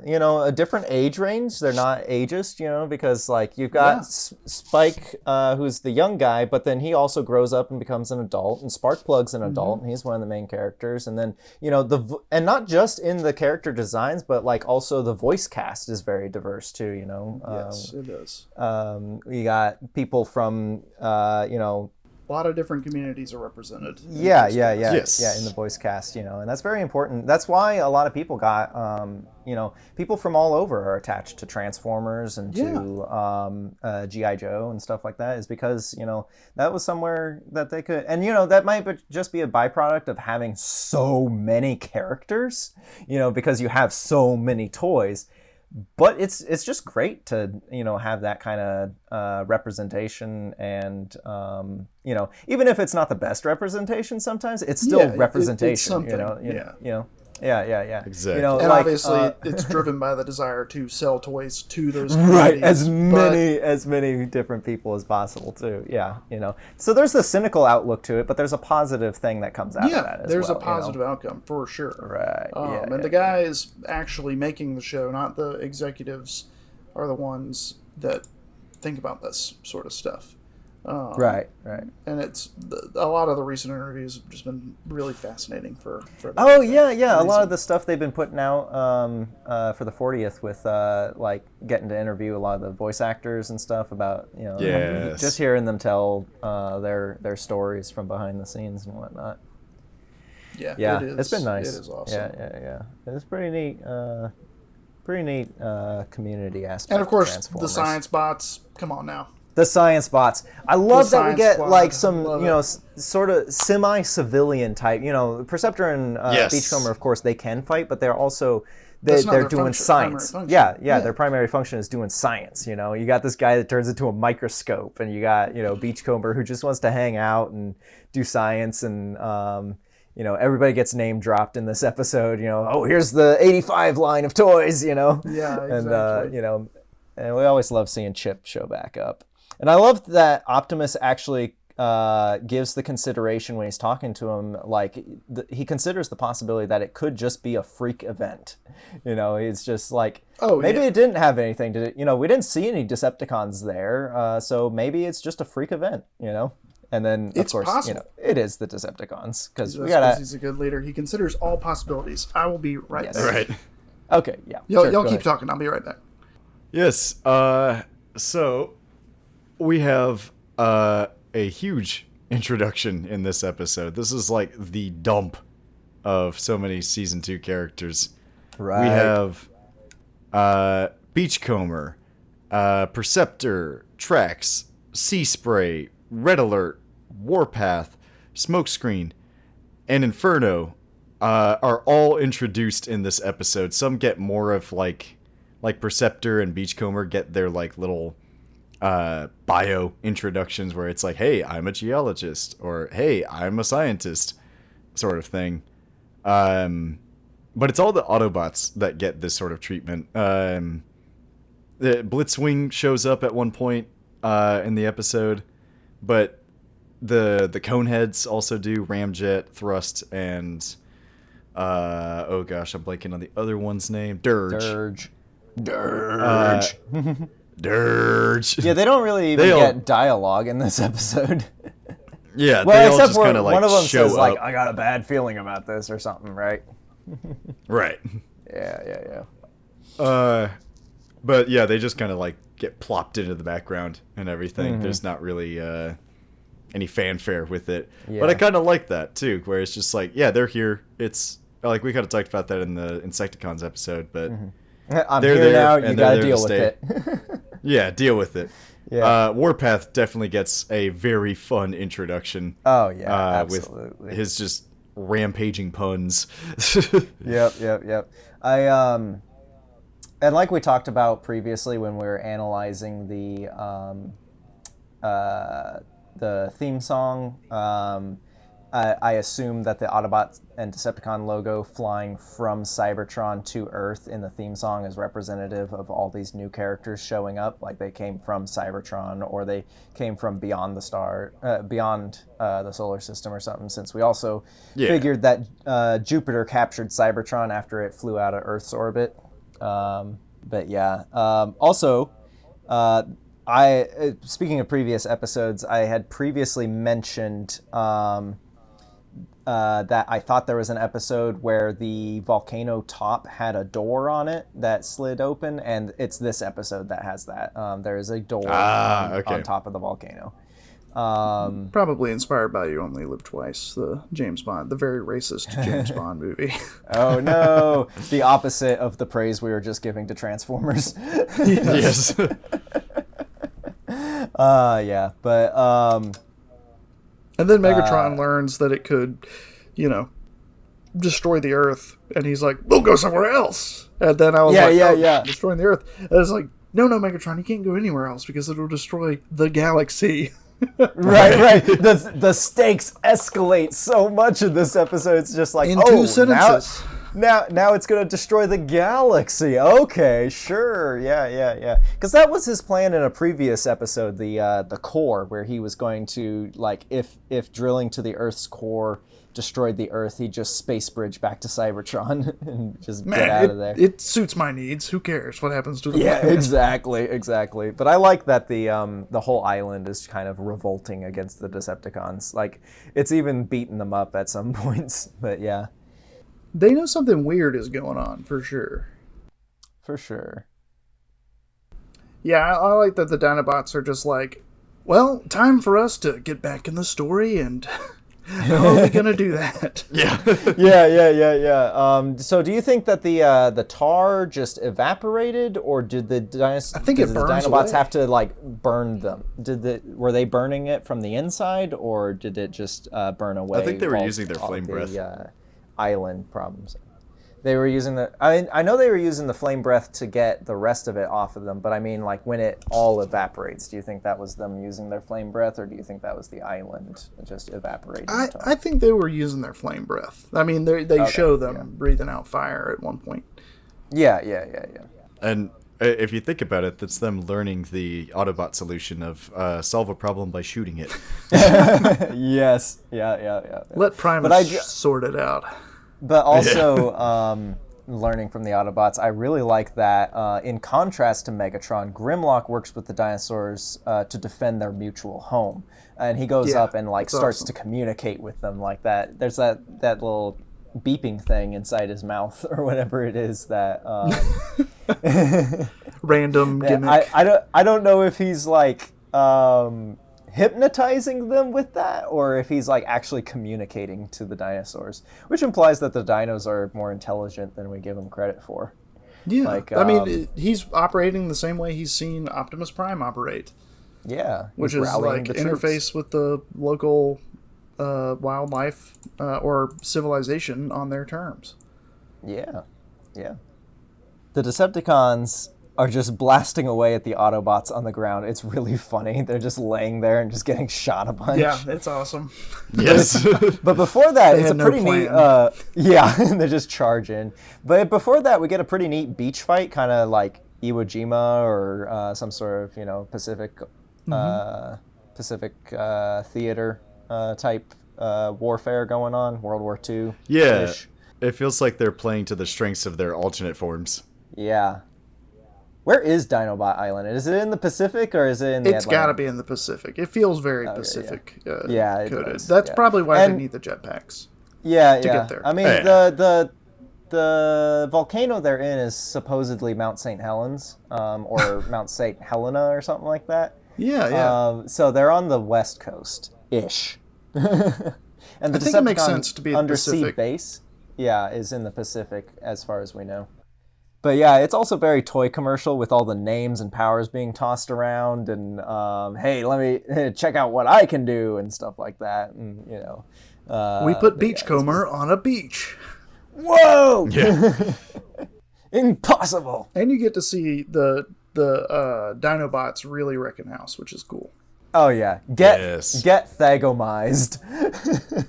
You know, a different age range. They're not ageist, you know, because like you've got Spike, who's the young guy, but then he also grows up and becomes an adult, and Sparkplug's an adult, and he's one of the main characters. And then, you know, and not just in the character designs, but like also the voice cast is very diverse too, you know? Yes, it is. You got people from, you know, A lot of different communities are represented. Yes. Yeah, in the voice cast, you know, and that's very important. That's why a lot of people got, you know, people from all over are attached to Transformers and to G.I. Joe and stuff like that, is because, you know, that was somewhere that they could, and, you know, that might just be a byproduct of having so many characters, you know, because you have so many toys. But it's just great to, you know, have that kind of representation, and you know, even if it's not the best representation, sometimes it's still representation. It's something. You know. Yeah. Exactly. You know, And like, obviously, it's driven by the desire to sell toys to those right, communities. as many different people as possible too. Yeah, you know. So there's the cynical outlook to it, but there's a positive thing that comes out of that as there's well. a positive outcome for sure. Right. And the guys actually making the show, not the executives, are the ones that think about this sort of stuff. Right. And it's a lot of the recent interviews have just been really fascinating for Oh yeah. A lot of the stuff they've been putting out for the 40th with like getting to interview a lot of the voice actors and stuff about, you know, just hearing them tell their stories from behind the scenes and whatnot. Yeah, it is. it's been nice. It is awesome. Yeah. It's pretty neat. Pretty neat community aspect. And of course, the Transformers. science bots. Come on now. The science bots. I love that we Science get Squad. like some, Love you know, sort of semi-civilian type. You know, Perceptor and Yes. Beachcomber, of course, they can fight, but they're also That's not they're their doing function, science. primary function. Yeah, Yeah. their primary function is doing science. You know, you got this guy that turns into a microscope, and you got, you know, Beachcomber who just wants to hang out and do science, and you know, everybody gets name dropped in this episode. You know, oh, here's the 85 line of toys. You know, Yeah, and exactly. you know, and we always love seeing Chip show back up. And I love that Optimus actually gives the consideration when he's talking to him, like he considers the possibility that it could just be a freak event. You know, he's just like, maybe it didn't have anything to, you know, we didn't see any Decepticons there, so maybe it's just a freak event, you know? And then, of course, possible. you know, it is the Decepticons, because we That's 'cause gotta... he's a good leader. He considers all possibilities. I will be right Yes. back. Right. Okay, yeah. Y'all go keep ahead. talking. I'll be right back. Yes. So we have a huge introduction in this episode. This is like the dump of so many season 2 characters. Right. We have Beachcomber, Perceptor, Trax, Sea Spray, Red Alert, Warpath, Smokescreen, and Inferno are all introduced in this episode. Some get more of like Perceptor and Beachcomber get their like little bio introductions where it's like, hey, I'm a geologist, or hey, I'm a scientist, sort of thing. But it's all the Autobots that get this sort of treatment. The Blitzwing shows up at one point in the episode, but the Coneheads also do, Ramjet, Thrust, and oh gosh, I'm blanking on the other one's name. Dirge. Dirge. Dirge. Yeah, they don't really even They all- get dialogue in this episode. Yeah, Well, they all except just for kind of like one of them show says, up. like, I got a bad feeling about this or something, right? Right. Yeah. But yeah, they just kind of like get plopped into the background and everything. Mm-hmm. There's not really any fanfare with it. Yeah. But I kind of like that too, where it's just like, yeah, they're here. It's like we kind of talked about that in the Insecticons episode, but I'm they're here there, now, and you they're gotta there to deal with stay. it. Yeah, deal with it. Yeah. Warpath definitely gets a very fun introduction. Oh, yeah, absolutely. With his just rampaging puns. Yep. And like we talked about previously when we were analyzing the theme song, I assume that the Autobot and Decepticon logo flying from Cybertron to Earth in the theme song is representative of all these new characters showing up. Like they came from Cybertron, or they came from beyond the solar system or something. Since we also figured that Jupiter captured Cybertron after it flew out of Earth's orbit. But yeah, also. Speaking of previous episodes, I had previously mentioned that I thought there was an episode where the volcano top had a door on it that slid open, and it's this episode that has that. There is a door on top of the volcano. Probably inspired by You Only Live Twice, the James Bond, the very racist James Bond movie. Oh no, the opposite of the praise we were just giving to Transformers. Yes. Yeah, but And then Megatron learns that it could, destroy the Earth, and he's like, "We'll go somewhere else." And then I was destroying the Earth. And it's like, no, Megatron, you can't go anywhere else because it'll destroy the galaxy. right. The stakes escalate so much in this episode. It's just like, In 2 sentences. Now it's gonna destroy the galaxy. Okay, sure, yeah. Because that was his plan in a previous episode, the core, where he was going to, like, if drilling to the Earth's core destroyed the Earth, he'd just space bridge back to Cybertron and just get out of there. It suits my needs. Who cares what happens to the planet? Exactly. But I like that the whole island is kind of revolting against the Decepticons. Like, it's even beating them up at some points. But yeah. They know something weird is going on, for sure. For sure. Yeah, I like that the Dinobots are just like, well, time for us to get back in the story and How are we gonna do that? Yeah. Yeah. So do you think that the tar just evaporated, or did the I think it the burns Dinobots away. have to like burn them? Were they burning it from the inside, or did it just burn away? I think they were while using their all flame the, breath. Island problems. They were using I know they were using the flame breath to get the rest of it off of them, but I mean, like, when it all evaporates, do you think that was them using their flame breath, or do you think that was the island just evaporating? I think they were using their flame breath. I mean, they show them breathing out fire at one point. Yeah. And if you think about it, that's them learning the Autobot solution of solve a problem by shooting it. Yes. Yeah. Let Primus sort it out. But also, learning from the Autobots, I really like that, in contrast to Megatron, Grimlock works with the dinosaurs to defend their mutual home. And he goes up and starts to communicate with them like that. There's that little beeping thing inside his mouth or whatever it is that... Random gimmick. I don't know if he's like... hypnotizing them with that, or if he's like actually communicating to the dinosaurs, which implies that the dinos are more intelligent than we give them credit for. Yeah, like, I mean, he's operating the same way he's seen Optimus Prime operate. Yeah, which is like interface with the local wildlife or civilization on their terms. Yeah. The Decepticons are just blasting away at the Autobots on the ground. It's really funny. They're just laying there and just getting shot a bunch. Yeah, it's awesome. Yes. But before that, it's a pretty neat... yeah, they're just charging. But before that, we get a pretty neat beach fight, kind of like Iwo Jima or some sort of, Pacific theater type warfare going on, World War II. Yeah, it feels like they're playing to the strengths of their alternate forms. Yeah. Where is Dinobot Island? Is it in the Pacific or is it in the It's got to be in the Pacific. It feels very Pacific. Yeah, it coded. does. That's probably why they need the jetpacks. Yeah, to get there. I mean, the volcano they're in is supposedly Mount St. Helens, or Mount St. Helena or something like that. Yeah. So they're on the west coast-ish. And the I think it makes sense to be undersea Pacific. base, is in the Pacific as far as we know. But yeah, it's also very toy commercial with all the names and powers being tossed around, and hey, let me check out what I can do and stuff like that. And we put Beachcomber on a beach. Whoa! Yeah. Impossible. And you get to see the Dinobots really wrecking house, which is cool. Oh yeah, get thagomized.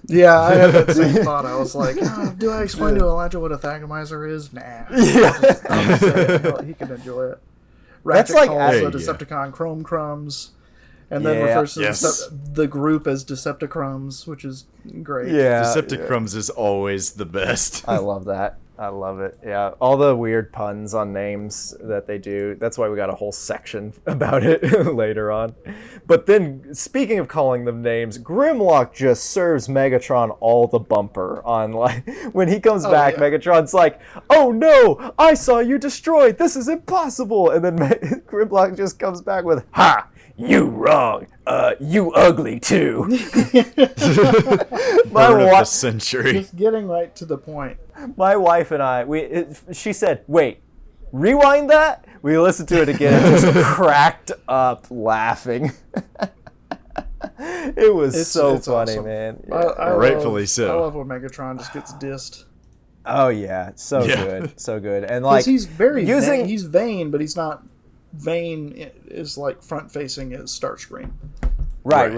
Yeah, I had that same thought. I was like, do I explain to Elijah what a thagomizer is? Nah. I'll just say he can enjoy it. Ratchet calls a Decepticon Chrome Crumbs, and then refers to the group as Decepticrumbs, which is great. Yeah, Decepticrumbs is always the best. I love that. I love it. Yeah, all the weird puns on names that they do. That's why we got a whole section about it later on. But then, speaking of calling them names, Grimlock just serves Megatron all the bumper on, like, when he comes back, Megatron's like, "Oh no, I saw you destroyed. This is impossible." And then Grimlock just comes back with, "Ha! You wrong. You ugly too." Bird of the century. Just getting right to the point. My wife and I, she said, "Wait, rewind that." We listened to it again and just cracked up laughing. It was so funny, awesome. man. Rightfully so. I love when Megatron just gets dissed. Oh yeah, good, so good. And like he's very vain. He's vain, but he's not vain. Is like front facing his start screen. Right.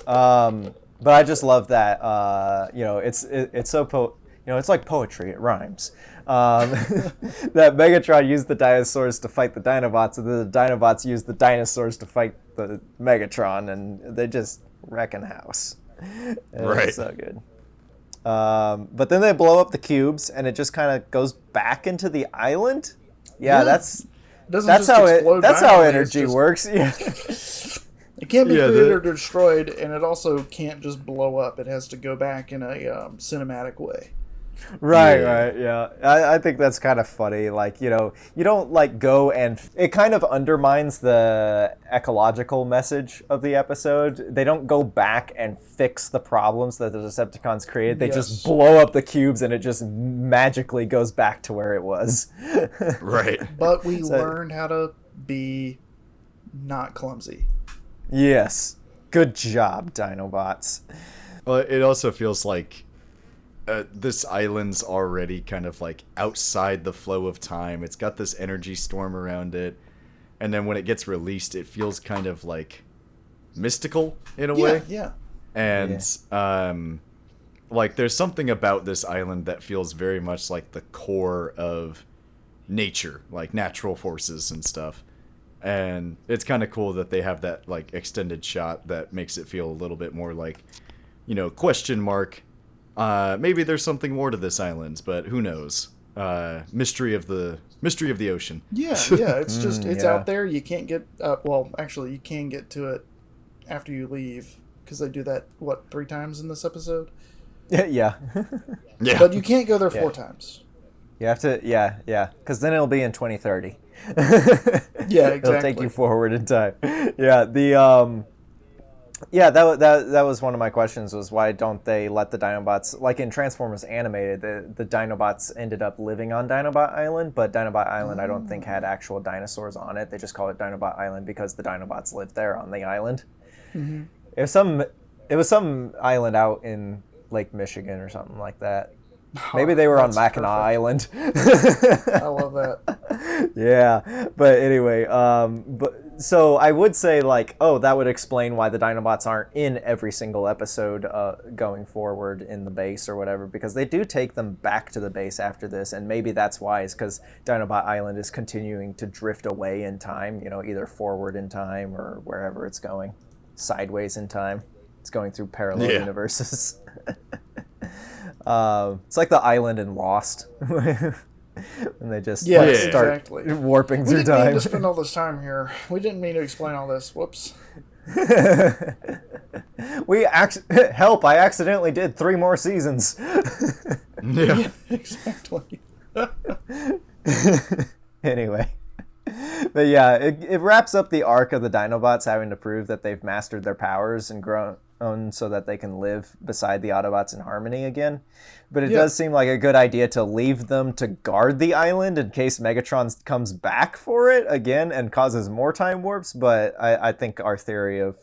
But I just love that. It's so it's like poetry. It rhymes. That Megatron used the dinosaurs to fight the Dinobots, and then the Dinobots used the dinosaurs to fight the Megatron, and they just wrecking house. It's so good. But then they blow up the cubes, and it just kind of goes back into the island. Yeah. That's how energy works. Yeah. It can't be created or destroyed, and it also can't just blow up. It has to go back in a cinematic way. Right, Yeah. right, yeah. I think that's kind of funny. Like, you don't like go and it kind of undermines the ecological message of the episode. They don't go back and fix the problems that the Decepticons created. They Yes. just blow up the cubes and it just magically goes back to where it was. Right. But we learned how to be not clumsy. Yes. Good job, Dinobots. Well, it also feels like this island's already kind of like outside the flow of time. It's got this energy storm around it, and then when it gets released, it feels kind of like mystical in a way. Yeah. And like there's something about this island that feels very much like the core of nature, like natural forces and stuff. And it's kind of cool that they have that like extended shot that makes it feel a little bit more like, question mark. Maybe there's something more to this island, but who knows? Mystery of the ocean. Yeah. It's just it's yeah. out there. You can't get. Well, actually, you can get to it after you leave because they do that 3 times in this episode. Yeah. Yeah. But you can't go there 4 times. You have to, yeah, because then it'll be in 2030. Yeah, exactly. It'll take you forward in time. Yeah, that was one of my questions, was why don't they let the Dinobots, like in Transformers Animated, the Dinobots ended up living on Dinobot Island, but Dinobot Island I don't think had actual dinosaurs on it. They just call it Dinobot Island because the Dinobots lived there on the island. Mm-hmm. It was some island out in Lake Michigan or something like that. Maybe they were on Mackinac Island. I love that. Yeah, but anyway, so I would say that would explain why the Dinobots aren't in every single episode going forward in the base or whatever, because they do take them back to the base after this, and maybe that's why, is because Dinobot Island is continuing to drift away in time, either forward in time or wherever it's going, sideways in time. It's going through parallel universes. It's like the island in Lost, when they just start warping through We didn't time. mean to spend all this time here. We didn't mean to explain all this. Whoops. Help! I accidentally did 3 more seasons. Yeah, exactly. Anyway. But yeah, it wraps up the arc of the Dinobots having to prove that they've mastered their powers and grown so that they can live beside the Autobots in harmony again. But it does seem like a good idea to leave them to guard the island in case Megatron comes back for it again and causes more time warps. But I think our theory of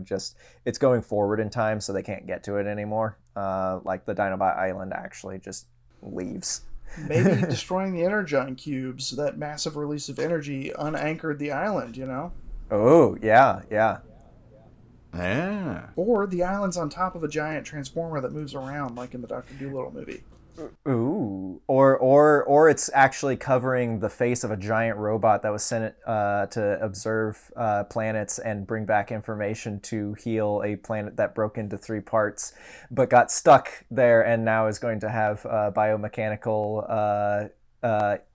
just it's going forward in time so they can't get to it anymore. Like the Dinobot Island actually just leaves. Maybe destroying the Energon cubes, that massive release of energy, unanchored the island, Oh, yeah. Yeah. Or the island's on top of a giant transformer that moves around, like in the Dr. Dolittle movie. Ooh. Or it's actually covering the face of a giant robot that was sent to observe planets and bring back information to heal a planet that broke into 3 parts, but got stuck there and now is going to have biomechanical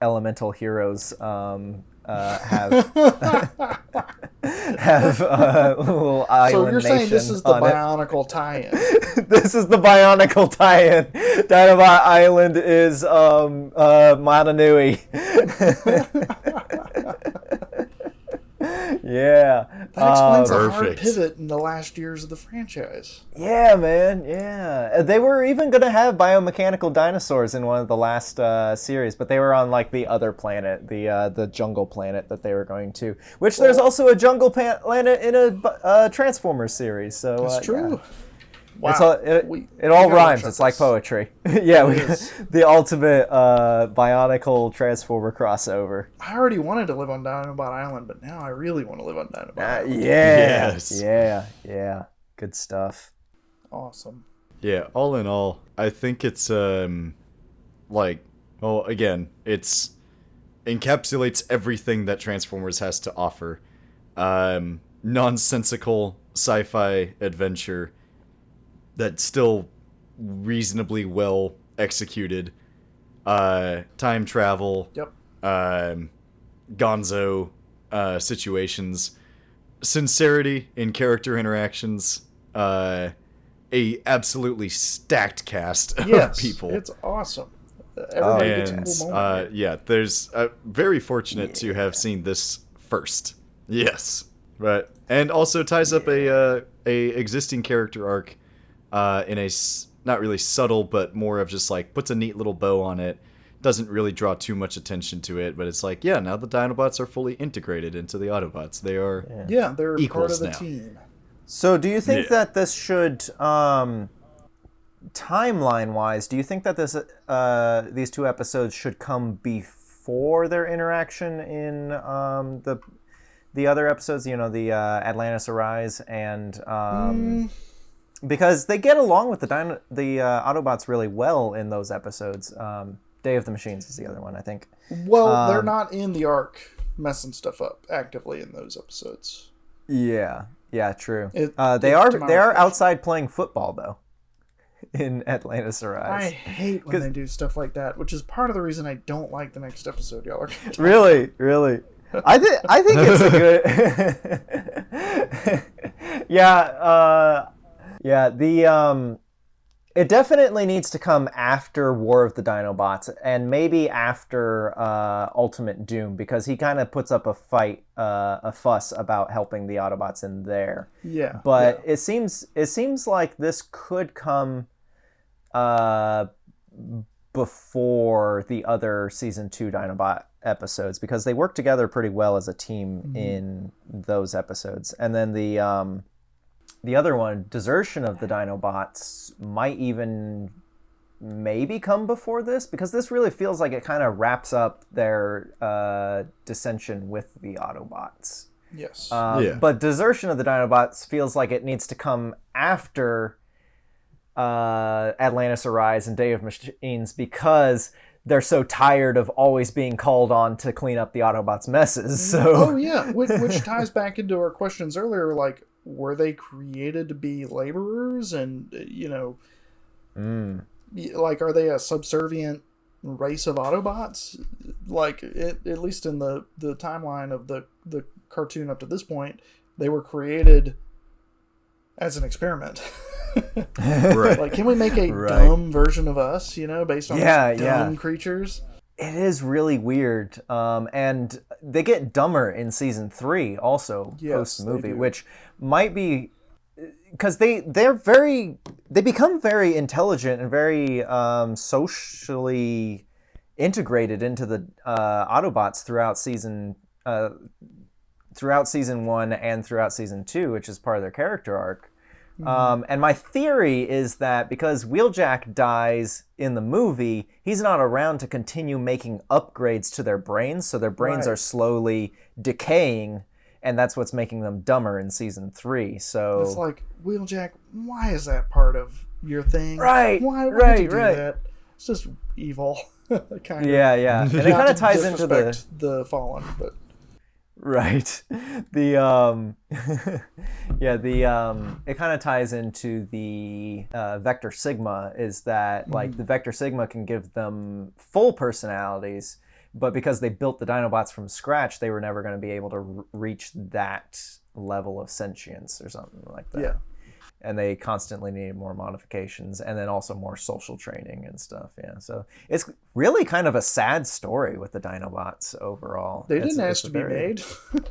elemental heroes have a little island. So you're saying this is the on it. Bionicle tie-in? This is the Bionicle tie-in. Dinobot Island is Matanui. Yeah. That explains the hard Perfect. pivot in the last years of the franchise. Yeah, man. Yeah. They were even going to have biomechanical dinosaurs in one of the last series, but they were on the other planet, the jungle planet that they were going to. Which there's also a jungle planet in a Transformers series. So That's true. Yeah. Wow. It all rhymes. It's like poetry. Yeah, the ultimate Bionicle Transformer crossover. I already wanted to live on Dinobot Island, but now I really want to live on Dinobot Island. Yeah. Yes. Yeah. Good stuff. Awesome. Yeah, all in all, I think it's again, it's encapsulates everything that Transformers has to offer. Nonsensical sci-fi adventure that's still reasonably well executed. Time travel. Yep. Gonzo situations. Sincerity in character interactions. a absolutely stacked cast of Yes, people. it's awesome. Everybody gets a And cool moment. yeah, there's very fortunate to have seen this first. Yes, but and also ties up a existing character arc in a not really subtle, but more of just like puts a neat little bow on it. Doesn't really draw too much attention to it, but it's like, yeah, now the Dinobots are fully integrated into the Autobots. They are Yeah, they're part of equals the now. team. So do you think Yeah. that this should, timeline-wise, do you think that this these two episodes should come before their interaction in the other episodes? You know, the Atlantis Arise and because they get along with the Autobots really well in those episodes. Day of the Machines is the other one, I think. Well, they're not in the arc messing stuff up actively in those episodes. Yeah, true. To They my are recollection. outside playing football though. In Atlantis I Arise. hate when they do stuff like that, which is part of the reason I don't like the next episode y'all are going to talk Really. I think it's a good. The it definitely needs to come after War of the Dinobots and maybe after Ultimate Doom, because he kind of puts up a fuss about helping the Autobots in there. Yeah. But it seems like this could come before the other season 2 Dinobot episodes, because they work together pretty well as a team in those episodes. And then the other one, Desertion of the Dinobots, might even maybe come before this, because this really feels like it kind of wraps up their dissension with the Autobots. Yes. But Desertion of the Dinobots feels like it needs to come after Atlantis Arise and Day of Machines, because they're so tired of always being called on to clean up the Autobots' messes. So. Oh, yeah, which ties back into our questions earlier, like, were they created to be laborers? And, like, are they a subservient race of Autobots? Like, at least in the timeline of the cartoon up to this point, they were created as an experiment. Right. Like, can we make a dumb version of us, based on these dumb creatures? It is really weird. And they get dumber in season 3 also, post-movie, which might be because they become very intelligent and very socially integrated into the Autobots throughout season 1 and throughout season 2, which is part of their character arc. And my theory is that because Wheeljack dies in the movie, he's not around to continue making upgrades to their brains, so their brains are slowly decaying, and that's what's making them dumber in season 3. So it's like, Wheeljack, why is that part of your thing? Right, Why would you do that? It's just evil. kind of. Yeah. And it kind of ties into the Fallen, but right. It kind of ties into the Vector Sigma, is that like the Vector Sigma can give them full personalities, but because they built the Dinobots from scratch, they were never going to be able to reach that level of sentience or something like that. Yeah. And they constantly needed more modifications and then also more social training and stuff. Yeah. So it's really kind of a sad story with the Dinobots overall. They didn't ask to be made.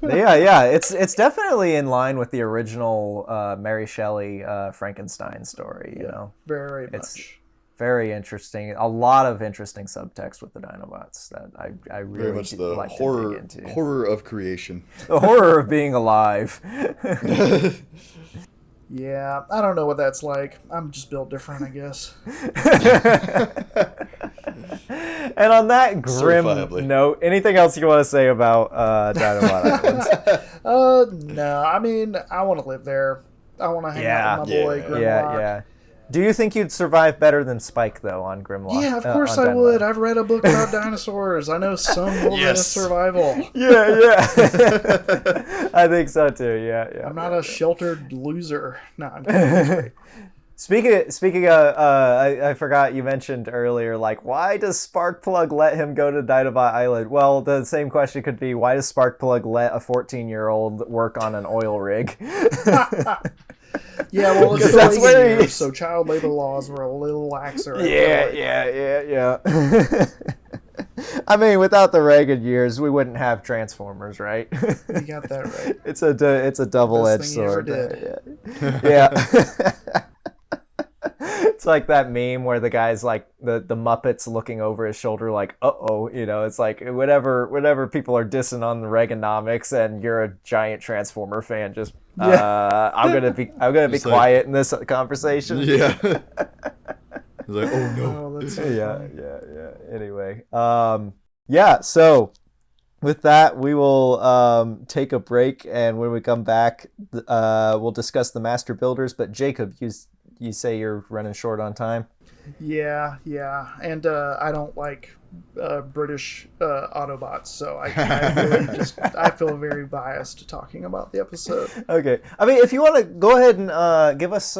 Yeah. It's definitely in line with the original Mary Shelley Frankenstein story, you know. Very It's much. very interesting. A lot of interesting subtext with the Dinobots that I really Very much the like to dig into. horror of creation. The horror of being alive. Yeah, I don't know what that's like. I'm just built different, I guess. And on that grim Certifiably. note, anything else you want to say about Dinobot Island? No, I mean, I want to live there. I want to hang out with my boy, Grimlock. Yeah. Do you think you'd survive better than Spike, though, on Grimlock? Yeah, of course on I would. Dinobot? I've read a book about dinosaurs. I know some little bit of survival. Yeah. I think so, too. Yeah. I'm not a sheltered loser. No, I'm kidding. Speaking of, I forgot you mentioned earlier, like, why does Sparkplug let him go to Dinobot Island? Well, the same question could be, why does Sparkplug let a 14-year-old work on an oil rig? Yeah, well, it's 'Cause the that's Reagan where he years, is. so child labor laws were a little laxer. I feel Yeah, like. yeah. I mean, without the Reagan years, we wouldn't have Transformers, right? You got that right. It's a double-edged Best thing you ever sword. did. Yeah. It's like that meme where the guy's like the Muppets looking over his shoulder, like, "Uh-oh," you know. It's like whenever people are dissing on the Reaganomics, and you're a giant Transformer fan, just I'm gonna be Just like- quiet in this conversation. Yeah. He's like, oh no. Oh, that's so yeah, funny. yeah. Anyway, yeah. So with that, we will take a break, and when we come back, we'll discuss the Master Builders. But Jacob, you say you're running short on time. Yeah, and I don't like British Autobots, so I really I feel very biased talking about the episode. Okay. I mean, if you want to go ahead and give us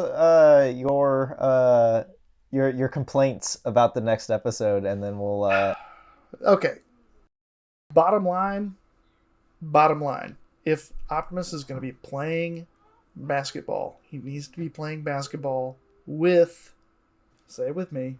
your complaints about the next episode, and then we'll. Okay. Bottom line. If Optimus is going to be playing basketball, he needs to be playing basketball with, say it with me,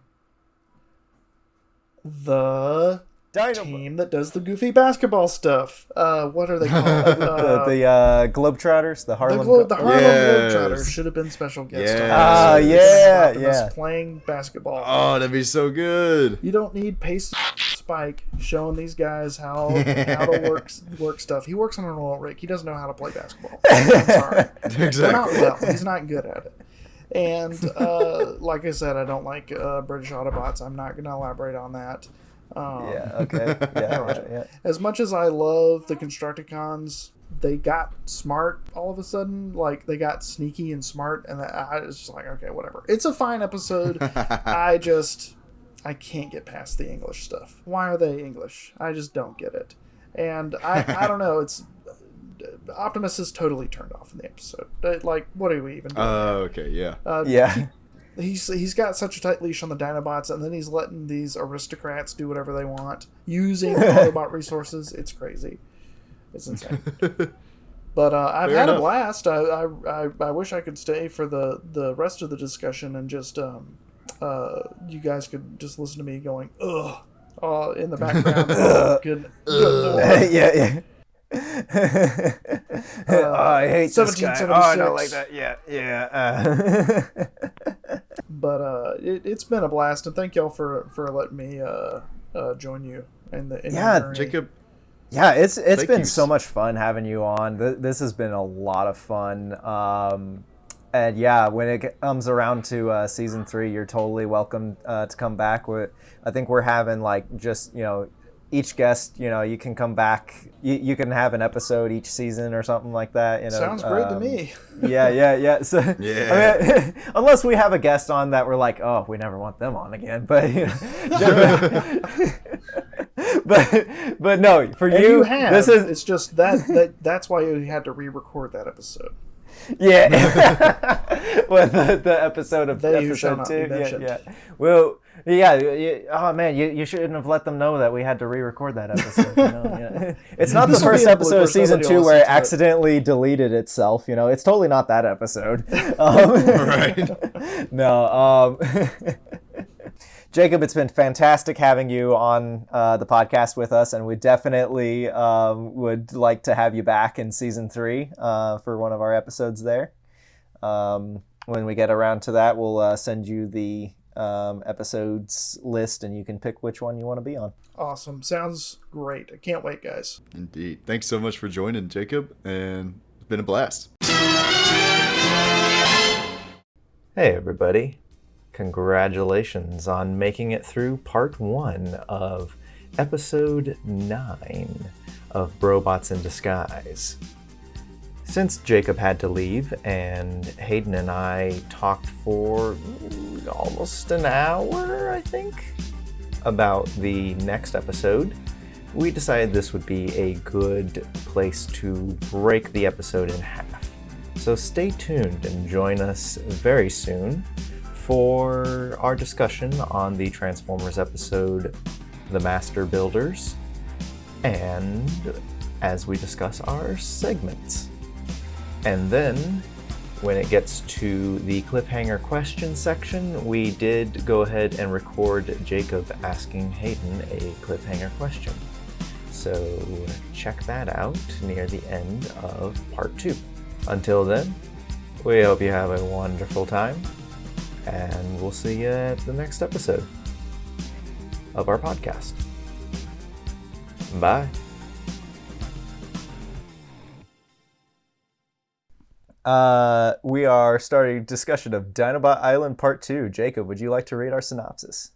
the team that does the goofy basketball stuff. What are they called? the Globetrotters, the Harlem. The Harlem Yes. Globetrotters should have been special guest Yes. stars. Yeah, Optimus yeah. playing basketball. Oh, that'd be so good. You don't need Pace Spike showing these guys how to work stuff. He works on an oil rig. He doesn't know how to play basketball. I'm sorry. Exactly. Not well. He's not good at it. And like I said, I don't like British Autobots. I'm not going to elaborate on that. Yeah. Okay. Yeah. As much as I love the Constructicons, they got smart all of a sudden. Like, they got sneaky and smart, and I was just like, okay, whatever. It's a fine episode. I can't get past the English stuff. Why are they English? I just don't get it. And I don't know. It's Optimus is totally turned off in the episode. Like, what are we even doing? Okay, yeah. Yeah. He's got such a tight leash on the Dinobots, and then he's letting these aristocrats do whatever they want using Autobot resources. It's crazy. It's insane. But I've Fair had enough. a blast. I wish I could stay for the rest of the discussion and just you guys could just listen to me going ugh in the background. Good Lord. Yeah. I hate this guy. 1776. Oh, I don't like that. Yeah. But it's been a blast, and thank y'all for letting me join you in the Yeah, journey. Jacob, Yeah, it's Thank been you. so much fun having you on. This has been a lot of fun. And yeah, when it comes around to season 3, you're totally welcome to come back. I think we're having like just, each guest, you can come back. You can have an episode each season or something like that. Sounds great to me. Yeah. So, Yeah. I mean, unless we have a guest on that we're like, oh, we never want them on again. But but no, for And you, you have. this is It's just that's why you had to re-record that episode. yeah. Well, the episode of They who shall episode not be 2. mentioned. Yeah. Well, yeah. Oh man, you shouldn't have let them know that we had to re-record that episode. Yeah. It's not the This will be first in episode of bloopers, season nobody 2 will where it listen to it. accidentally deleted itself. It's totally not that episode. right. No. Jacob, it's been fantastic having you on the podcast with us, and we definitely would like to have you back in season 3 for one of our episodes there. When we get around to that, we'll send you the episodes list, and you can pick which one you want to be on. Awesome. Sounds great. I can't wait, guys. Indeed. Thanks so much for joining, Jacob, and it's been a blast. Hey, everybody. Congratulations on making it through part 1 of episode 9 of BroBots in Disguise. Since Jacob had to leave and Hayden and I talked for almost an hour, I think, about the next episode, we decided this would be a good place to break the episode in half. So stay tuned and join us very soon for our discussion on the Transformers episode, The Master Builders, and as we discuss our segments. And then when it gets to the cliffhanger question section, we did go ahead and record Jacob asking Hayden a cliffhanger question. So check that out near the end of part 2. Until then, we hope you have a wonderful time, and we'll see you at the next episode of our podcast. Bye. We are starting discussion of Dinobot Island Part 2. Jacob, would you like to read our synopsis?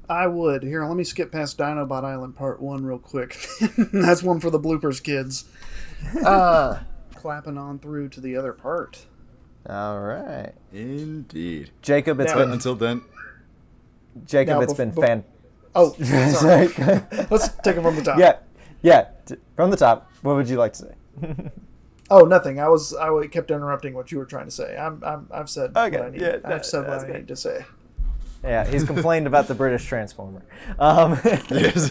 I would. Here, let me skip past Dinobot Island Part 1 real quick. That's one for the bloopers kids. Clapping on through to the other part. All right. Indeed. Jacob, it's Now- been... Until then, Jacob, Now, it's been bef- fan... Oh, sorry. Sorry. Let's take it from the top. Yeah. From the top, what would you like to say? Oh, nothing. I kept interrupting what you were trying to say. I've said Okay, what I need. yeah, I've said what that's I good. need to say. Yeah, he's complained about the British Transformer. yes.